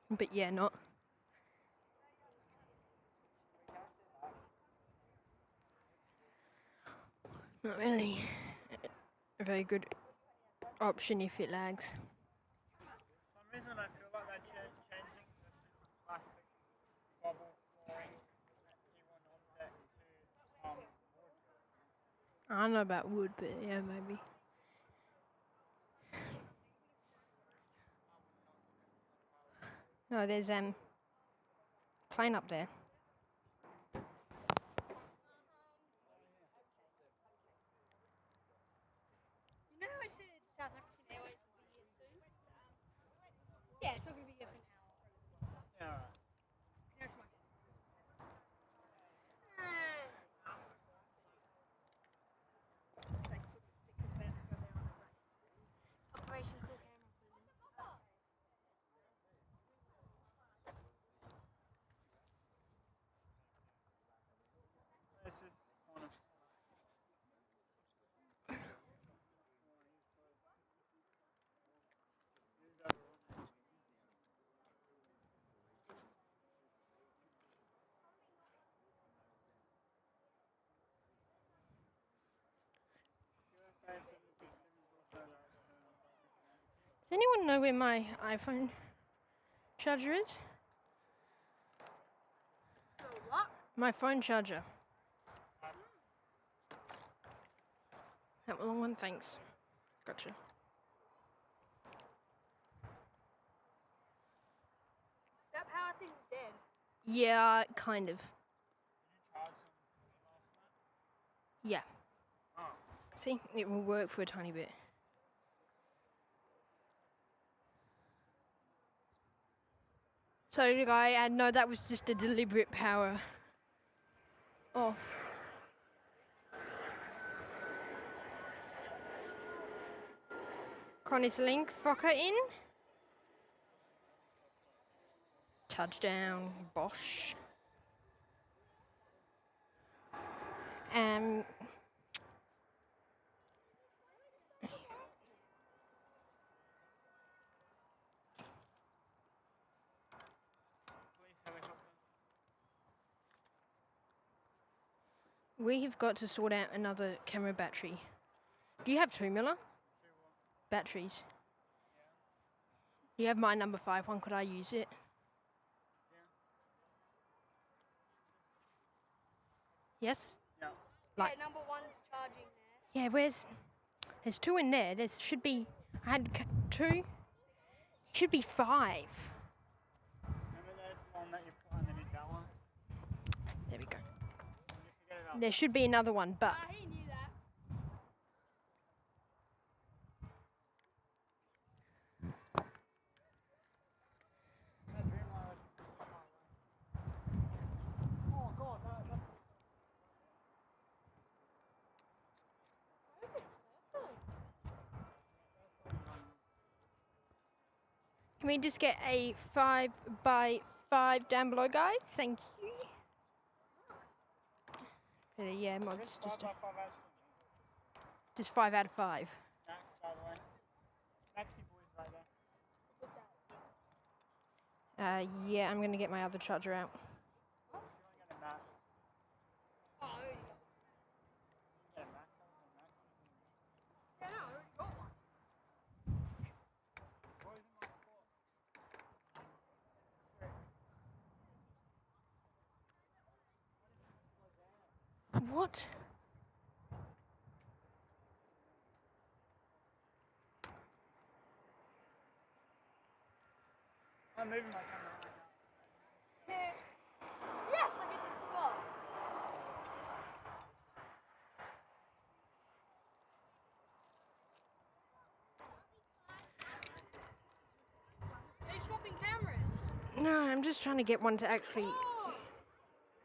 But yeah, not really a very good option if it lags. For some reason, I feel like they're changing the plastic bubble flooring at T1 on deck to wood. I don't know about wood, but yeah, maybe. No, there's plane up there. You know how I said South African Airways would be here soon? Yeah, it's not going to be here for an hour. Yeah. That's my fault. Operation Cool Camera. This is kind of. Does anyone know where my iPhone charger is? So what? My phone charger. That long one, thanks. Gotcha. That power thing's dead. Yeah, kind of. Yeah. Oh. See, it will work for a tiny bit. So did I, and no, that was just a deliberate power off. Connie's link, Fokker in. Touchdown, Bosch. Um, Police helicopter. we have got to sort out another camera battery. Do you have 2, Miller? 2 what? Batteries. You have my number 5 one, could I use it? Yes? Yeah. Like- Yeah, number 1's charging there. Yeah, there's 2 in there. There should be, I had 2. Should be 5. Remember there's one that you put underneath that one? There we go. You forget about There should be another one, but He knew that. that Dreamliner is too far away. Oh god, that's. can we just get a 5x5 down below, guys? Thank you. Yeah, mods This just 5x5 actually. just 5 out of 5. Max, by the way. Maxi boys right there. Yeah, I'm gonna get my other charger out. If you want to get a Max, Oh, I already got you can get a Max. I was a Max. one. Yeah, no, I already got one. Boys in my sport. What? I'm moving my camera right now. Here. Yes, I get this spot. Are you swapping cameras? No, I'm just trying to get one to actually. Oh!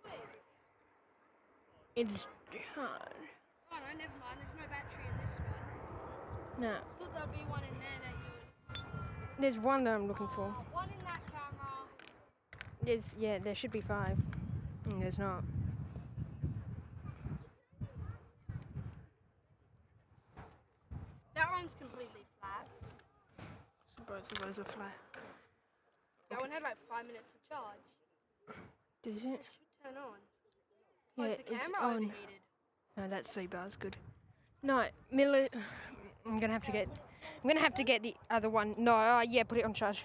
Wait. It's hard. Oh no, never mind. There's no battery in this one. No, I thought there'd be one in there that you would. there's one that I'm looking for. One in that camera. There should be 5. There's not. That one's completely flat. Both of those are flat. That one had like 5 minutes of charge. Does it? It should turn on. Yeah, Oh, is the it's camera on. overheated? No, that's 3 bars. Good. No, Miller. I'm gonna have to get the other one. No, yeah, put it on charge.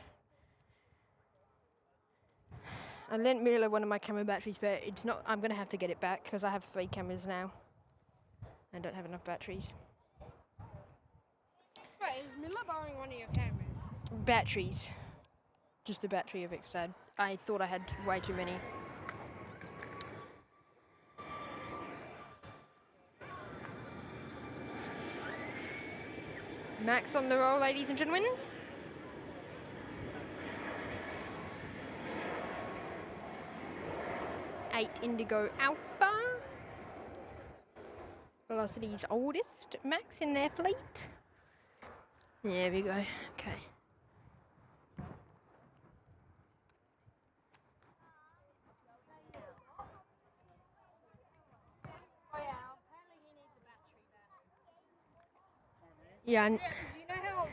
I lent Miller one of my camera batteries, but it's not. I'm gonna have to get it back because I have 3 cameras now. I don't have enough batteries. Wait, is Miller borrowing one of your cameras? Batteries. Just the battery of it, because I thought I had way too many. Max on the roll, ladies and gentlemen. Eight Indigo Alpha. Velocity's oldest Max in their fleet. There we go. Okay. Oh yeah, apparently he needs a battery back. Yeah, Yeah, because you know how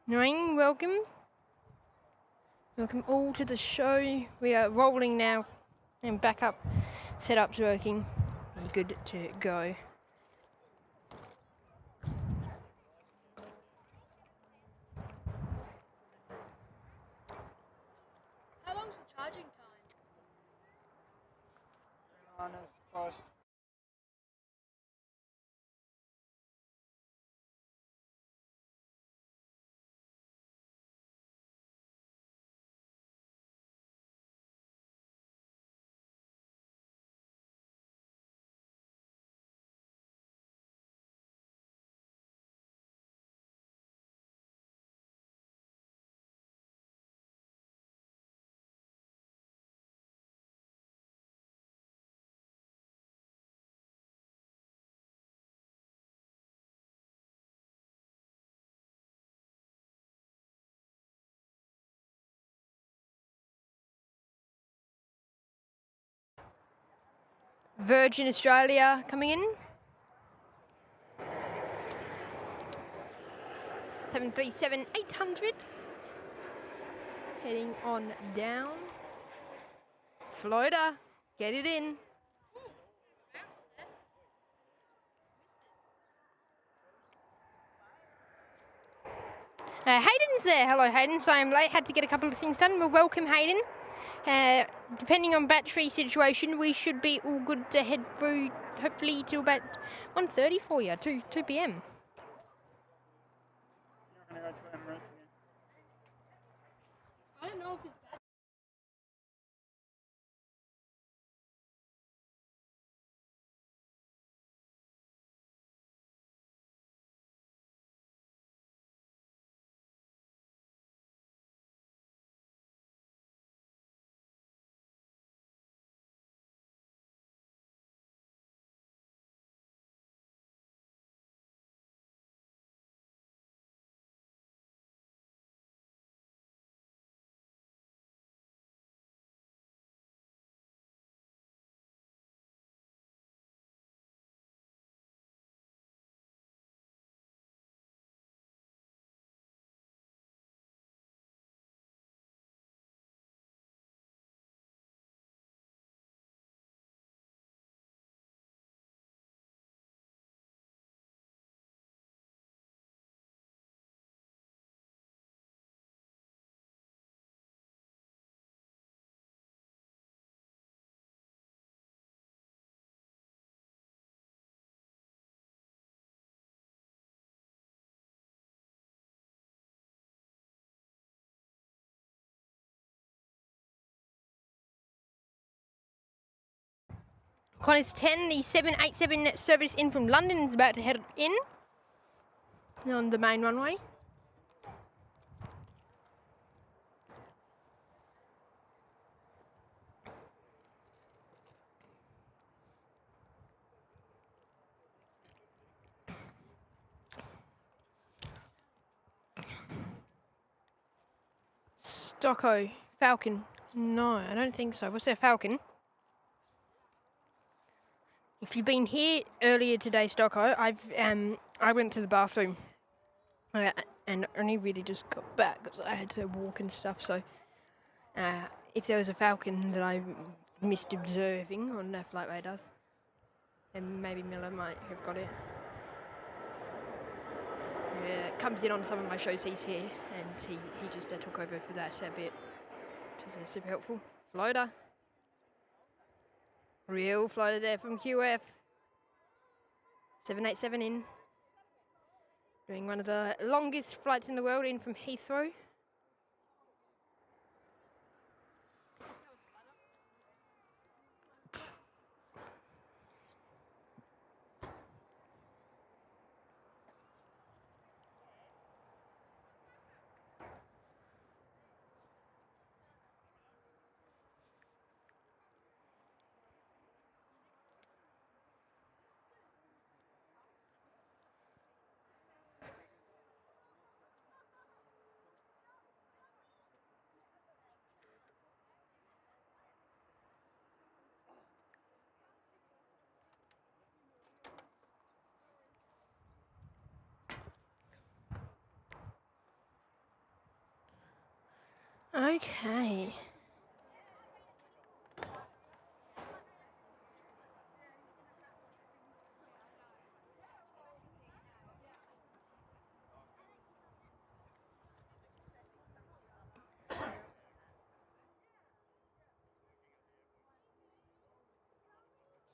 Nine, welcome. Welcome all to the show. We are rolling now and backup setup's working. We're good to go. how long's the charging time? Honest, close. Virgin Australia coming in. 737-800. Heading on down. Florida, get it in. Hayden's there. Hello, Hayden. So I'm late. Had to get a couple of things done. Well, welcome, Hayden. Depending on battery situation, we should be all good to head through, hopefully, till about 1:30 for you, 2 p.m. You're not going to go to Emirates again. golf is bad. Qantas 10, the 787 service in from London is about to head in on the main runway. Stocko, Falcon. No, I don't think so. What's that Falcon? If you've been here earlier today, Stocko, I went to the bathroom and only really just got back because I had to walk and stuff. So if there was a Falcon that I missed observing on the flight radar, then maybe Miller might have got it. Yeah, it comes in on some of my shows he's here, and he just took over for that bit, which is super helpful. Floater. Real floater there from QF. 787 in. Doing one of the longest flights in the world in from Heathrow. Okay.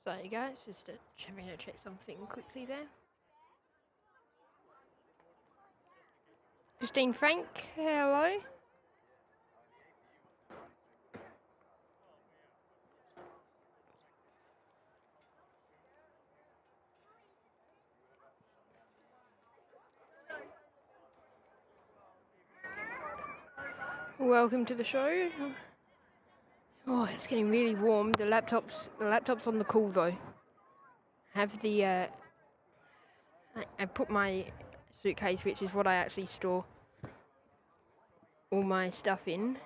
So you guys, just having to check something quickly there. Christine Frank, hello. Welcome to the show. Oh, it's getting really warm. The laptop's on the cool though. Have the I put my suitcase, which is what I actually store all my stuff in.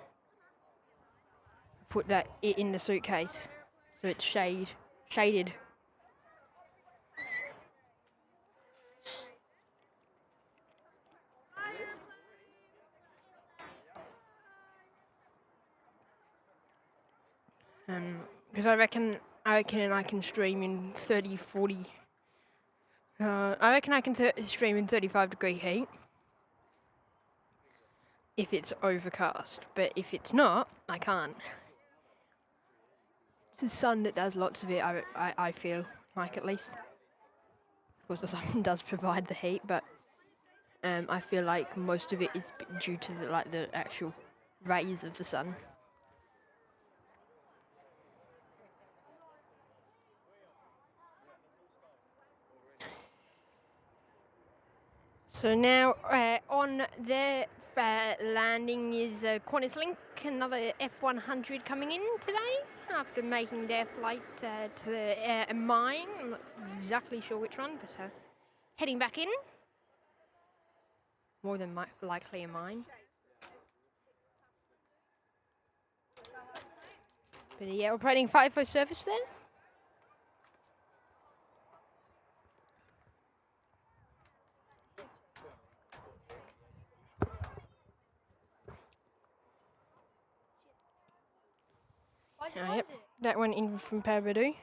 Put that in the suitcase, so it's shaded. Because I reckon I can stream in 30, 40. I reckon I can stream in 35-degree heat if it's overcast, but if it's not, I can't. It's the sun that does lots of it. I feel like, at least. Of course, the sun does provide the heat, but I feel like most of it is due to the actual rays of the sun. So now on their landing is Qantas Link, another F100 coming in today after making their flight to the mine. I'm not exactly sure which one, but heading back in. More than likely a mine. But yeah, operating FIFO service then. Why'd you Oh, close yep, it? that went in from Parabadu.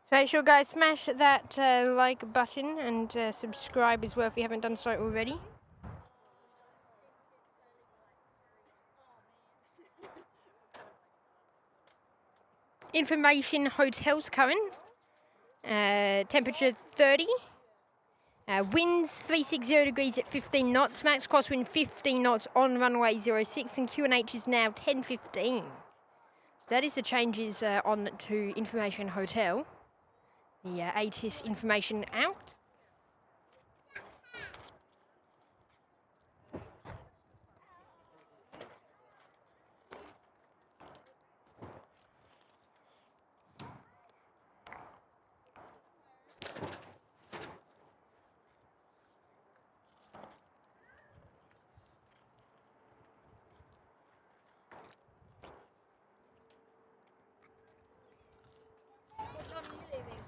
So make sure guys smash that like button and subscribe as well if you haven't done so already. Information hotels current. Temperature 30. Winds 360 degrees at 15 knots. Max crosswind 15 knots on runway 06 and QNH is now 10:15. So that is the changes on to Information Hotel. The ATIS information out. What time are you leaving?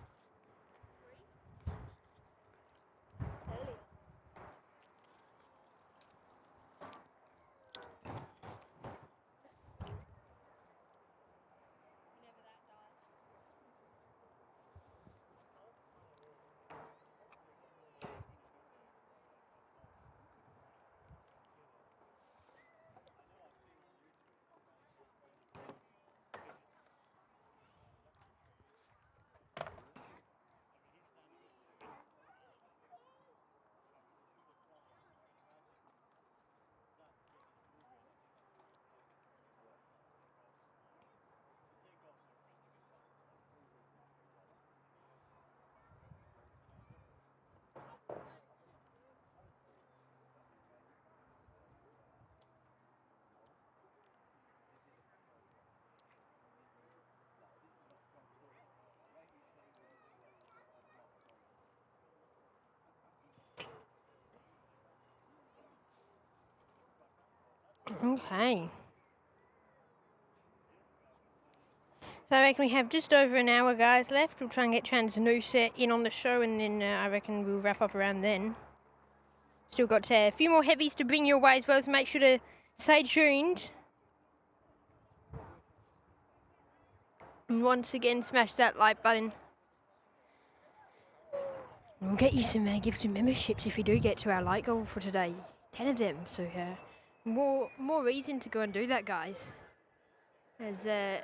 3? Early. Whenever that dies. Okay. So I reckon we have just over an hour, guys, left. We'll try and get Transnusa in on the show, and then I reckon we'll wrap up around then. Still got a few more heavies to bring your way as well, so make sure to stay tuned. And once again, smash that like button. We'll get you some gifts and memberships if you do get to our like goal for today. 10 of them, so more reason to go and do that, guys. As an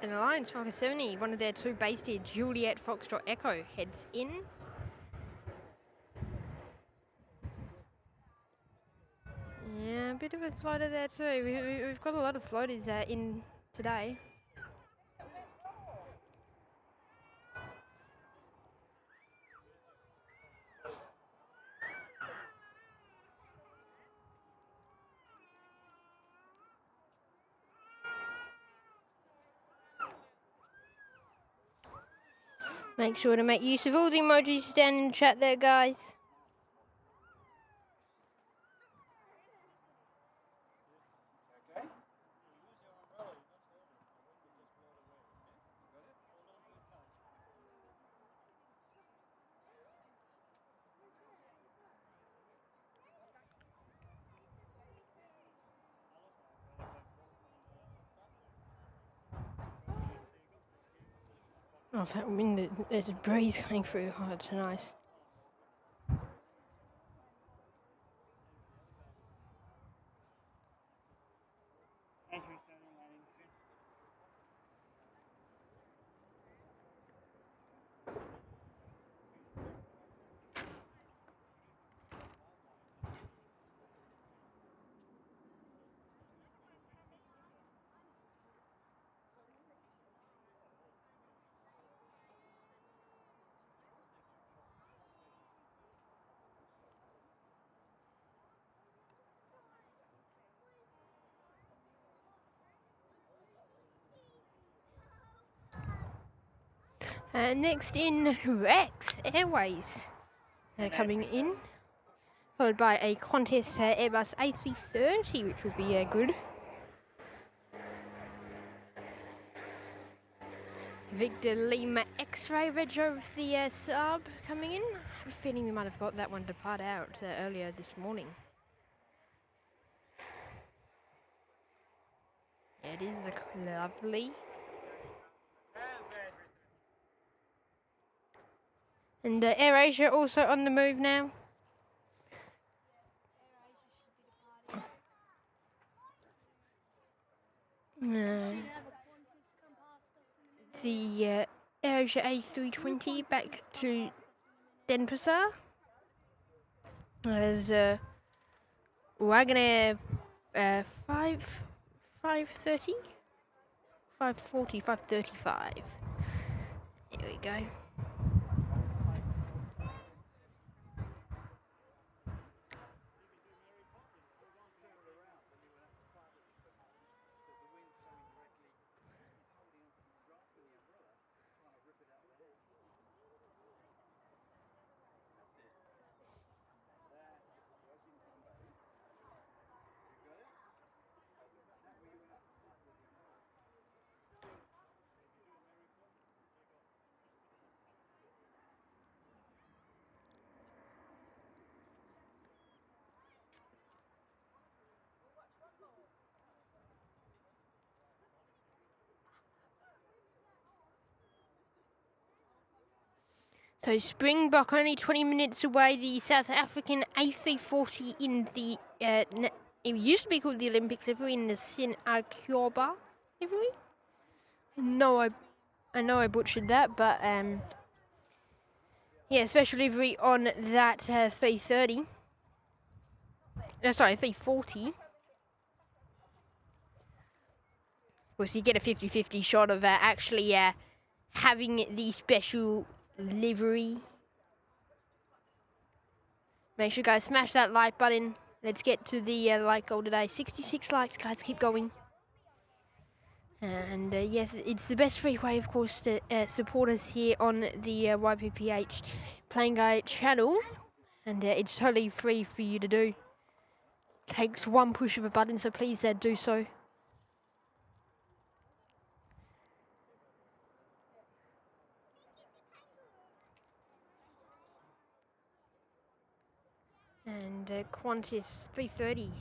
Alliance Fokker 70, one of their two based here, Juliet Foxtrot Echo, heads in. Yeah, a bit of a floater there too. We've got a lot of floaters in today. Make sure to make use of all the emojis down in the chat there, guys. Oh, that wind, there's a breeze coming through. Oh, it's nice. Next in, Rex Airways coming in, followed by a Qantas Airbus A330, which would be good. Victor Lima X-Ray Retro of the sub coming in. I have a feeling we might have got that one depart out earlier this morning. It is lovely. And AirAsia also on the move now. The AirAsia A320 back to Denpasar. As Wagonair 530, 540, 535. Here we go. So Springbok only 20 minutes away. The South African A340 in the it used to be called the Olympics livery in the Sin Akyoba livery. I know I butchered that, but yeah, special livery on that 330. Sorry, 340. Of course, you get a 50-50 shot of actually having the special livery. Make sure, guys, smash that like button. Let's get to the like goal today. 66 likes, guys. Keep going. And yes, it's the best free way, of course, to support us here on the YPPH Playing Guide channel. And it's totally free for you to do. Takes one push of a button, so please do so. And Qantas 330.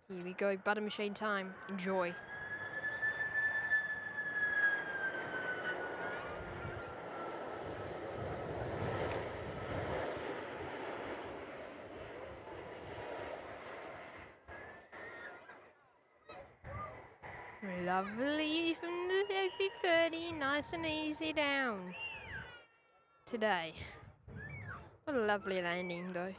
Here we go, butter machine time. Enjoy. Lovely from the 30, nice and easy down today. What a lovely landing though.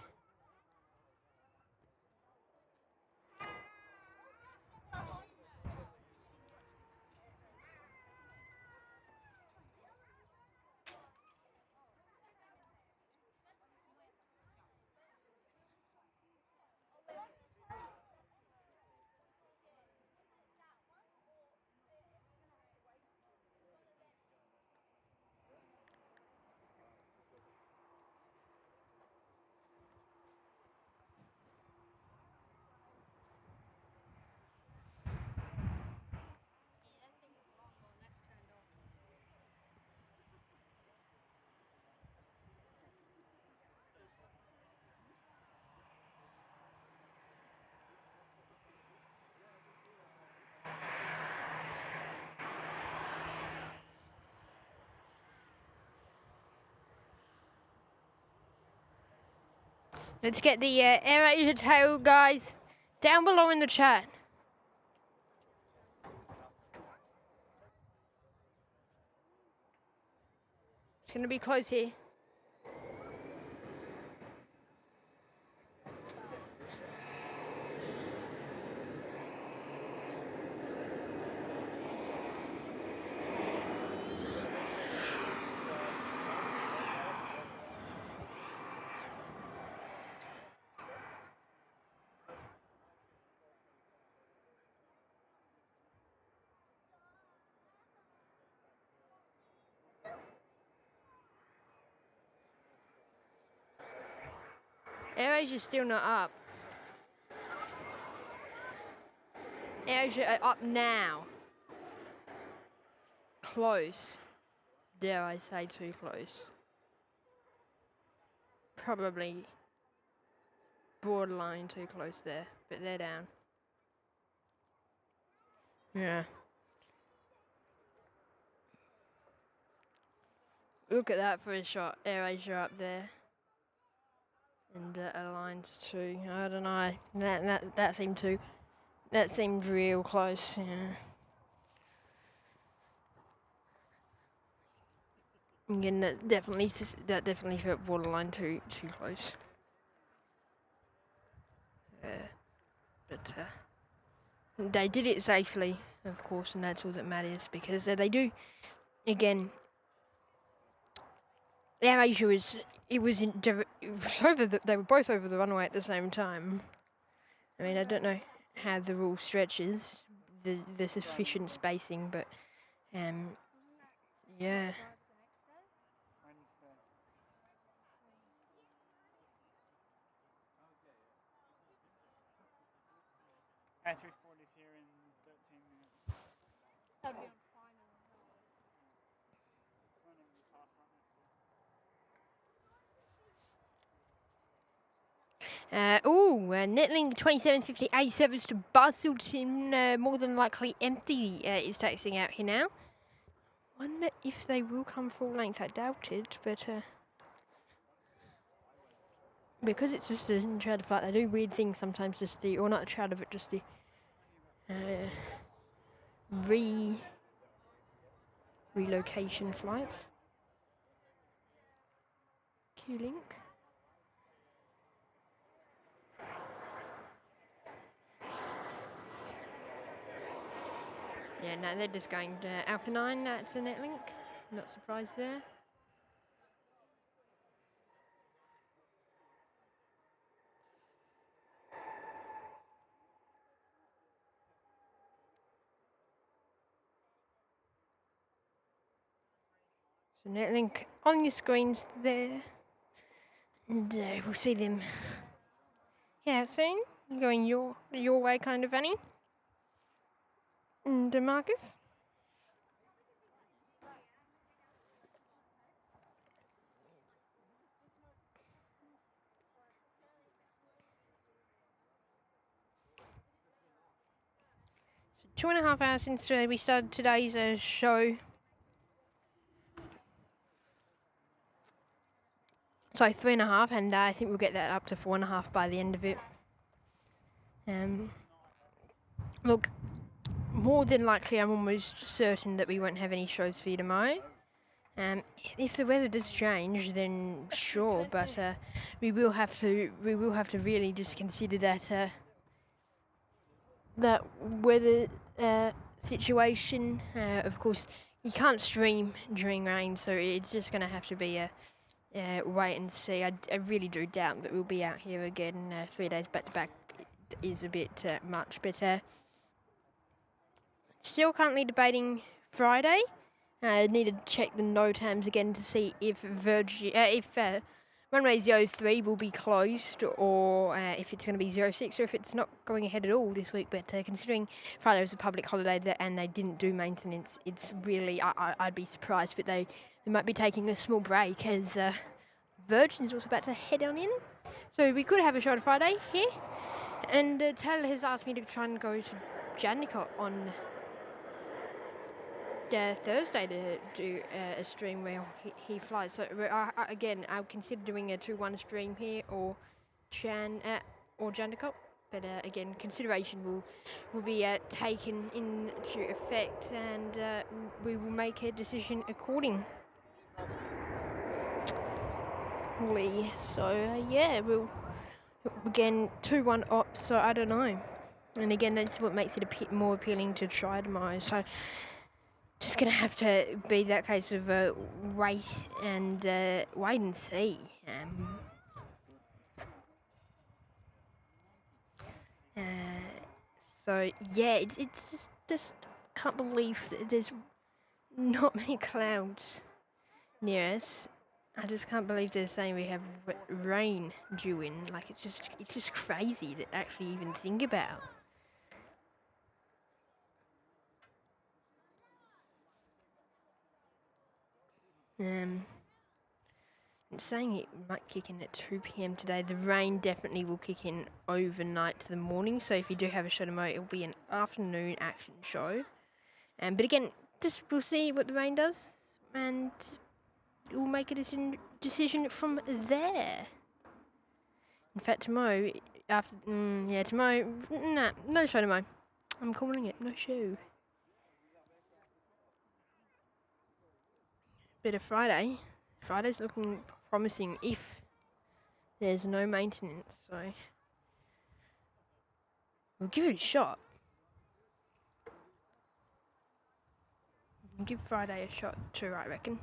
Let's get the Air Asia tail guys down below in the chat. It's going to be close here. Air Asia's still not up. Air Asia are up now. Close. Dare I say too close. Probably borderline too close there, but they're down. Yeah. Look at that for a shot. Air Asia up there. And Alliance too. I don't know. That seemed real close. Yeah. Again, that definitely felt borderline too close. But they did it safely, of course, and that's all that matters, because they do. Again, Air Asia they were both over the runway at the same time. I mean, I don't know how the rule stretches the sufficient spacing, but yeah. A340 is here in 13 minutes. That'd be on final. It's not even past that Netlink 2758 service to Busselton, more than likely empty, is taxing out here now. Wonder if they will come full length. I doubt it, but because it's just a charter flight, they do weird things sometimes. Just or not a charter, but just the relocation flights. Q-Link. Yeah, no, they're just going to Alpha 9, that's a Netlink. Not surprised there. So Netlink on your screens there. And we'll see them soon. Going your way, kind of, Annie. And Marcus. So 2.5 hours since we started today's show. So 3.5, and I think we'll get that up to 4.5 by the end of it. Look, more than likely, I'm almost certain that we won't have any shows for you tomorrow. If the weather does change, then sure, but we will have to really just consider that weather situation. Of course, you can't stream during rain, so it's just going to have to be a wait and see. I really do doubt that we'll be out here again 3 days back to back. Is a bit much, but still currently debating Friday. I need to check the NOTAMs again to see if runway 03 will be closed, or if it's going to be 06, or if it's not going ahead at all this week. But considering Friday was a public holiday and they didn't do maintenance, it's really, I'd be surprised, but they might be taking a small break as Virgin's also about to head on in. So we could have a show on Friday here. And Taylor has asked me to try and go to Jandakot on Thursday to do a stream where he flies. So again, I'll consider doing a 2-1 stream here, or or Jandakot. But again, consideration will be taken into effect, and we will make a decision accordingly. So yeah, we'll again 2-1 up. So I don't know, and again that's what makes it more appealing to try tomorrow. So just gonna have to be that case of wait and see. So yeah, it's just can't believe that there's not many clouds near us. I just can't believe they're saying we have rain due in. Like it's just crazy to actually even think about. It's saying it might kick in at 2 p.m. today. The rain definitely will kick in overnight to the morning. So if you do have a show tomorrow, it'll be an afternoon action show. But again, just we'll see what the rain does, and we'll make a decision from there. In fact, tomorrow, tomorrow, no show tomorrow. I'm calling it, no show. But a Friday's looking promising if there's no maintenance, so we'll give it a shot. We'll give Friday a shot too, I reckon.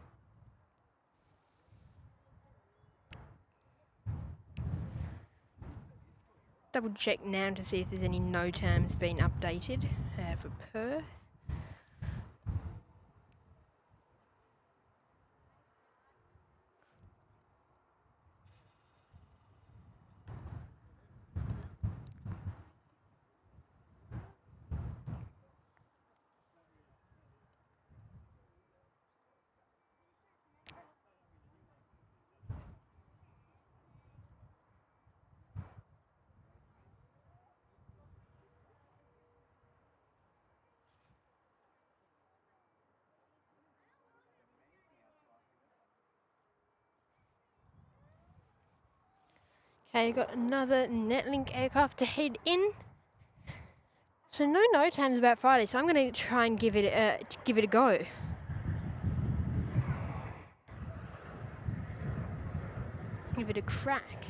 Double check now to see if there's any no terms been updated for Perth. Okay, got another Netlink aircraft to head in. So no times about Friday, so I'm going to try and give it a go. Give it a crack.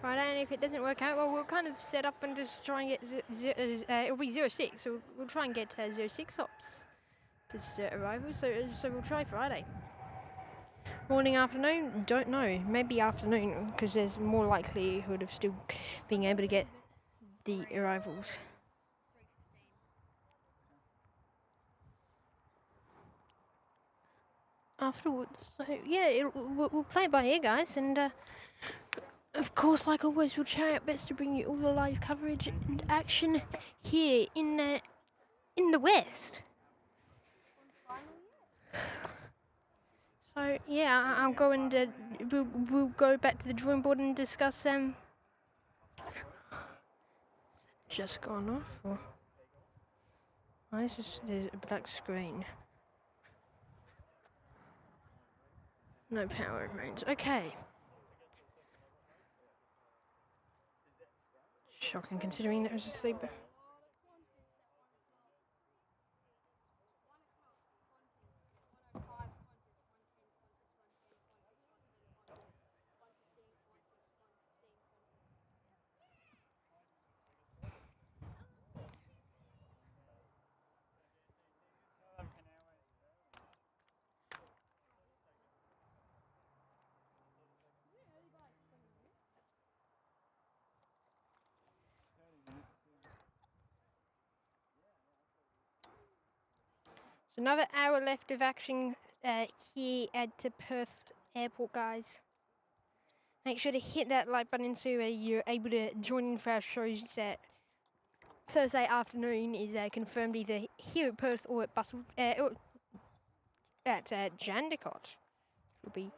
Friday, and if it doesn't work out, well, we'll kind of set up and just try and get it'll be 06, so we'll try and get 06 ops. Just arrival, so we'll try Friday. Morning, afternoon, don't know. Maybe afternoon, because there's more likelihood of still being able to get the arrivals. Afterwards, so yeah, we'll play it by ear, guys, and of course, like always, we'll try our best to bring you all the live coverage and action here in the West. So yeah, I'll go and we'll go back to the drawing board and discuss. Just gone off. Or why is there's a black screen? No power remains. Okay. Shocking, considering that was a sleeper. So another hour left of action here at Perth Airport, guys. Make sure to hit that like button so you're able to join in for our shows that Thursday afternoon is confirmed either here at Perth or at or at Jandakot. Will be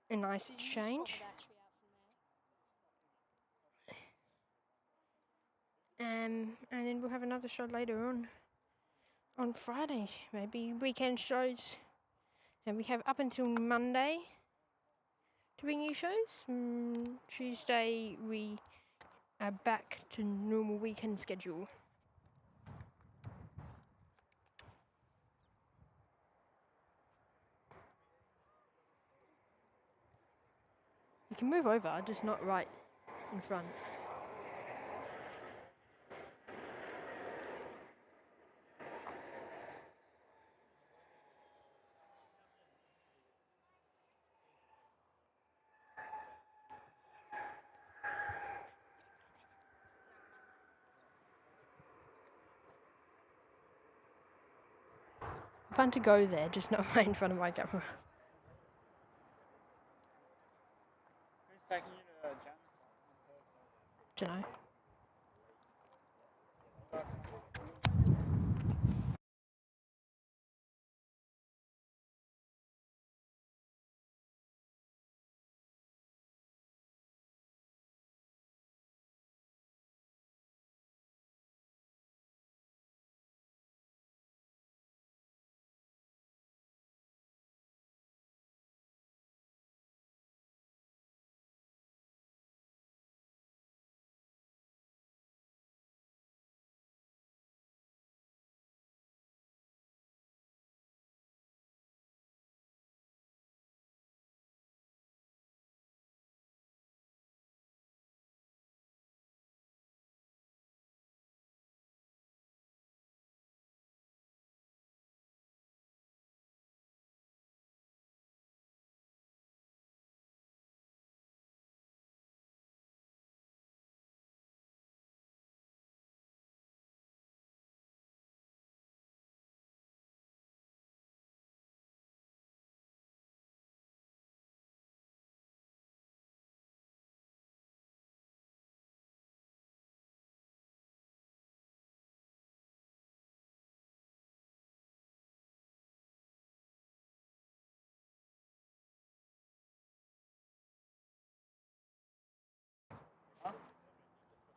a nice change. And then we'll have another show later on Friday, maybe weekend shows. And we have up until Monday doing new shows. Tuesday we are back to normal weekend schedule. You can move over, just not right in front. Fun to go there, just not right in front of my camera. Who's taking you to the jam on Thursday? Dunno.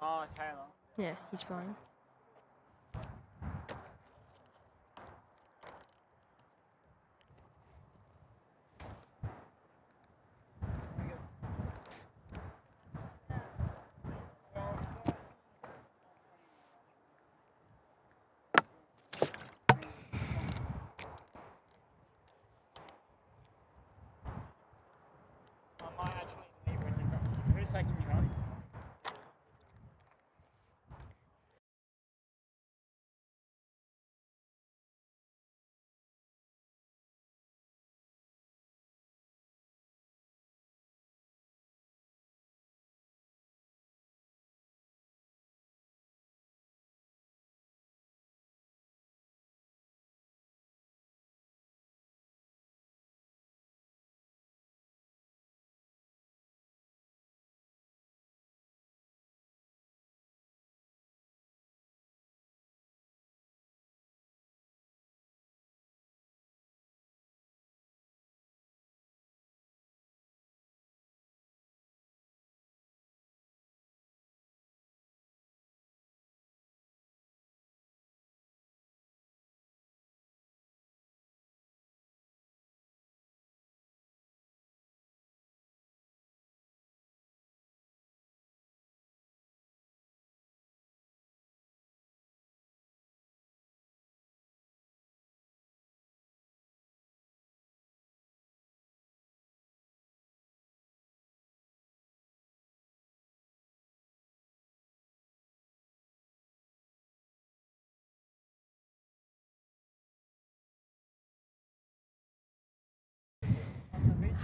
Oh, Taylor. Yeah, he's fine. I might actually leave when you go. Who's taking you home?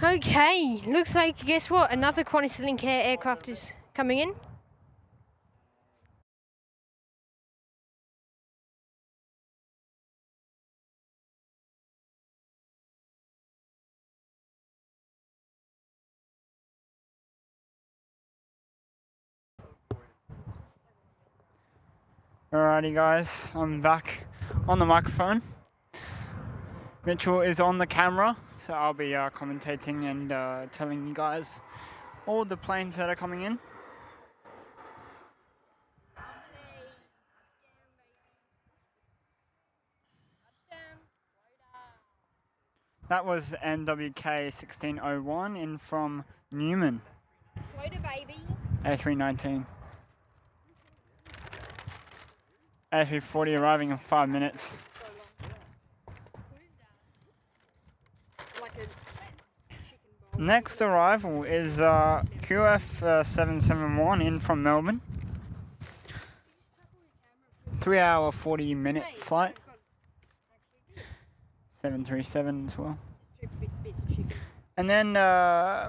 Okay, looks like, guess what? Another Qantas Link Air aircraft is coming in. Alrighty guys, I'm back on the microphone. Mitchell is on the camera, so I'll be commentating and telling you guys all the planes that are coming in. That was NWK 1601 in from Newman, Toyota baby. A319. A340 arriving in 5 minutes. What is that? Like a chicken bowl. Next arrival is QF 771 in from Melbourne. 3-hour 40-minute flight. 737 as well. Just 2 bits of chicken. And then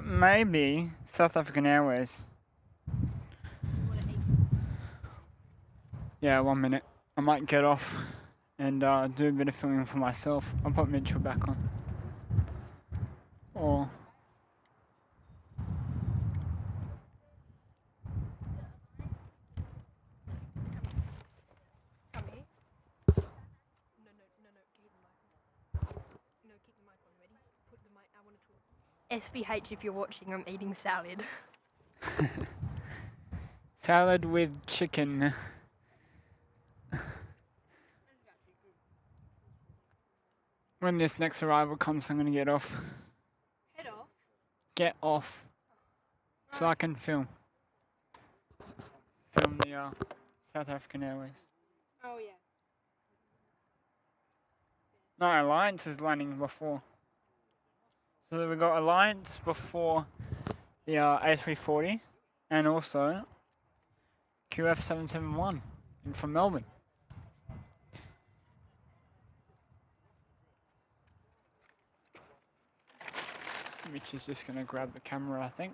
maybe South African Airways. Want to eat? Yeah, 1 minute. I might get off and do a bit of filming for myself. I'll put Mitchell back on. Or Come here. No, keep the mic on. No, keep the mic on. Ready? Put the mic. I want to talk. SBH, if you're watching, I'm eating salad. salad with chicken. When this next arrival comes, I'm gonna get off. Head off. Get off. So I can film. Film the South African Airways. Oh yeah. No, Alliance is landing before. So we got Alliance before the A340 and also QF 771 in from Melbourne. Mitch is just gonna grab the camera, I think.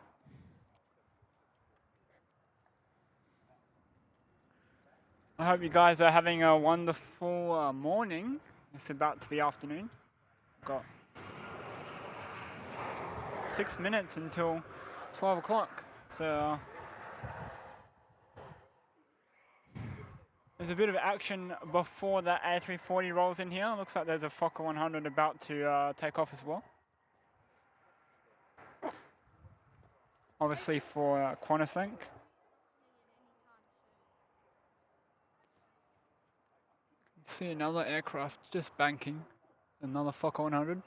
I hope you guys are having a wonderful morning. It's about to be afternoon. Got 6 minutes until 12 o'clock. So there's a bit of action before that A340 rolls in here. Looks like there's a Fokker 100 about to take off as well. Obviously for QantasLink. See another aircraft just banking. Another Fokker 100.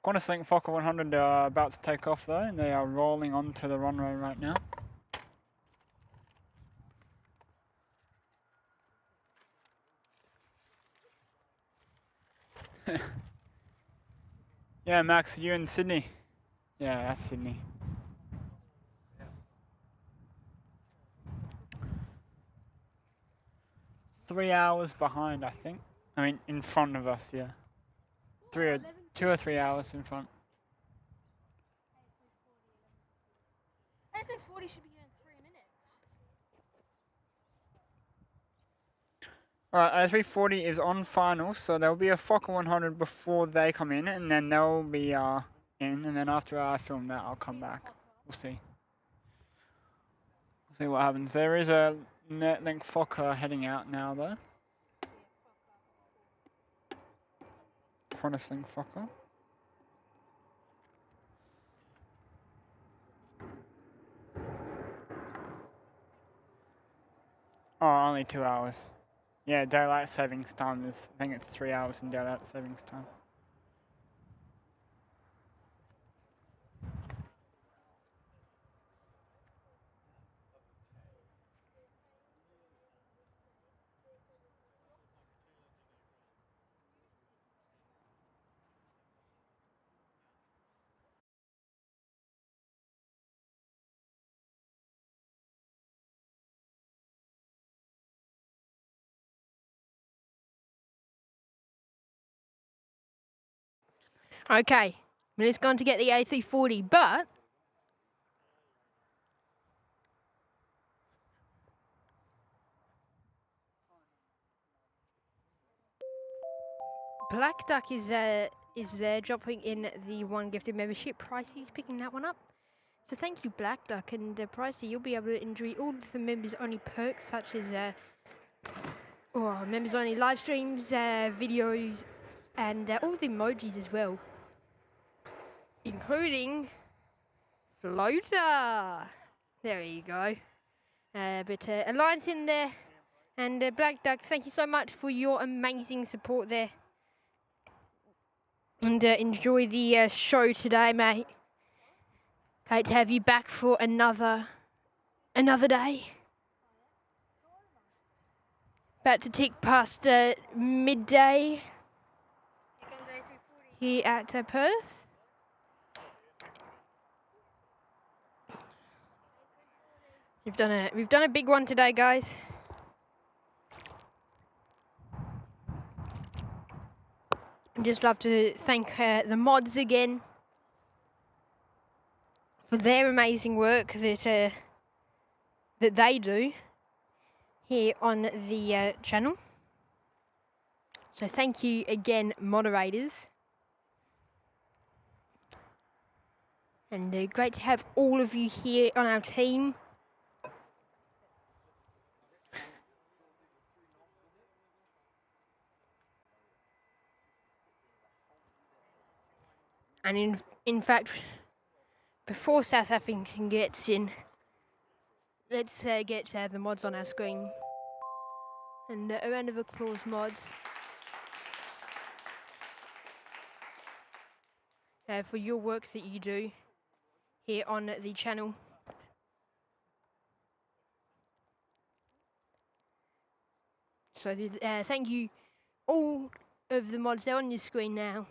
QantasLink Fokker 100 are about to take off though, and they are rolling onto the runway right now. Yeah, Max, you in Sydney? Yeah, that's Sydney. Three hours behind, I think. I mean, in front of us, yeah. 2 or 3 hours in front. SA40 should be going 3 minutes. Alright, A340 is on final, so there'll be a Fokker 100 before they come in, and then they'll be in, and then after I film that, I'll come back. We'll see. We'll see what happens. There is a NetLink Fokker heading out now, though. QantasLink Fokker. Oh, only 2 hours. Yeah, daylight savings time is, I think it's 3 hours in daylight savings time. Okay, Minnie's gone to get the A340, but Black Duck is there dropping in the one gifted membership. Pricey's picking that one up. So thank you, Black Duck, and Pricey, you'll be able to enjoy all of the members-only perks such as members-only live streams, videos, and all the emojis as well, including floater. There you go. But Alliance in there, And Black Duck, thank you so much for your amazing support there. And enjoy the show today, mate. Great to have you back for another day. About to tick past midday here at Perth. We've done a big one today, guys. I'd just love to thank the mods again for their amazing work that they do here on the channel. So thank you again, moderators. And great to have all of you here on our team. And in fact, before South Africa gets in, let's get the mods on our screen. And a round of applause, mods, for your work that you do here on the channel. So thank you all of the mods. They're on your screen now.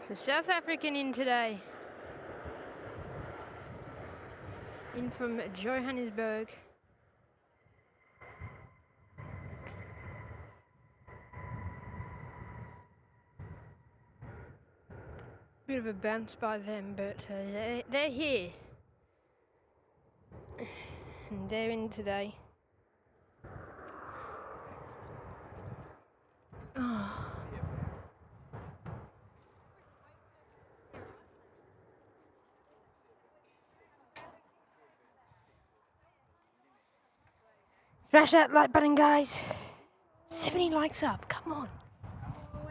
So South African in today. In from Johannesburg. Bit of a bounce by them, but they're here. And they're in today. Oh. Smash that like button, guys. 70 likes up, come on.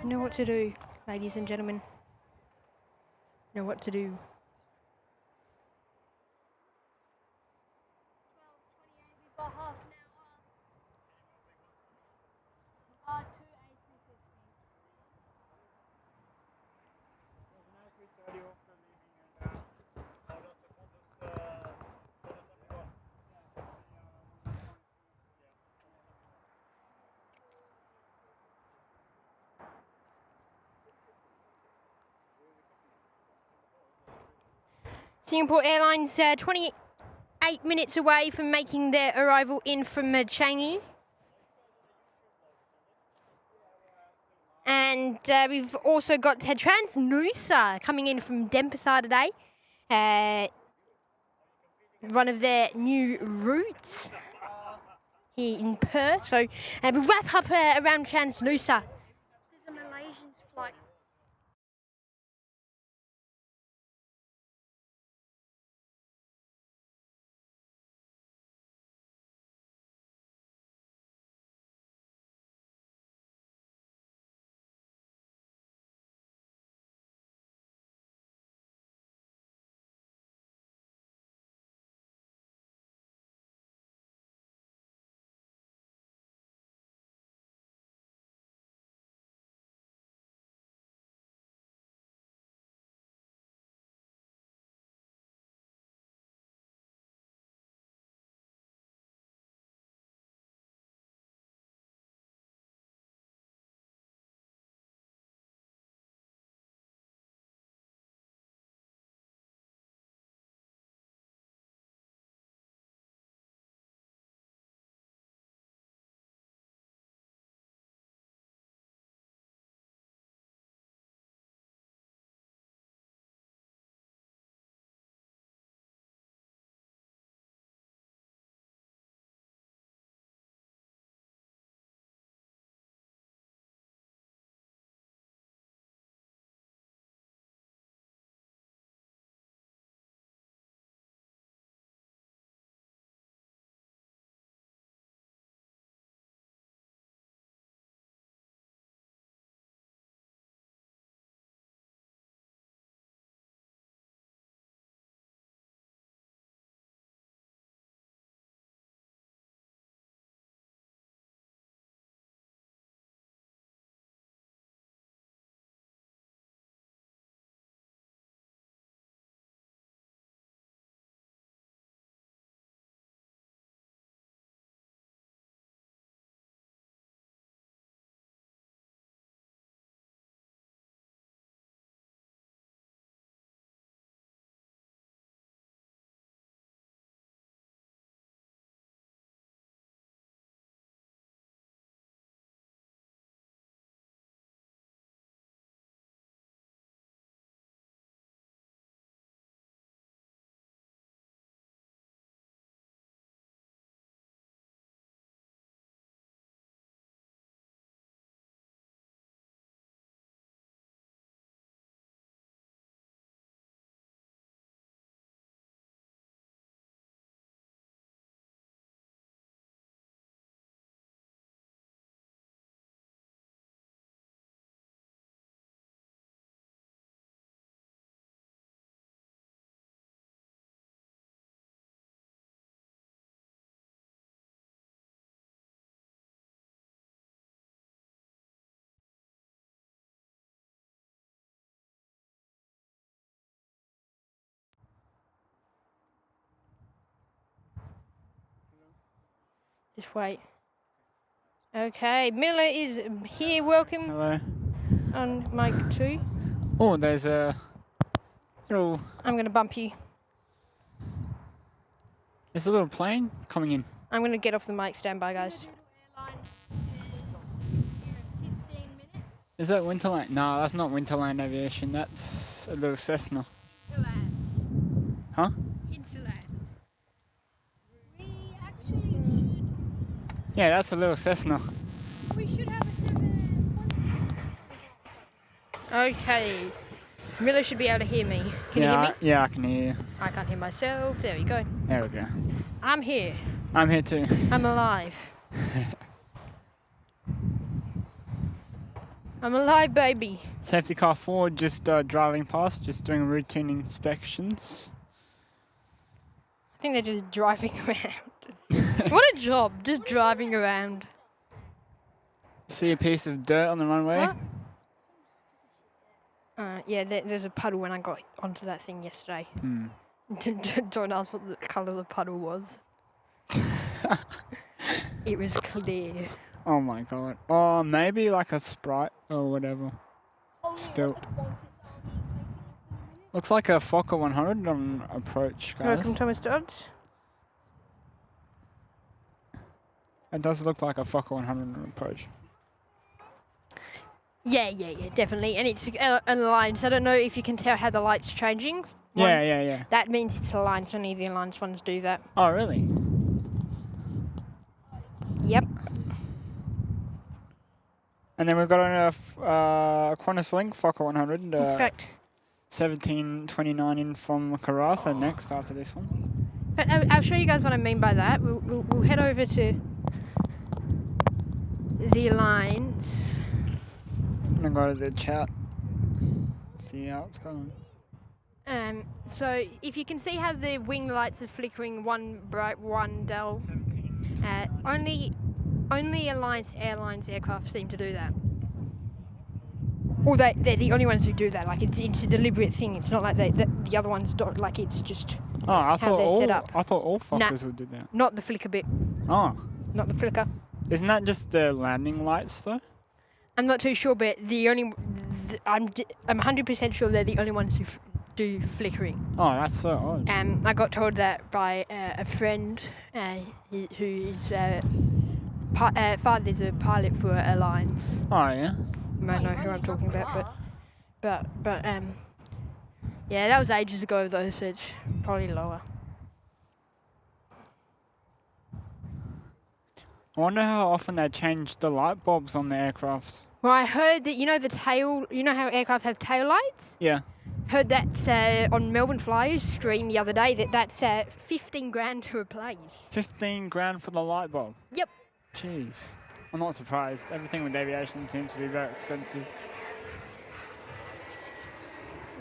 You know what to do, ladies and gentlemen. You know what to do. Singapore Airlines 28 minutes away from making their arrival in from Changi. And we've also got Transnusa coming in from Denpasar today. One of their new routes here in Perth. So we'll wrap up around Transnusa. There's a Malaysian flight Just wait. Okay, Miller is here. Welcome Hello. on mic 2. Oh, there's a little. I'm gonna bump you. There's a little plane coming in. I'm gonna get off the mic. Stand by, guys. Is that Winterland? No, that's not Winterland Aviation. That's a little Cessna. Huh? We actually should. Yeah, that's a little Cessna. We should have a Qantas. Okay. Miller should be able to hear me. Can you hear me? Yeah, I can hear you. I can't hear myself. There we go. There we go. I'm here. I'm here too. I'm alive. I'm alive, baby. Safety car 4 just driving past, just doing routine inspections. I think they're just driving around. What a job, just driving around. See a piece of dirt on the runway? What? Yeah, there's a puddle when I got onto that thing yesterday. Don't ask what the colour of the puddle was. It was clear. Oh my god. Oh, maybe like a Sprite or whatever. Spilt. Looks like a Fokker 100 on approach, guys. Welcome, Thomas Dodds. It does look like a Fokker 100 on approach. Yeah, definitely. And it's aligned, so I don't know if you can tell how the light's changing. Yeah. That means it's aligned, so only the aligned ones do that. Oh, really? Yep. And then we've got a Qantas Link Fokker 100. In fact, 1729 in from Karratha next after this one. but I'll show you guys what I mean by that. We'll head over to the lines. I'm gonna go to the chat. See how it's going. So if you can see how the wing lights are flickering, one bright, one dull. 17. Only Alliance Airlines aircraft seem to do that. Or they're the only ones who do that. Like it's a deliberate thing. It's not like the other ones don't. Like it's just Oh, I how they're set up. thought all Fokkers would do that. Not the flicker bit. Oh, Not the flicker. isn't that just the landing lights though? I'm not too sure, but I'm 100% sure they're the only ones who do flickering. Oh, that's so odd. I got told that by a friend who is father's a pilot for Airlines. Oh yeah. You might know who I'm talking about, but yeah, that was ages ago though, so it's probably lower. I wonder how often they change the light bulbs on the aircrafts. Well, I heard that you know how aircraft have tail lights? Yeah. Heard that on Melbourne Flyers stream the other day that's 15 grand to replace. 15 grand for the light bulb. Yep. Jeez. I'm not surprised. Everything with aviation seems to be very expensive.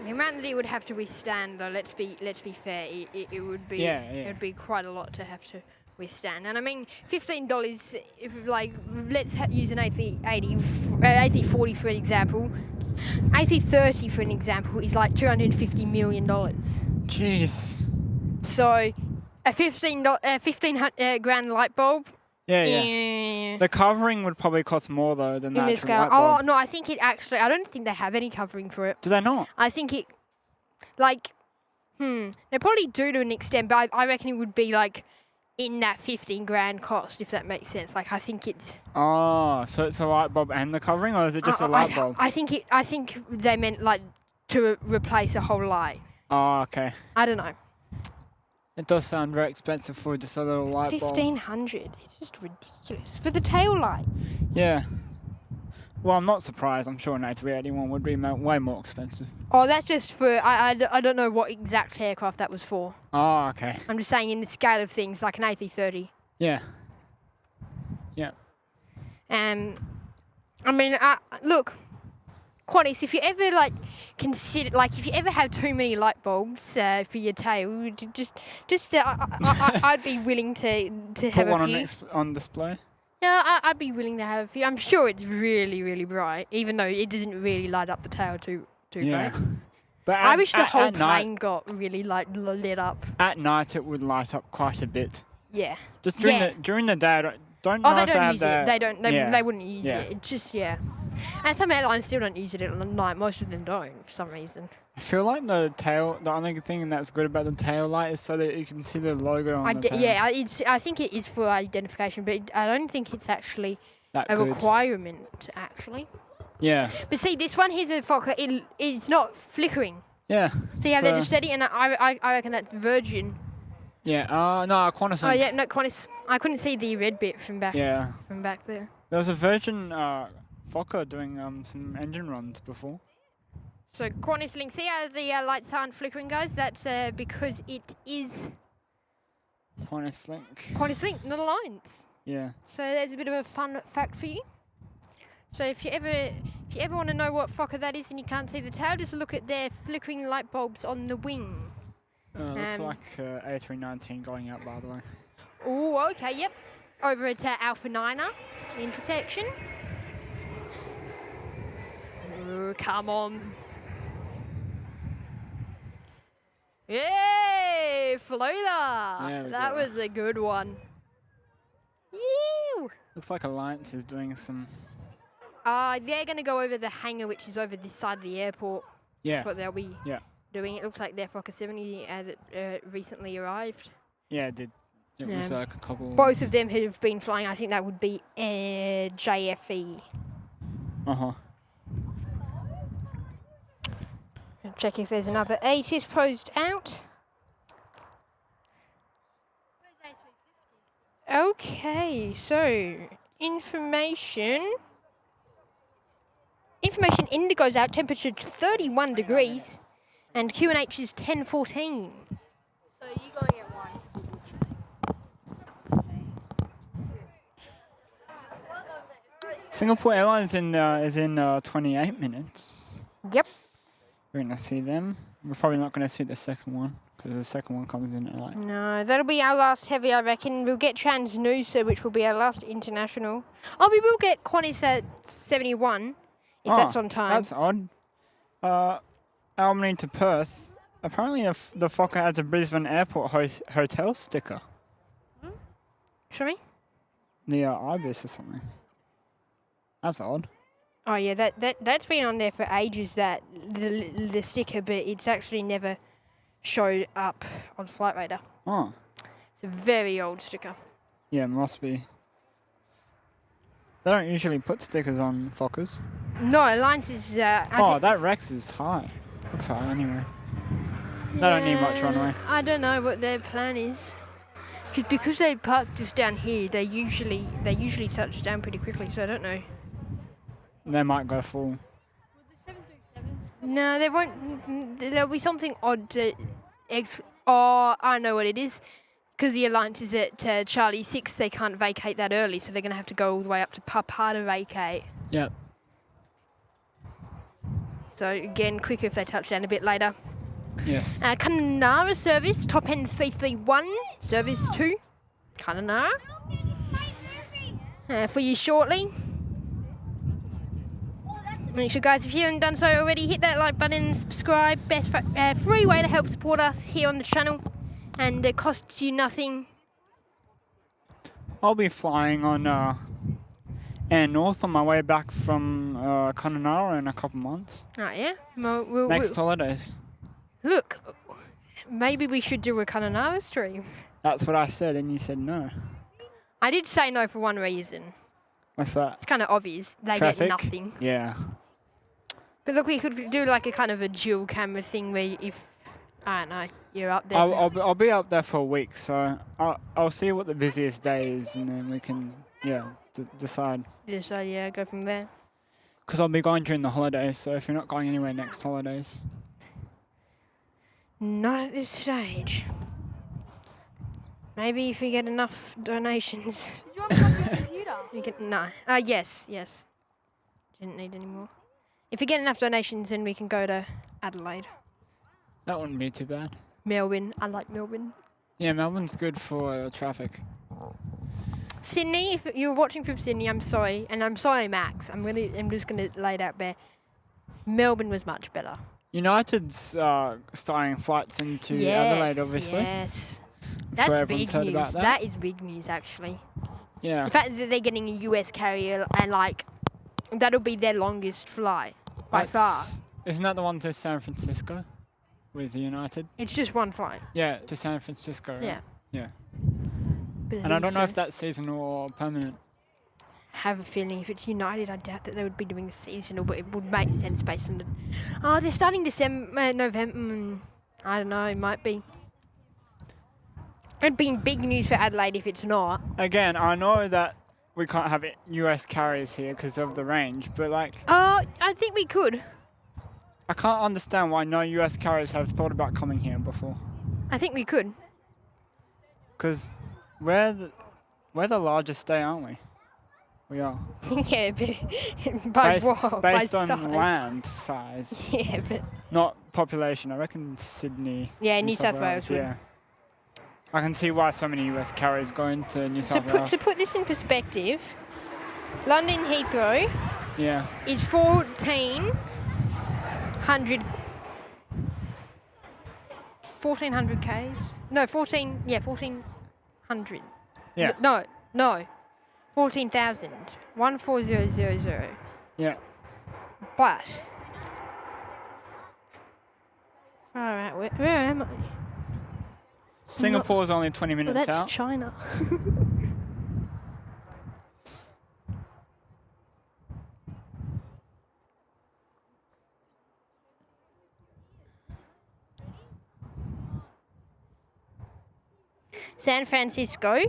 The amount that it would have to withstand, though, let's be fair, it would be it would be quite a lot to have to withstand. And I mean, $15. If let's use an A340 for an example. A330 for an example is like $250 million. Jeez. So a 15 grand light bulb. Yeah. The covering would probably cost more though than In the this actual scale. light bulb. Oh no, I think I don't think they have any covering for it. Do they not? I think it, they probably do to an extent, but I reckon it would be like in that 15 grand cost, if that makes sense. Like I think it's. Oh, so it's a light bulb and the covering, or is it just a light bulb? I think they meant like to replace a whole light. Oh, okay. I don't know. It does sound very expensive for just a little light bulb. $1,500. It's just ridiculous for the tail light. Yeah. Well, I'm not surprised. I'm sure an A381 would be way more expensive. Oh, that's just for I don't know what exact aircraft that was for. Oh, okay. I'm just saying in the scale of things, like an A330. Yeah. I mean, look, Qantas, if you ever consider, if you ever have too many light bulbs for your tail, I'd be willing to have Put a one few. on display. Yeah, I'd be willing to have a few. I'm sure it's really, really bright, even though it doesn't really light up the tail too Yeah. bright. But I wish the whole at night, plane got really lit up. At night, it would light up quite a bit. Yeah. Just during the day. I don't know Oh, they if don't use have it. They don't. They wouldn't use Yeah. it. It's just And some airlines still don't use it at night. Most of them don't for some reason. I feel like the only thing that's good about the tail light is so that you can see the logo on the tail. Yeah, I think it is for identification, but I don't think it's actually a requirement, actually. Yeah. But see, this one here's a Fokker. It's not flickering. Yeah. See how they're just steady? And I reckon that's Virgin. Yeah. No, Qantas. Oh, yeah, no, Qantas. I couldn't see the red bit from back. Yeah. From back there. There was a Virgin Fokker doing some engine runs before. So Qantas Link. See how the lights aren't flickering, guys? That's because it is Qantas Link. Qantas Link, not Alliance. Yeah. So there's a bit of a fun fact for you. So if you ever want to know what Fokker that is and you can't see the tail, just look at their flickering light bulbs on the wing. Looks like A319 going out, by the way. Oh, okay, yep. Over at Alpha 9er intersection. Oh, come on. Yay, floater. That was a good one. Yew. Looks like Alliance is doing some... They're going to go over the hangar, which is over this side of the airport. Yeah. That's what they'll be doing. It looks like their Fokker 70 that recently arrived. Yeah, it did. It was like a couple... Both of them have been flying. I think that would be JFE. Uh-huh. Check if there's another ATIS posed out. Okay, so information Indigo's out, temperature 31 degrees, and QNH is 10:14. So you going at 1? Singapore Airlines is in 28 minutes. Yep. We're going to see them. We're probably not going to see the second one because the second one comes in at like... No, that'll be our last heavy, I reckon. We'll get Transnusa, which will be our last international. Oh, we will get Qantas at 71, if that's on time. That's odd. Albany to Perth. Apparently the Fokker has a Brisbane Airport hotel sticker. Show me? The Ibis or something. That's odd. Oh yeah, that's been on there for ages. That the sticker, but it's actually never showed up on Flight Radar. Oh. It's a very old sticker. Yeah, must be. They don't usually put stickers on Fokkers. No, Alliance is. That Rex is high. Looks high anyway. They don't need much runway. I don't know what their plan is. Because they parked just down here, they usually touch down pretty quickly. So I don't know. They might go full. Would the 737s? No, they won't. There'll be something odd to. I know what it is. Because the Alliance is at Charlie 6, they can't vacate that early, so they're going to have to go all the way up to Papa to vacate. Yep. So again, quicker if they touch down a bit later. Yes. Kununurra service, top end 331, service 2, Kununurra. For you shortly. Make sure, guys, if you haven't done so already, hit that like button and subscribe. Best free way to help support us here on the channel, and it costs you nothing. I'll be flying on Air North on my way back from Kununurra in a couple months. Oh, yeah? Well, Next holidays. Look, maybe we should do a Kununurra stream. That's what I said, and you said no. I did say no for one reason. What's that? It's kind of obvious. They Traffic? get nothing. Yeah. But look, we could do like a kind of a dual camera thing where if, I don't know, you're up there. I'll be up there for a week, so I'll see what the busiest day is, and then we can, decide. Decide, yeah, go from there. Because I'll be going during the holidays, so if you're not going anywhere next holidays. Not at this stage. Maybe if we get enough donations. Did you want to plug your computer? We can, no. Yes. Didn't need any more. If we get enough donations, then we can go to Adelaide. That wouldn't be too bad. Melbourne. I like Melbourne. Yeah, Melbourne's good for traffic. Sydney, if you're watching from Sydney, I'm sorry. And I'm sorry, Max. I'm just going to lay it out there. Melbourne was much better. United's starting flights into Adelaide, obviously. Yes. That's sure big everyone's heard news. about that. That is big news, actually. Yeah. The fact that they're getting a US carrier and like that'll be their longest flight by far. Isn't that the one to San Francisco with United? It's just one flight. Yeah, to San Francisco, right? Yeah. Yeah. Believe And I don't know so. if that's seasonal or permanent. Have a feeling if it's United, I doubt that they would be doing seasonal, but it would make sense based on the. Oh, they're starting November. I don't know. It might be. It'd be big news for Adelaide if it's not. Again, I know that we can't have US carriers here because of the range, but like, Oh, I think we could. I can't understand why no US carriers have thought about coming here before. I think we could. Because we're the largest state, aren't we? We are. Yeah, but by what? Based by on size. land size, Yeah, but not population. I reckon Sydney. yeah, New South Wales. would. Yeah. I can see why so many US carriers go into New South Wales. To put this in perspective, London Heathrow Yeah. is 1,400 Ks. No, 1,400. Yeah. No. 14,000. 14000. Yeah. But alright, where am I? Singapore's only 20 Oh, minutes that's out. China. San Francisco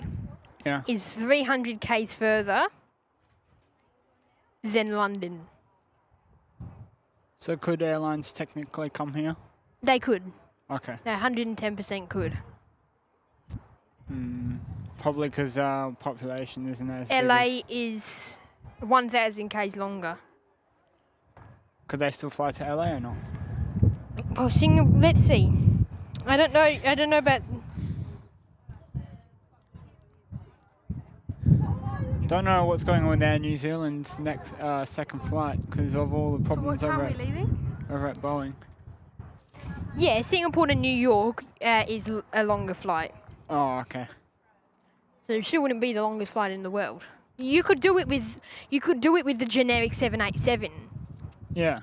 Yeah. is 300 Ks further than London. So could airlines technically come here? They could. Okay. They 110% could. Probably because our population isn't as LA big as... is 1,000 Ks longer. Could they still fly to LA or not? Well, let's see. I don't know about... Don't know what's going on with Air New Zealand's next second flight because of all the problems over at Boeing. Yeah, Singapore to New York is a longer flight. Oh, okay. So it still wouldn't be the longest flight in the world. You could do it with the generic 787. Yeah.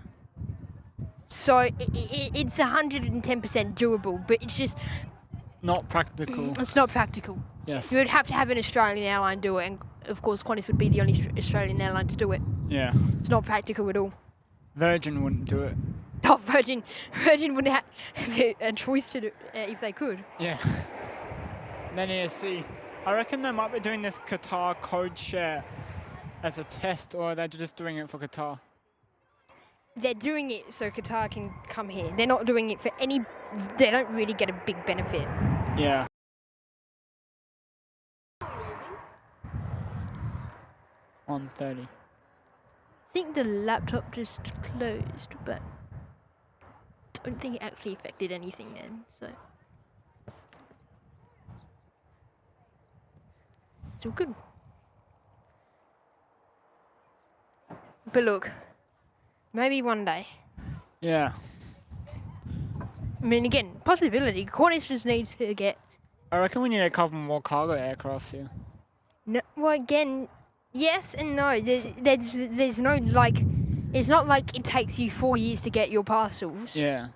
So it's 110% doable, but it's just Not practical. it's not practical. Yes. You would have to have an Australian airline do it, and of course Qantas would be the only Australian airline to do it. Yeah. It's not practical at all. Virgin wouldn't do it. Oh, Virgin would have a choice to do if they could. Yeah. Then you see, I reckon they might be doing this Qatar code share as a test, or they're just doing it for Qatar. They're doing it so Qatar can come here. They're not doing it for any... They don't really get a big benefit. Yeah. On 30. I think the laptop just closed, but don't think it actually affected anything then, so... It's all good. But look, maybe one day. Yeah. I mean, again, possibility. Qantas just needs to get... I reckon we need a couple more cargo aircrafts here. No, well, again, yes and no. There's no, like... It's not like it takes you 4 years to get your parcels. Yeah.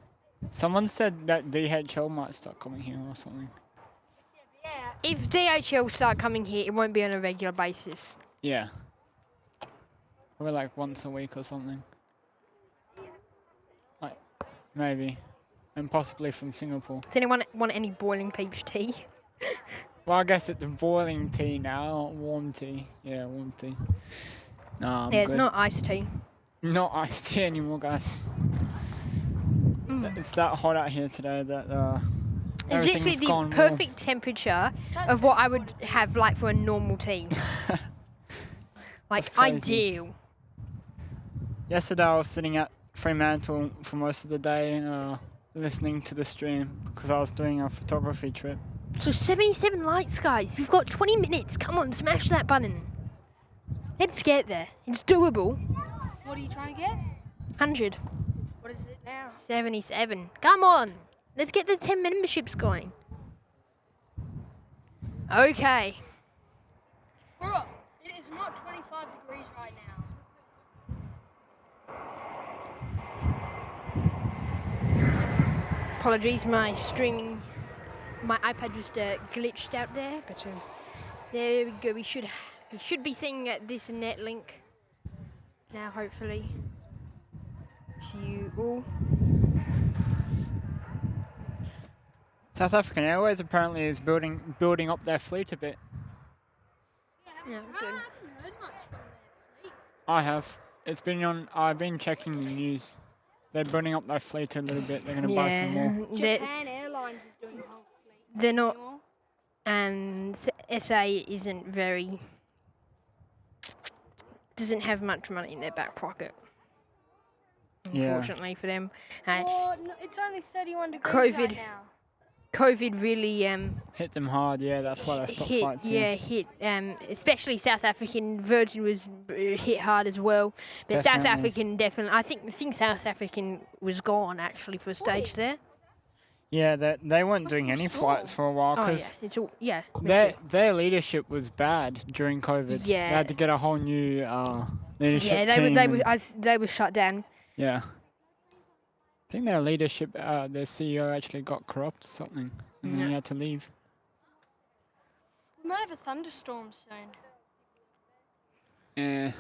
Someone said that DHL might start coming here or something. If DHL start coming here, it won't be on a regular basis. Yeah. Or like once a week or something. Like, maybe. And possibly from Singapore. Does anyone want any boiling peach tea? Well, I guess it's boiling tea now, not warm tea. Yeah, warm tea. No, Yeah, it's not iced tea. Not iced tea anymore, guys. It's that hot out here today that It's literally the perfect temperature of what I would have like for a normal tea. Like ideal. Yesterday I was sitting at Fremantle for most of the day listening to the stream because I was doing a photography trip. So 77 likes, guys. We've got 20 minutes. Come on, smash that button. Let's get there. It's doable. What are you trying to get? 100. What is it now? 77. Come on. Let's get the 10 memberships going. Okay. Bro, it is not 25 degrees right now. Apologies, my iPad just glitched out there, but there we go. We should be seeing this net link now, hopefully. To you all. South African Airways apparently is building up their fleet a bit. Yeah, I good. haven't heard much from their fleet. I have. It's been on. I've been checking the news. They're building up their fleet a little bit. They're going to buy some more. Japan Airlines is doing a whole fleet. They're not. anymore. And SA isn't very. Doesn't have much money in their back pocket. Yeah. Unfortunately for them. Oh, no, it's only 31 degrees COVID. right now. COVID really Hit them hard, yeah. That's why they stopped hit, flights. hit. Especially South African. Virgin was hit hard as well, but South Definitely. African definitely. I think South African was gone actually for a stage there. Yeah, they weren't doing any flights for a while Oh yeah, because it's all me too. their leadership was bad during COVID. Yeah. They had to get a whole new leadership Yeah, team. they were shut down. Yeah. I think their leadership, their CEO actually got corrupt or something, and then he had to leave. We might have a thunderstorm soon. Yeah.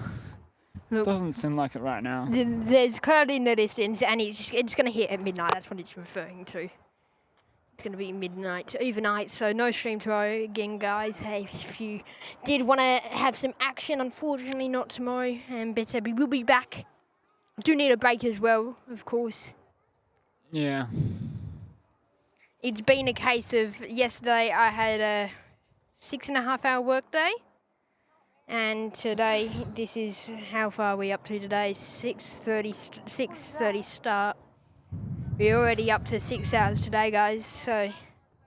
Look. Doesn't seem like it right now. There's cloud in the distance, and it's going to hit at midnight. That's what it's referring to. It's going to be midnight, overnight, so no stream tomorrow again, guys. Hey, if you did want to have some action, unfortunately not tomorrow, but we will be back. Do need a break as well, of course. Yeah. It's been a case of yesterday I had a 6.5 hour work day, and today this is how far are we up to today? 6:30 start. We're already up to 6 hours today, guys. So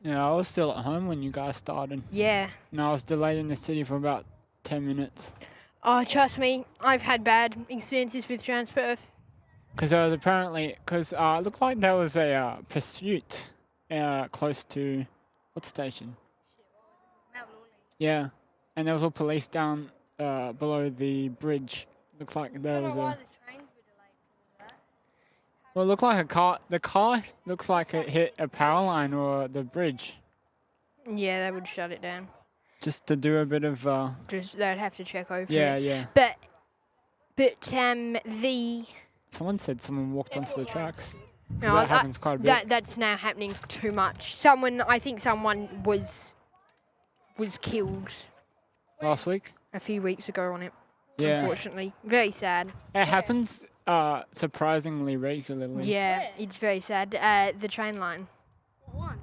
Yeah, I was still at home when you guys started. yeah. And I was delayed in the city for about 10 minutes. Oh, trust me, I've had bad experiences with Perth. Because there was apparently, it looked like there was a pursuit close to, what station? Yeah, and there was all police down below the bridge. Looked like there was a... Well, it looked like the car looks like it hit a power line or the bridge. Yeah, they would shut it down. Just to do a bit of... Just they'd have to check over yeah, it. yeah. But Someone said someone walked onto the tracks. 'Cause no, that happens quite a bit. that's now happening too much. I think someone was killed Last week? a few weeks ago on it. Yeah. Unfortunately, very sad. It happens surprisingly regularly. Yeah, it's very sad. The train line, What one?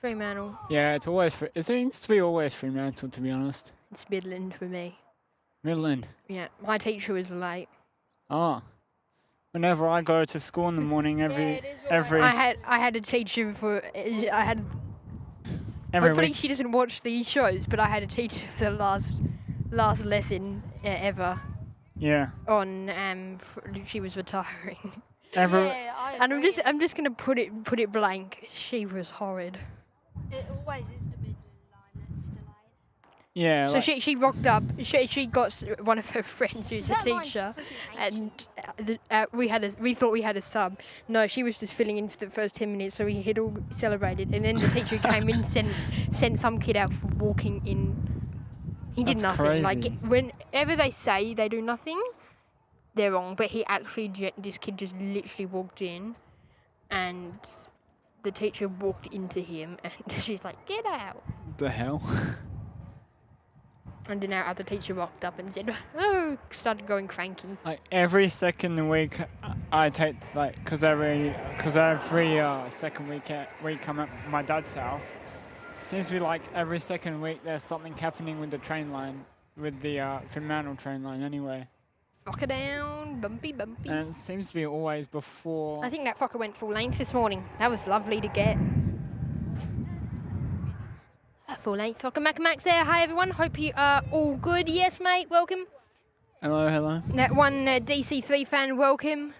Fremantle. Yeah, it's always... It seems to be always Fremantle, to be honest. It's Midland for me. Midland. Yeah, my teacher was late. Oh. Whenever I go to school in the morning, every I had a teacher for hopefully week. she doesn't watch these shows, but I had a teacher for the last lesson ever Yeah. on she was retiring. Every Yeah, I And agree. I'm just gonna put it blank. She was horrid. It always is the Midland line that's delayed. yeah. So like- she rocked up. She got one of her friends who's a That line's teacher, freaking ancient. and we thought we had a sub. No, she was just filling into the first 10 minutes, so we had all celebrated. And then the teacher came in, sent some kid out for walking in. He did That's nothing. Like crazy. whenever they say they do nothing, they're wrong. But he actually, this kid just literally walked in, and the teacher walked into him, and she's like, "Get out!" the hell? And then our other teacher walked up and said, "Oh," started going cranky. Like every second week, I take because every second week I'm at my dad's house. Seems to be like every second week there's something happening with the train line, with the Fremantle train line anyway. Fucker down, bumpy. And it seems to be always before. I think that fucker went full length this morning. That was lovely to get. A full length fucker. Max there. Hi everyone. Hope you are all good. Yes, mate. Welcome. Hello. That one DC3 fan. Welcome.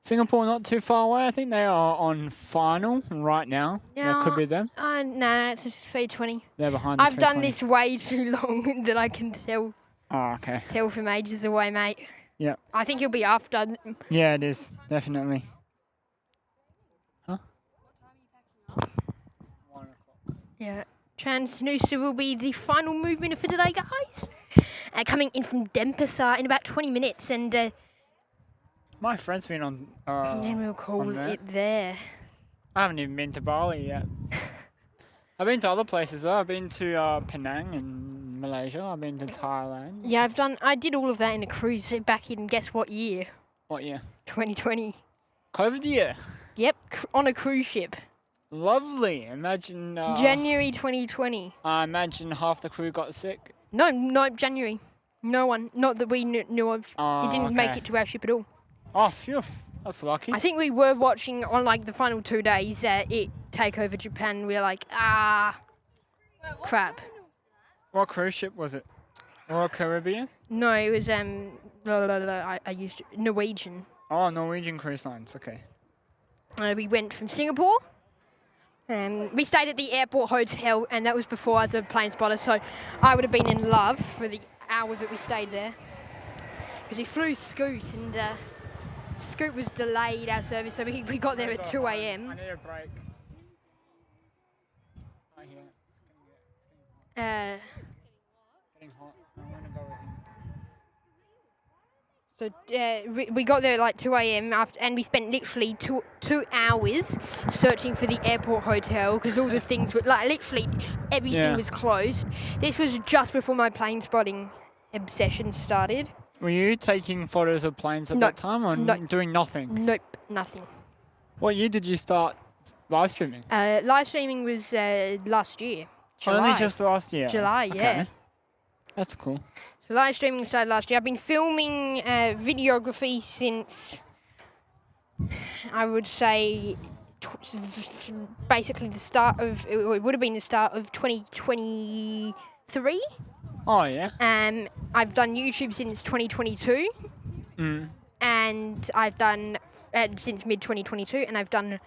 Singapore not too far away. I think they are on final right now. Yeah. That could be them. No, it's just 320. They're behind the I've done 320. this way too long that I can tell Oh, okay. from ages away, mate. Yep. I think you'll be after. Yeah, it is. Definitely. Huh? 1 o'clock. Yeah. Transnusa will be the final movement for today, guys. Coming in from Denpasar in about 20 minutes, and My friend's been on. then we'll call it there. I haven't even been to Bali yet. I've been to other places though. I've been to Penang in Malaysia. I've been to Thailand. Yeah, I did all of that in a cruise back in, guess what year? What year? 2020. COVID year. Yep, on a cruise ship. Lovely. Imagine. January 2020. I imagine half the crew got sick. No, January. No one, not that we knew of. Oh, It didn't make okay. it to our ship at all. Oh, phew. That's lucky. I think we were watching on like the final 2 days it take over Japan. We were like, crap. What cruise ship was it? Royal Caribbean? No, it was I used Norwegian. Oh, Norwegian Cruise Lines. Okay. We went from Singapore. We stayed at the airport hotel, and that was before I was a plane spotter. So I would have been in love for the hour that we stayed there, because we flew Scoot, and Scoot was delayed our service, so we got there at 2 I a.m. need a break. I hear it's getting hot. I want to go with him. So we got there at like 2 a.m. and we spent literally two hours searching for the airport hotel, because all the things were like literally everything was closed. This was just before my plane spotting obsession started. Were you taking photos of planes at that time, or doing nothing? Nope, nothing. What year did you start live streaming? Live streaming was last year. July. Only just last year? July, Okay. yeah. That's cool. So live streaming started last year. I've been filming videography since, I would say, basically the start of, it would have been the start of 2023. Oh, yeah? I've done YouTube since 2022. And I've done, since mid-2022, and I've done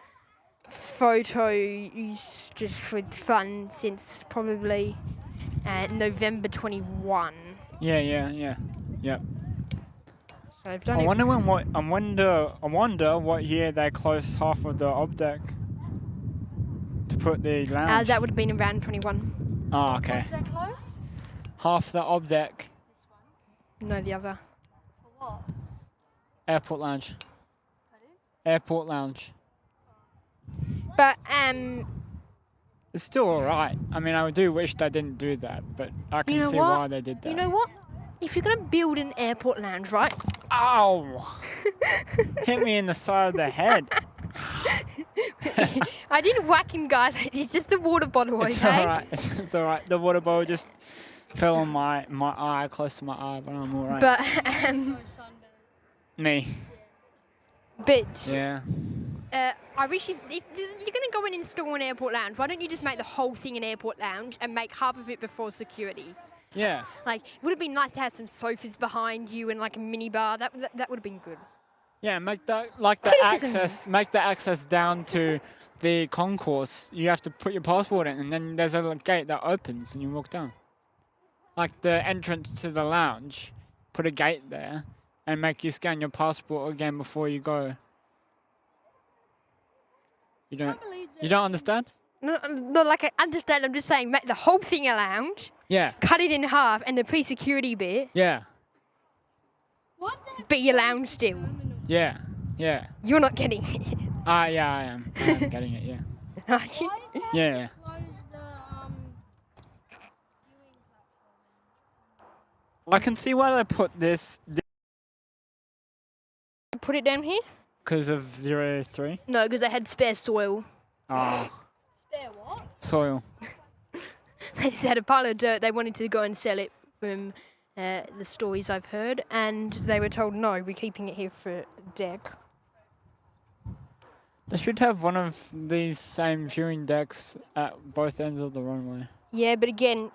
photos just for fun since probably November 21. Yeah. Yep. So I've done I wonder what year they closed half of the ob deck to put the lounge. that would have been around 21. Oh, okay. Is that close? Half the ob deck. This one. No, the other. For what? Airport lounge. Pardon? Airport lounge. But It's still alright. I mean, I do wish they didn't do that, but I can see why they did that. You know what? If you're going to build an airport lounge, right? Ow! Hit me in the side of the head. I didn't whack him, guys. It's just a water bottle, okay? It's alright. It's alright. The water bottle just fell on my eye, close to my eye, but I'm alright. But, So sunburned. Me. but Yeah. I wish if you're going to go and install an airport lounge, why don't you just make the whole thing an airport lounge and make half of it before security? Yeah. Like, it would have been nice to have some sofas behind you and like a mini bar. That would have been good. Yeah, make that like the Criticism. make the access down to the concourse. You have to put your passport in, and then there's a gate that opens, and you walk down. Like the entrance to the lounge, put a gate there, and make you scan your passport again before you go. You don't understand? No, like I understand. I'm just saying, make the whole thing a lounge, Yeah. cut it in half, and the pre-security bit Yeah. What the heck be your is lounge the still. terminal? Yeah. Yeah. You're not getting it. Yeah, I am. I am getting it. Yeah. Why did they have Yeah. to close the viewing platform? I can see why they put this Put it down here? because of 03. No, because they had spare soil. Oh, Spare what? soil. They just had a pile of dirt. They wanted to go and sell it from the stories I've heard, and they were told, no, we're keeping it here for deck. They should have one of these same viewing decks at both ends of the runway. Yeah, but again,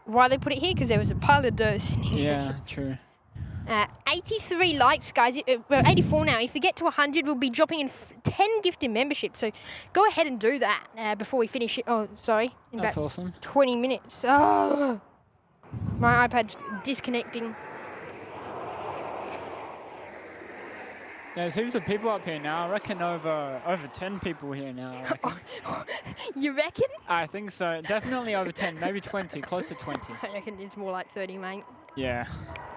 why they put it here? Because there was a pile of dirt in here. Yeah, true. 83 likes, guys. We're 84 now. If we get to 100, we'll be dropping in 10 gifted memberships. So go ahead and do that before we finish it. Oh, sorry. In That's about awesome. 20 minutes. Oh, my iPad's disconnecting. There's heaps of people up here now. I reckon over 10 people here now. I reckon. You reckon? I think so. Definitely over 10, maybe 20, close to 20. I reckon it's more like 30, mate. Yeah.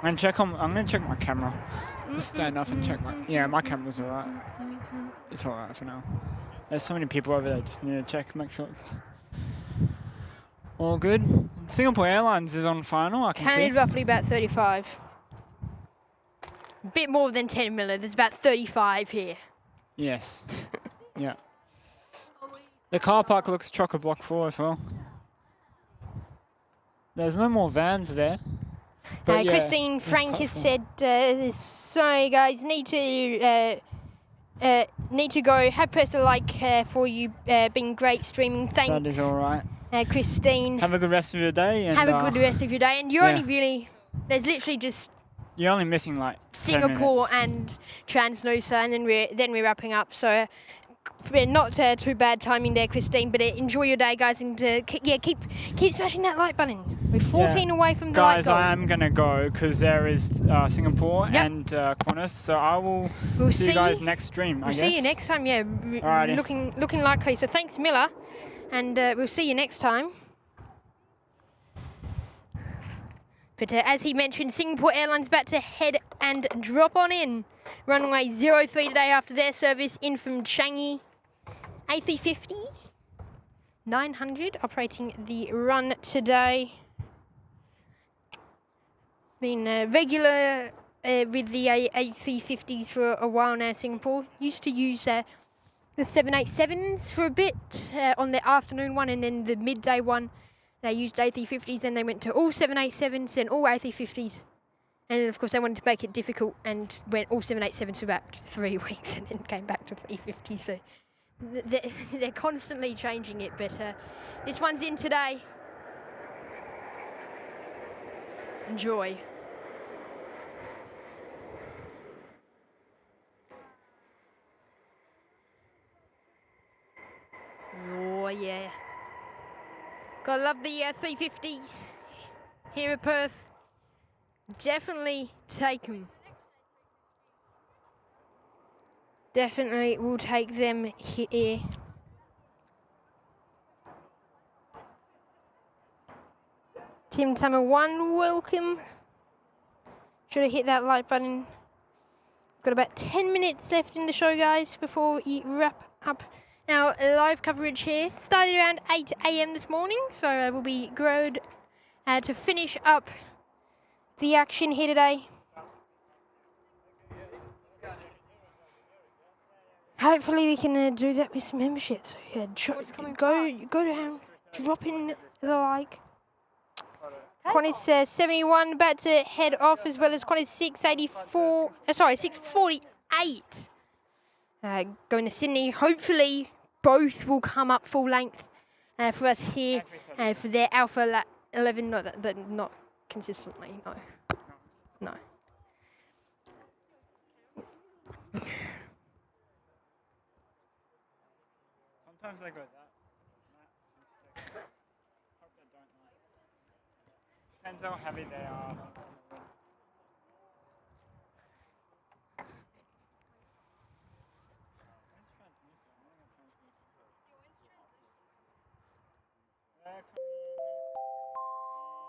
I'm gonna check my camera. Just stand up and check my. Yeah, my camera's alright. It's alright for now. There's so many people over there. Just need to check, make sure it's all good. Singapore Airlines is on final. I can see. Counted roughly about 35. A bit more than 10 million. There's about 35 here. Yes. Yeah. The car park looks chock-a-block full as well. There's no more vans there. But yeah, Christine Frank has said, sorry guys, need to go. Have pressed a like for you. Been great streaming. Thanks. That is alright. Christine. Have a good rest of your day. And have a good rest of your day. And you're only really, there's literally just you're only missing like Singapore 10 and Transnusa, and then we're wrapping up. So not too bad timing there, Christine. But enjoy your day, guys, and keep smashing that like button. We're 14 away from the guys. like goal. I am gonna go because there is Singapore and Qantas. So we'll see you guys next stream. We'll see you next time. Yeah, looking likely. So thanks, Miller, and we'll see you next time. But as he mentioned, Singapore Airlines about to head and drop on in. Runway 03 today after their service in from Changi. A350 900 operating the run today. Been regular with the A350s for a while now, Singapore. Used to use the 787s for a bit on the afternoon one, and then the midday one. They used A350s, then they went to all 787s, then all A350s. And then, of course, they wanted to make it difficult and went all 787s for about 3 weeks and then came back to 350s. So they're constantly changing it, but this one's in today. Enjoy. Oh, yeah. Gotta love the 350s here at Perth. Definitely take them. Definitely will take them here. Tim Tammer 1, welcome. Should have hit that like button. Got about 10 minutes left in the show, guys, before we wrap up. Now, live coverage here started around 8 a.m. this morning, so we'll be good to finish up the action here today. Hopefully we can do that with some memberships. So yeah, go down, drop in the like. Qantas 71 about to head off, as well as Qantas 684. Sorry, 648. Going to Sydney. Hopefully both will come up full length for us here for their Alpha 11. Not consistently. No. Sometimes they go that. Hope they don't know. Depends how heavy they are.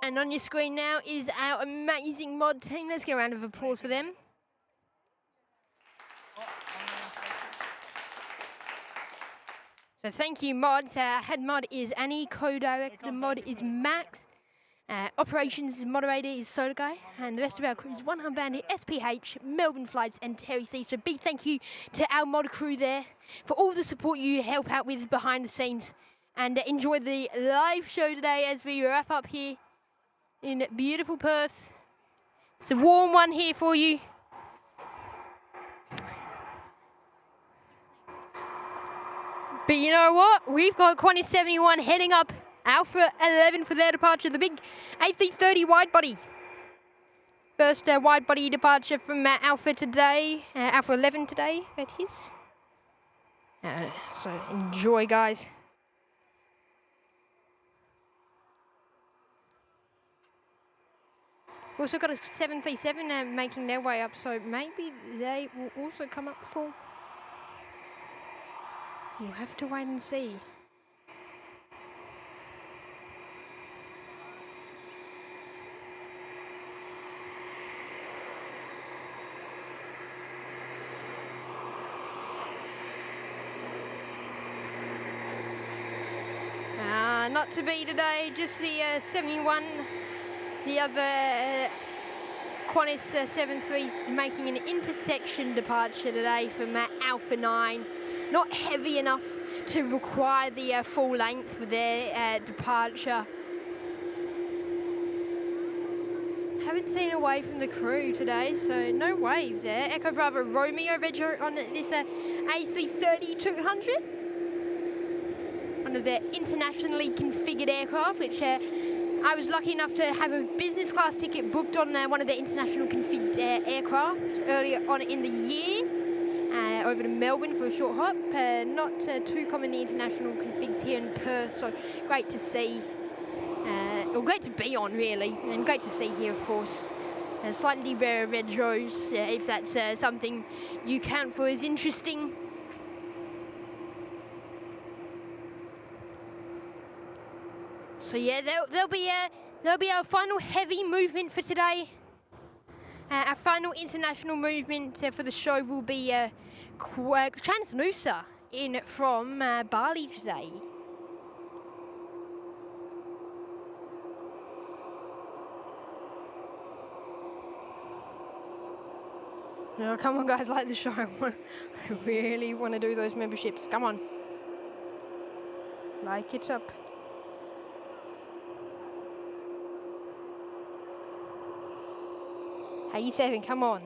And on your screen now is our amazing mod team. Let's get a round of applause for them. So thank you, mods. Head mod is Annie, co-director mod is Max, operations moderator is Soda Guy, and the rest of our crew is One Hum Bandit, SPH, Melbourne Flights, and Terry C. So big thank you to our mod crew there for all the support you help out with behind the scenes. And enjoy the live show today as we wrap up here in beautiful Perth. It's a warm one here for you. But you know what? We've got Qantas 71 heading up Alpha 11 for their departure. The big A330 wide body. First wide body departure from Alpha today, Alpha 11 today, that is. So enjoy, guys. We've also got a 737 making their way up, so maybe they will also come up full. We'll have to wait and see. Not to be today, just the 71. The other Qantas 73 is making an intersection departure today from Alpha 9. Not heavy enough to require the full length for their departure. Haven't seen away from the crew today, so no wave there. Echo Bravo Romeo reg on this A330-200. One of their internationally configured aircraft, which I was lucky enough to have a business class ticket booked on one of their international configured aircraft earlier on in the year, over to Melbourne for a short hop. Not too common, the international configs here in Perth, so great to see. Or great to be on, really, and great to see here, of course. Slightly rarer retros, if that's something you count for as interesting. So yeah, there'll be our final heavy movement for today. Our final international movement for the show will be Transnusa in from Bali today. Oh, come on, guys, like the show. I really want to do those memberships. Come on, like it up. How you saving? Come on.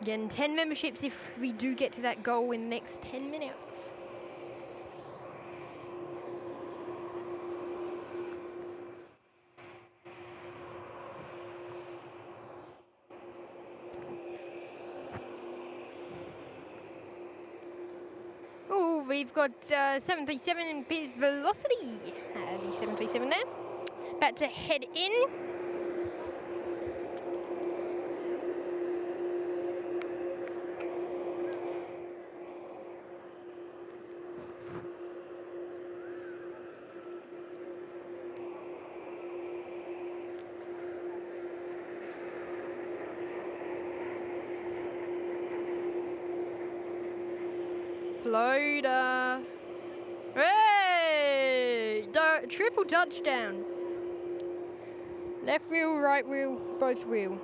Again, 10 memberships if we do get to that goal in the next 10 minutes. Oh, we've got 737 in bit velocity. The 737 there. About to head in. Floater. Hey! Triple touchdown. Left wheel, right wheel, both wheel.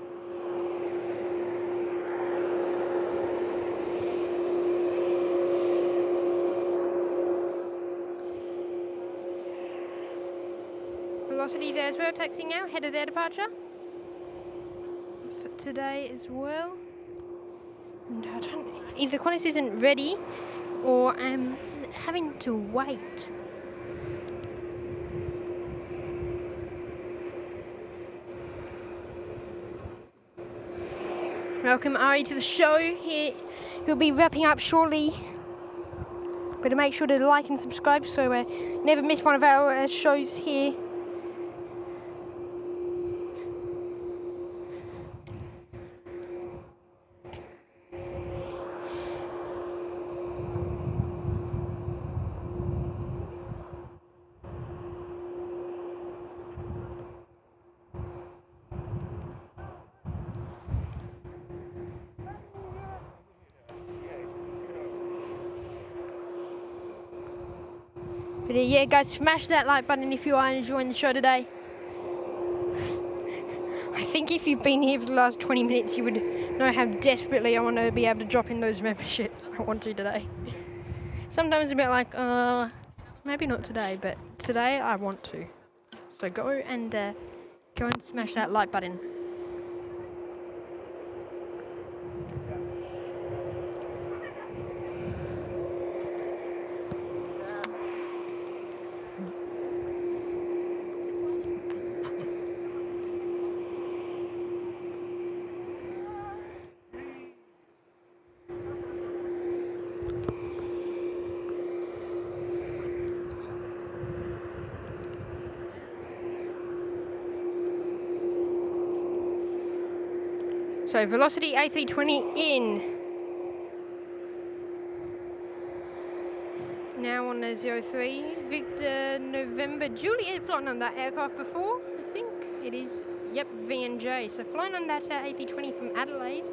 Velocity there as well, taxiing out, head of their departure. For today as well. And I don't, either Qantas isn't ready or I'm having to wait. Welcome Ari to the show. Here we'll be wrapping up shortly. Better make sure to like and subscribe so never miss one of our shows here. But yeah, guys, smash that like button if you are enjoying the show today. I think if you've been here for the last 20 minutes, you would know how desperately I want to be able to drop in those memberships. I want to today. Sometimes a bit like, maybe not today, but today I want to. So go and smash that like button. So velocity A320 in. Now on the 03, Victor November Juliet, flown on that aircraft before, I think it is. Yep, VNJ. So flown on that A320 from Adelaide.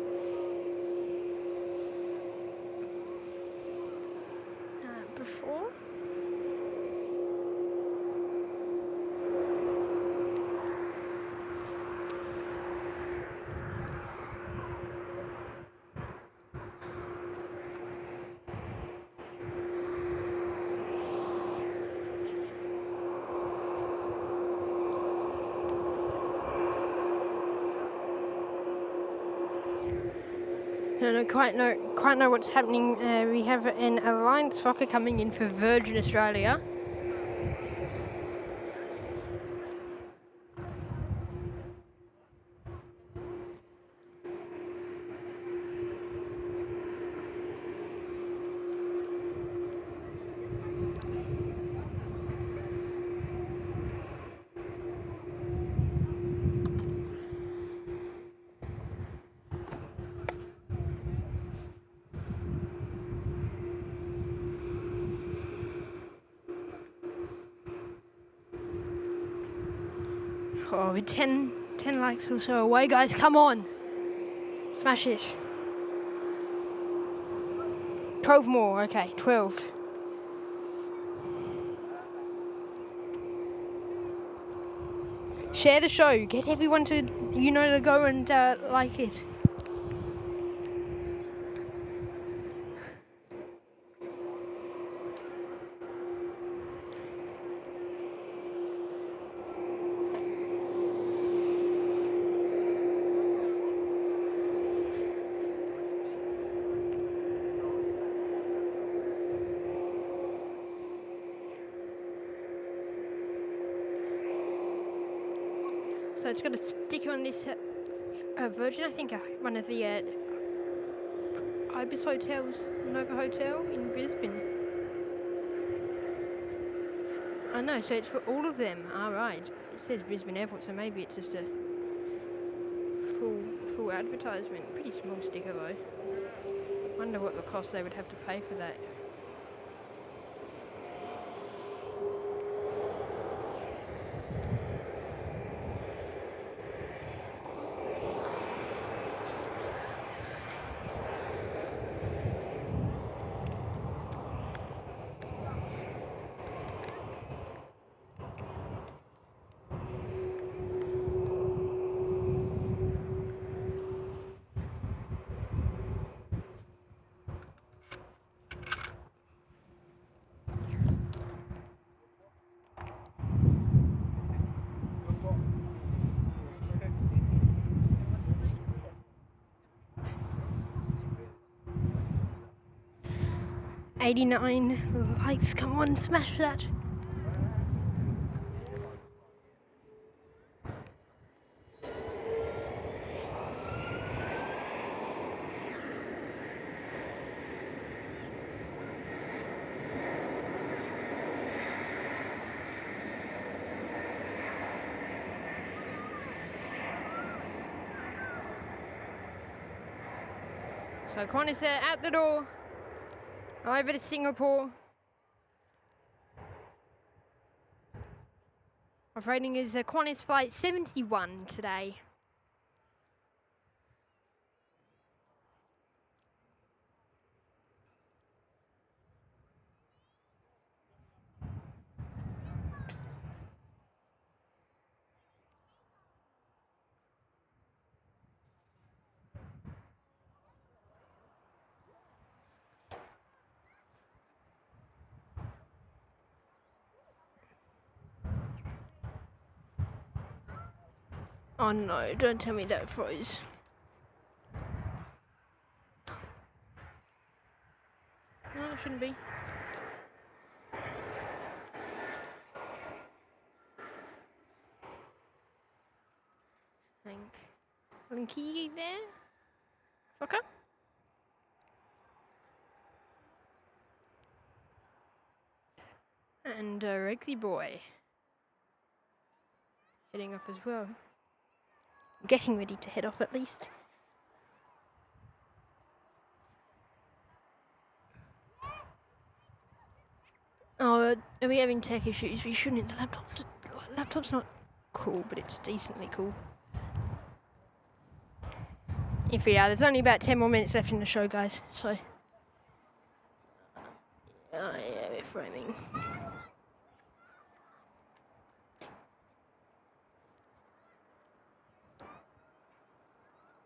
Before. I don't quite know what's happening. We have an Alliance Fokker coming in for Virgin Australia. Oh, we're 10 likes or so away, guys. Come on. Smash it. 12 more. Okay, 12. Share the show. Get everyone to, to go and like it. So it's got a sticker on this Virgin, I think one of the Ibis hotels, Nova Hotel in Brisbane. Oh no, so it's for all of them. Alright, it says Brisbane Airport, so maybe it's just a full advertisement. Pretty small sticker though. Wonder what the cost they would have to pay for that. $89 likes, come on, smash that. So Qantas out the door, over to Singapore. Operating is Qantas flight 71 today. Oh no, don't tell me that froze. No, it shouldn't be. Linky there? Fucker? And Reggie boy. Heading off as well. Getting ready to head off at least. Oh, are we having tech issues? We shouldn't. The laptop's not cool, but it's decently cool. If we are, there's only about 10 more minutes left in the show, guys. So, yeah, we're framing.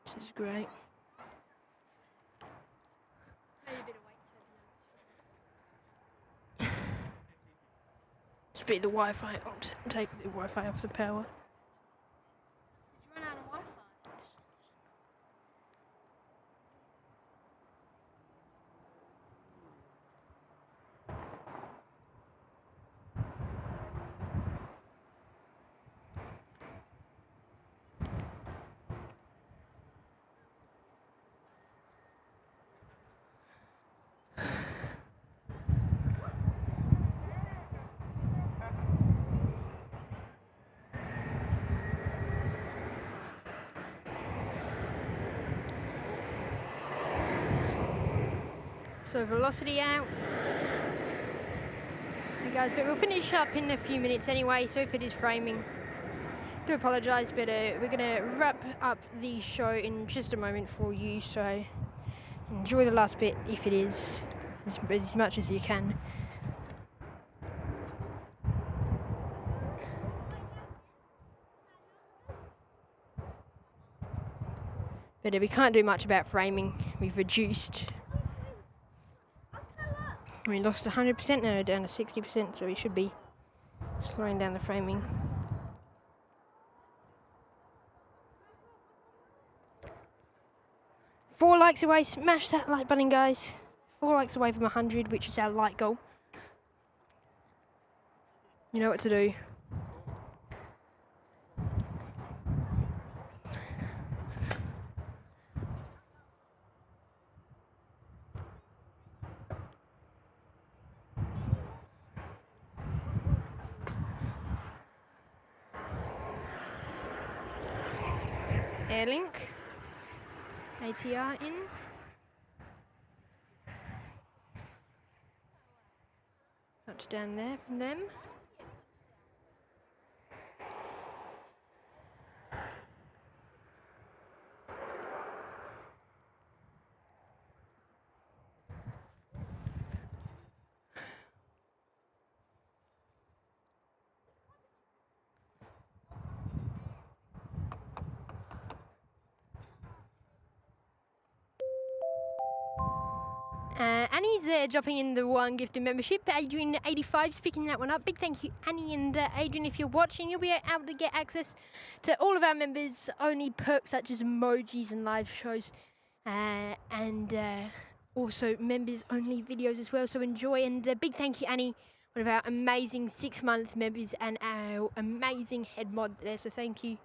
This is great. Speed the Wi-Fi. I'll take the Wi-Fi off the power. Did you run out of Wi-Fi? So velocity out. Hey guys, but we'll finish up in a few minutes anyway, so if it is framing, do apologise, but we're going to wrap up the show in just a moment for you, so enjoy the last bit if it is, as much as you can. But we can't do much about framing. We've reduced. We lost 100%, now we're down to 60%, so we should be slowing down the framing. Four likes away, smash that like button, guys. 4 likes away from 100, which is our like goal. You know what to do. Airlink. ATR in. Touchdown there from them. Annie's there dropping in the 1 gifted membership. Adrian85's picking that one up. Big thank you, Annie and Adrian. If you're watching, you'll be able to get access to all of our members' only perks such as emojis and live shows, and also members only videos as well. So enjoy, and big thank you, Annie, one of our amazing 6-month members and our amazing head mod there. So thank you.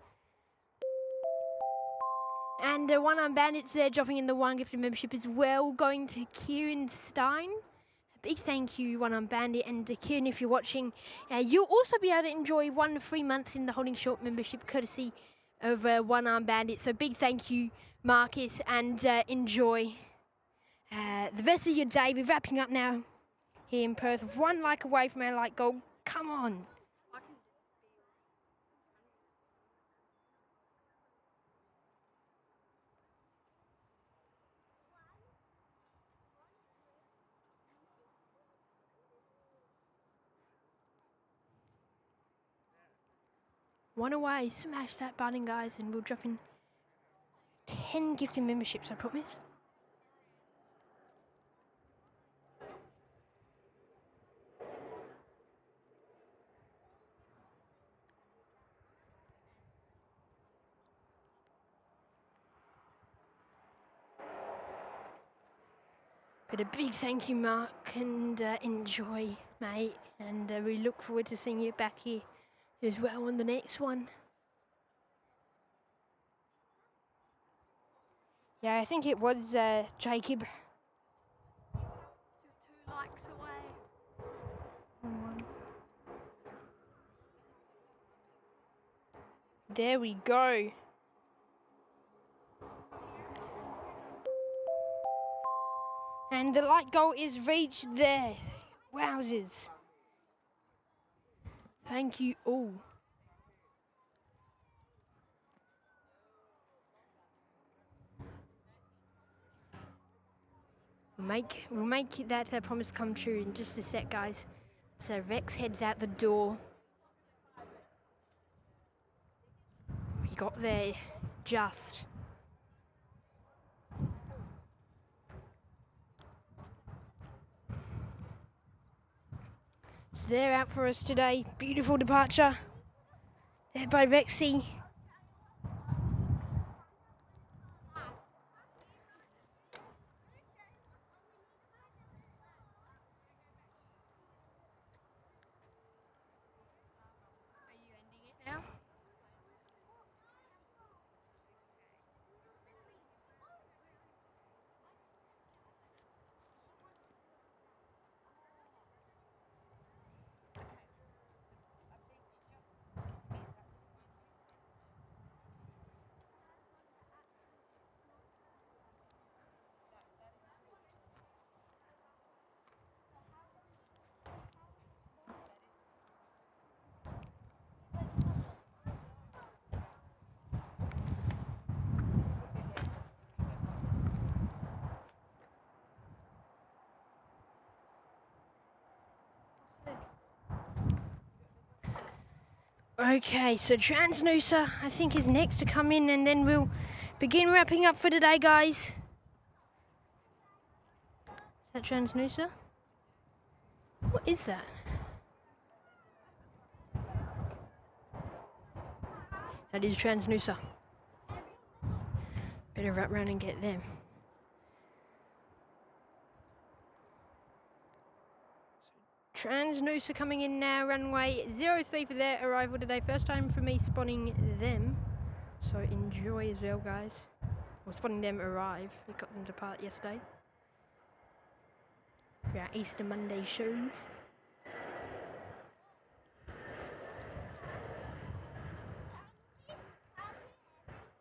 And One Arm Bandits there dropping in the 1 gifted membership as well, going to Kieran Stein. A big thank you, One Arm Bandit, and Kieran, if you're watching, you'll also be able to enjoy 1 free month in the Holding Short membership courtesy of One Arm Bandit. So big thank you, Marcus, and enjoy the rest of your day. We're wrapping up now here in Perth, 1 like away from our like goal. Come on. One away, smash that button, guys, and we'll drop in 10 gifted memberships, I promise. But a big thank you, Mark, and enjoy, mate, and we look forward to seeing you back here as well on the next one. Yeah, I think it was Jacob. You're 2 likes away. There we go. And the like goal is reached there. Wowzers. Thank you all. We'll make that promise come true in just a sec, guys. So Rex heads out the door. We got there just. So they're out for us today. Beautiful departure. There by Rexy. Okay, so Transnusa, I think, is next to come in, and then we'll begin wrapping up for today, guys. Is that Transnusa? What is that? That is Transnusa. Better wrap round and get them. Transnusa coming in now, runway 03 for their arrival today. First time for me spotting them, so enjoy as well, guys. Or spotting them arrive. We got them depart yesterday for our Easter Monday show.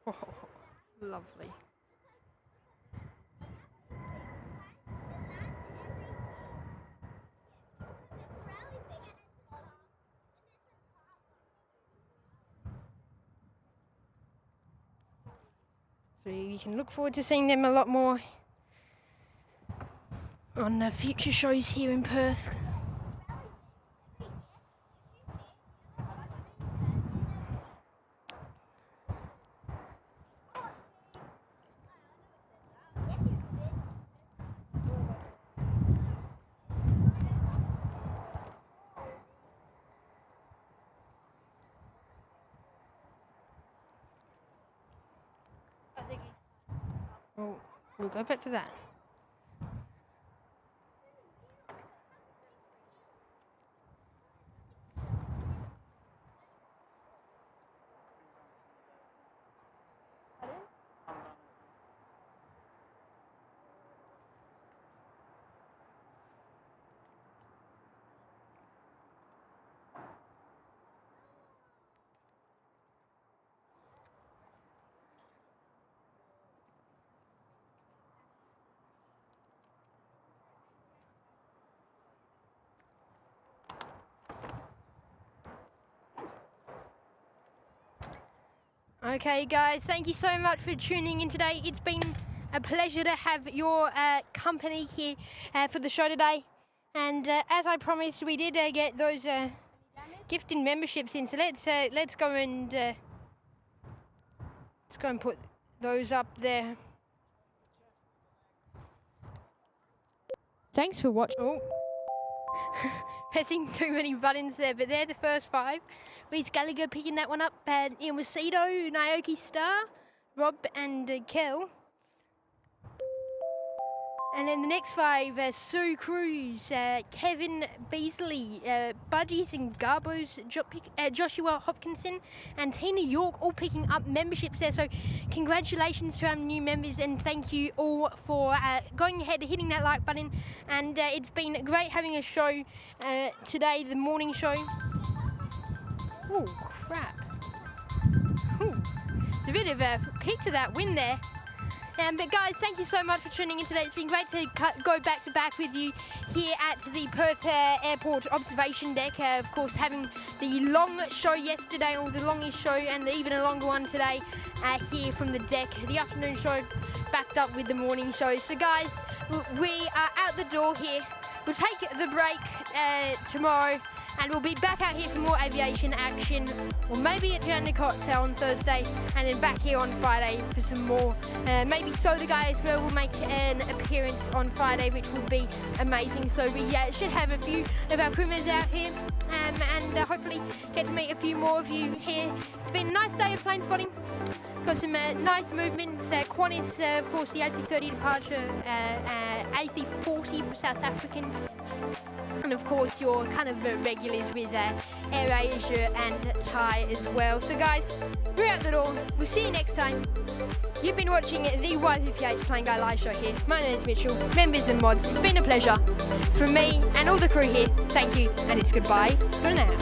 Oh, lovely. So you can look forward to seeing them a lot more on future shows here in Perth. Well, we'll go back to that. Okay, guys, thank you so much for tuning in today. It's been a pleasure to have your company here for the show today. And as I promised, we did get those gifted memberships in. So let's go and put those up there. Thanks for watching. Oh. Pressing too many buttons there, but they're the first 5. Reese Gallagher picking that one up, Ian Wasedo, Naoki Star, Rob and Kel. And then the next 5, Sue Cruz, Kevin Beasley, Budgies and Garbos, Joshua Hopkinson and Tina York all picking up memberships there. So congratulations to our new members, and thank you all for going ahead and hitting that like button. And it's been great having a show today, the morning show. Oh, crap. Ooh. It's a bit of a kick to that win there. But guys, thank you so much for tuning in today. It's been great to go back to back with you here at the Perth Airport observation deck. Of course, having the long show yesterday, or the longest show, and even a longer one today here from the deck. The afternoon show backed up with the morning show. So guys, we are out the door here. We'll take the break tomorrow, and we'll be back out here for more aviation action, or maybe at Journey Cocktail on Thursday, and then back here on Friday for some more. Maybe Soda Guy as well will make an appearance on Friday, which will be amazing. So we should have a few of our crewmates out here, and hopefully get to meet a few more of you here. It's been a nice day of plane spotting. Got some nice movements. Qantas, of course, the A330 departure, A340 for South African. And of course, your kind of regulars with AirAsia and Thai as well. So guys, we're out the door. We'll see you next time. You've been watching the Ypph Plane Guy Live Show here. My name is Mitchell, members and mods. It's been a pleasure. From me and all the crew here, thank you, and it's goodbye for now.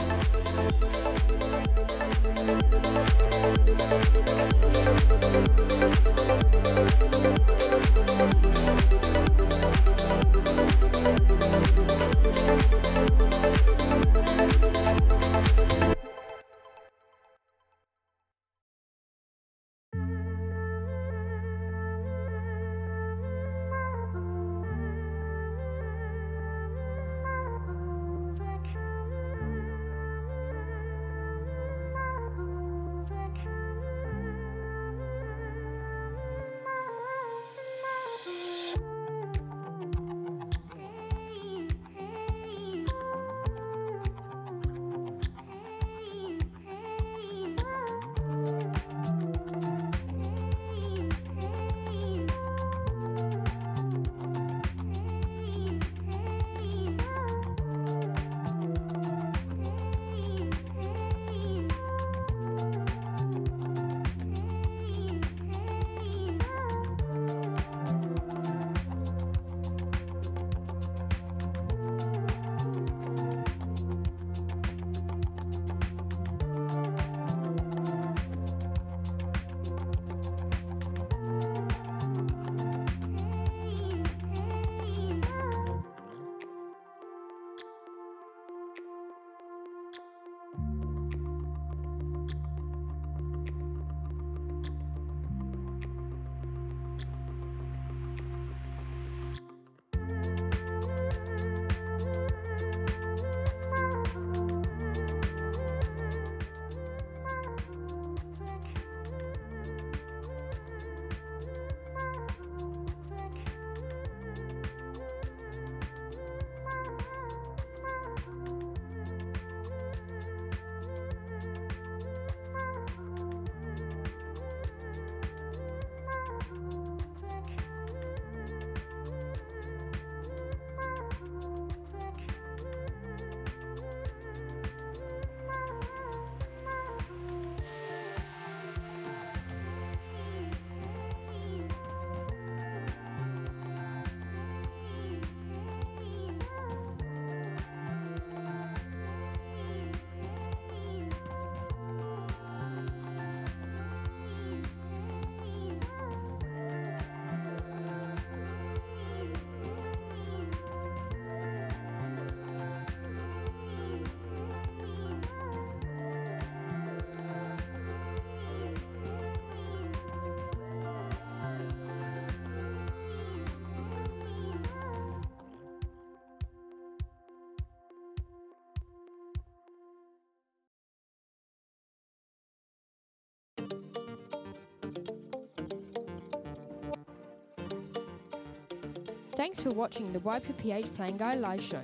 Thanks for watching the Ypph Plane Guy live show.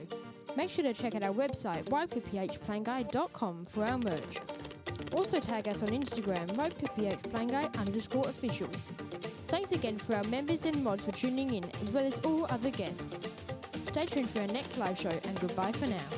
Make sure to check out our website yppphplaneguy.com for our merch. Also tag us on Instagram yppphplaneguy_official. Thanks again for our members and mods for tuning in, as well as all other guests. Stay tuned for our next live show, and goodbye for now.